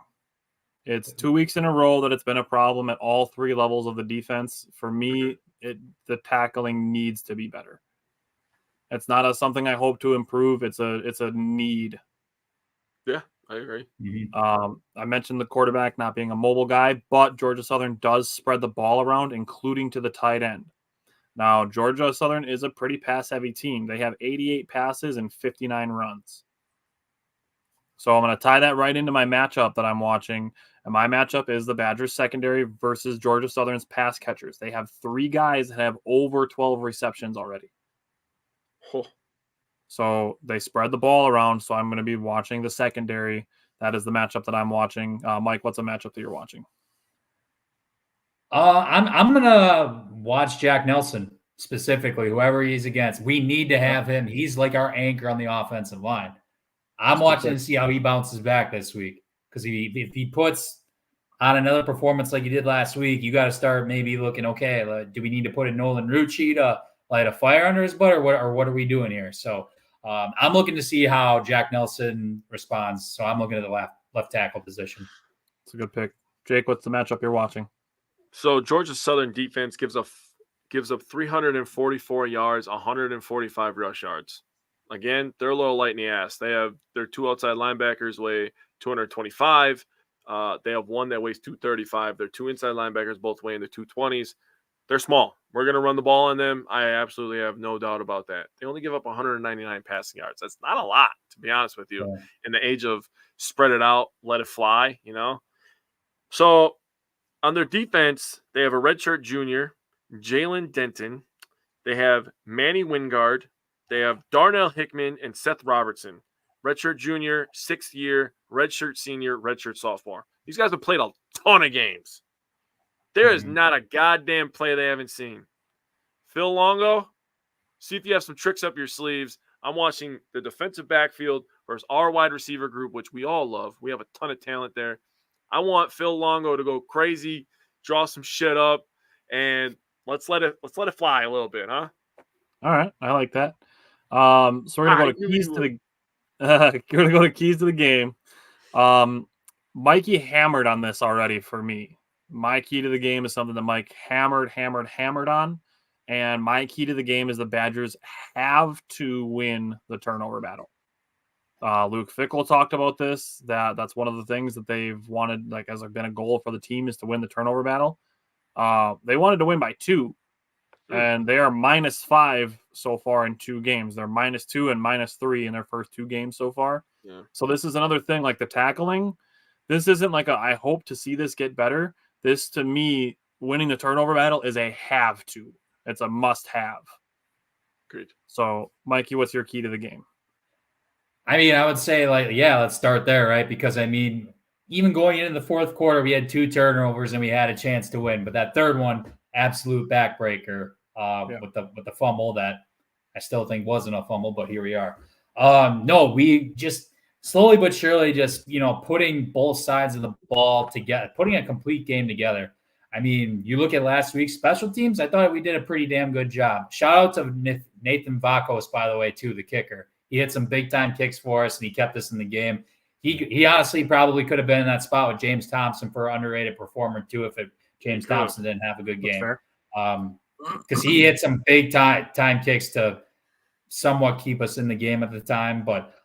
It's 2 weeks in a row that it's been a problem at all three levels of the defense. For me, the tackling needs to be better. It's not something I hope to improve. It's a need. Yeah, I agree. Mm-hmm. I mentioned the quarterback not being a mobile guy, but Georgia Southern does spread the ball around, including to the tight end. Now, Georgia Southern is a pretty pass-heavy team. They have 88 passes and 59 runs. So I'm going to tie that right into my matchup that I'm watching. And my matchup is the Badgers secondary versus Georgia Southern's pass catchers. They have 3 guys that have over 12 receptions already. Oh. So they spread the ball around. So I'm going to be watching the secondary. That is the matchup that I'm watching. Mike, what's a matchup that you're watching? I'm going to watch Jack Nelson specifically, whoever he's against. We need to have him. He's like our anchor on the offensive line. I'm watching to see how he bounces back this week, because if he puts on another performance like he did last week, you got to start maybe looking, okay, do we need to put in Nolan Rucci to light a fire under his butt, or what are we doing here? So I'm looking to see how Jack Nelson responds. So I'm looking at the left tackle position. It's a good pick. Jake, what's the matchup you're watching? So Georgia Southern defense gives up 344 yards, 145 rush yards. Again, they're a little light in the ass. Their 2 outside linebackers weigh 225. They have one that weighs 235. Their 2 inside linebackers both weigh in the 220s. They're small. We're going to run the ball on them. I absolutely have no doubt about that. They only give up 199 passing yards. That's not a lot, to be honest with you. Yeah. In the age of spread it out, let it fly, you know. So on their defense, they have a redshirt junior, Jalen Denton. They have Manny Wingard. They have Darnell Hickman and Seth Robertson. Redshirt junior, 6th year, redshirt senior, redshirt sophomore. These guys have played a ton of games. There is not a goddamn play they haven't seen. Phil Longo, see if you have some tricks up your sleeves. I'm watching the defensive backfield versus our wide receiver group, which we all love. We have a ton of talent there. I want Phil Longo to go crazy, draw some shit up, and let's let it fly a little bit, huh? All right, I like that. So we're gonna go to keys to the game. Mikey hammered on this already for me. My key to the game is something that Mike hammered on, and my key to the game is the Badgers have to win the turnover battle. Luke Fickell talked about this. That's one of the things that they've wanted, like, as been a goal for the team, is to win the turnover battle. They wanted to win by 2. And they are -5 so far in 2 games. They're -2 and -3 in their first 2 games so far. Yeah. So this is another thing, like the tackling. This isn't like I hope to see this get better. This, to me, winning the turnover battle is a have to. It's a must-have. Great. So, Mikey, what's your key to the game? I mean, I would say, let's start there, right? Because, I mean, even going into the fourth quarter, we had 2 turnovers and we had a chance to win. But that third one, absolute backbreaker with the fumble that I still think wasn't a fumble, but here we are. No, we just slowly but surely just, putting both sides of the ball together, putting a complete game together. I mean, you look at last week's special teams, I thought we did a pretty damn good job. Shout out to Nathan Vakos, by the way, too, the kicker. He hit some big-time kicks for us, and he kept us in the game. He honestly probably could have been in that spot with James Thompson for underrated performer, too, if James Thompson didn't have a good game. Because he hit some big-time kicks to somewhat keep us in the game at the time. But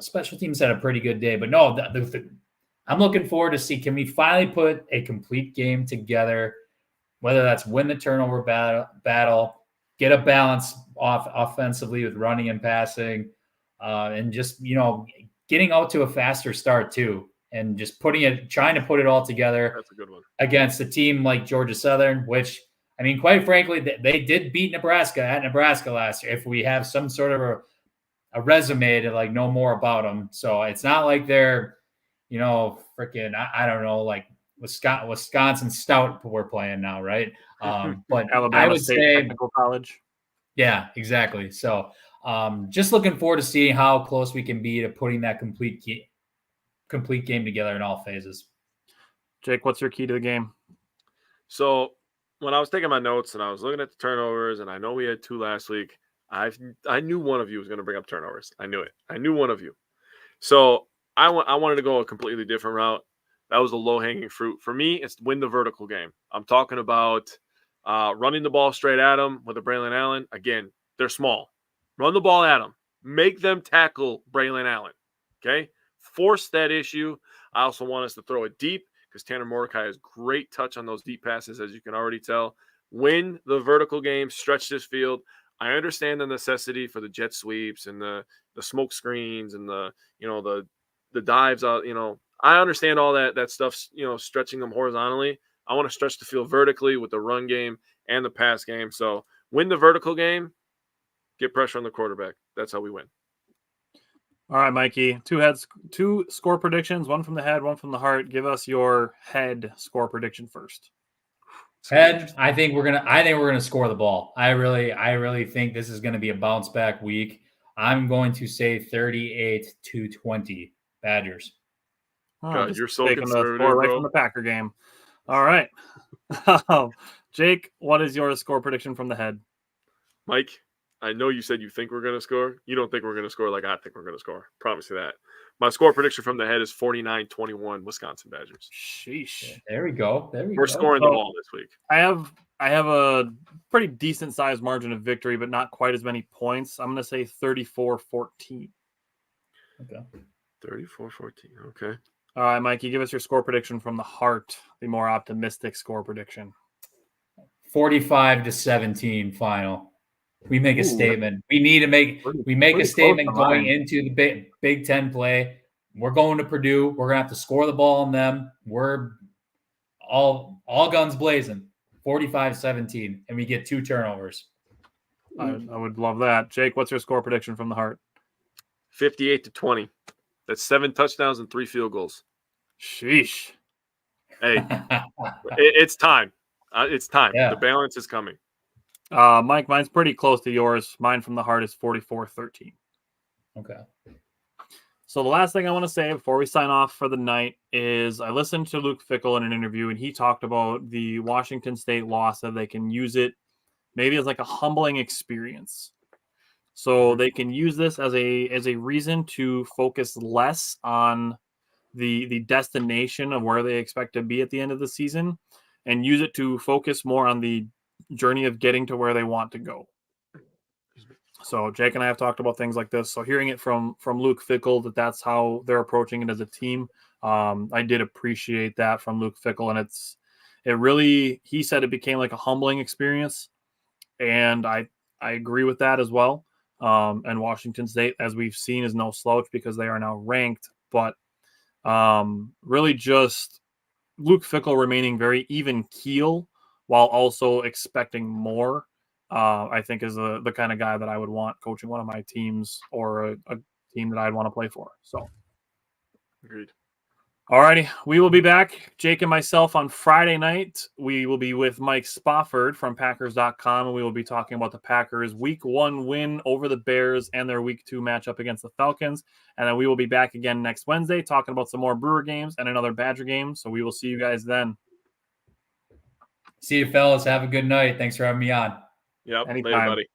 special teams had a pretty good day. But no, I'm looking forward to see, can we finally put a complete game together, whether that's win the turnover battle, get a balance off offensively with running and passing, and just, getting out to a faster start too, and just trying to put it all together. That's a good one. Against a team like Georgia Southern, which, I mean, quite frankly, they did beat Nebraska at Nebraska last year. If we have some sort of a resume to know more about them. So it's not like they're, freaking, I don't know, like Wisconsin Stout we're playing now, right? But Alabama I would State say Technical College. Yeah, exactly. So just looking forward to seeing how close we can be to putting that complete game together in all phases. Jake, what's your key to the game? So when I was taking my notes and I was looking at the turnovers, and I know we had 2 last week, I knew one of you was going to bring up turnovers. I knew it. I knew one of you. So I wanted to go a completely different route. That was the low-hanging fruit. For me, it's win the vertical game. I'm talking about running the ball straight at them with a Braylon Allen. Again, they're small. Run the ball at them. Make them tackle Braylon Allen. Okay? Force that issue. I also want us to throw it deep because Tanner Mordecai has great touch on those deep passes, as you can already tell. Win the vertical game. Stretch this field. I understand the necessity for the jet sweeps and the smoke screens and the dives out. I understand all that stuff, stretching them horizontally. I want to stretch the field vertically with the run game and the pass game. So win the vertical game, get pressure on the quarterback. That's how we win. All right, Mikey. 2 score predictions, one from the head, one from the heart. Give us your head score prediction first. Head, I think we're gonna score the ball. I really think this is gonna be a bounce back week. I'm going to say 38-20 Badgers. God, you're so conservative, right from the Packer game. All right. Jake, what is your score prediction from the head? Mike, I know you said you think we're going to score. You don't think we're going to score like I think we're going to score. Promise you that. My score prediction from the head is 49-21 Wisconsin Badgers. Sheesh. There we go. We're scoring the ball this week. I have a pretty decent sized margin of victory, but not quite as many points. I'm going to say 34-14. Okay. 34-14. Okay. All right, Mikey, give us your score prediction from the heart, the more optimistic score prediction. 45-17 final. We make a statement. We need to make a statement going into the Big Ten play. We're going to Purdue. We're going to have to score the ball on them. We're all guns blazing. 45-17, and we get 2 turnovers. I would love that. Jake, what's your score prediction from the heart? 58-20. That's 7 touchdowns and 3 field goals. Sheesh. Hey, it's time. It's time. Yeah. The balance is coming. Mike, mine's pretty close to yours. Mine from the heart is 44-13. Okay. So the last thing I want to say before we sign off for the night is I listened to Luke Fickell in an interview, and he talked about the Washington State loss, that they can use it maybe as like a humbling experience. So they can use this as a reason to focus less on the destination of where they expect to be at the end of the season, and use it to focus more on the journey of getting to where they want to go. So Jake and I have talked about things like this. So hearing it from Luke Fickell, that's how they're approaching it as a team. I did appreciate that from Luke Fickell, and he said it became like a humbling experience. And I agree with that as well. And Washington State, as we've seen, is no slouch because they are now ranked, but really just Luke Fickell remaining very even keel while also expecting more, I think is the kind of guy that I would want coaching one of my teams, or a team that I'd want to play for. So, agreed. Alrighty, we will be back, Jake and myself, on Friday night. We will be with Mike Spofford from Packers.com, and we will be talking about the Packers' Week 1 win over the Bears and their Week 2 matchup against the Falcons. And then we will be back again next Wednesday talking about some more Brewer games and another Badger game. So we will see you guys then. See you, fellas. Have a good night. Thanks for having me on. Yep. Anytime. Later, buddy.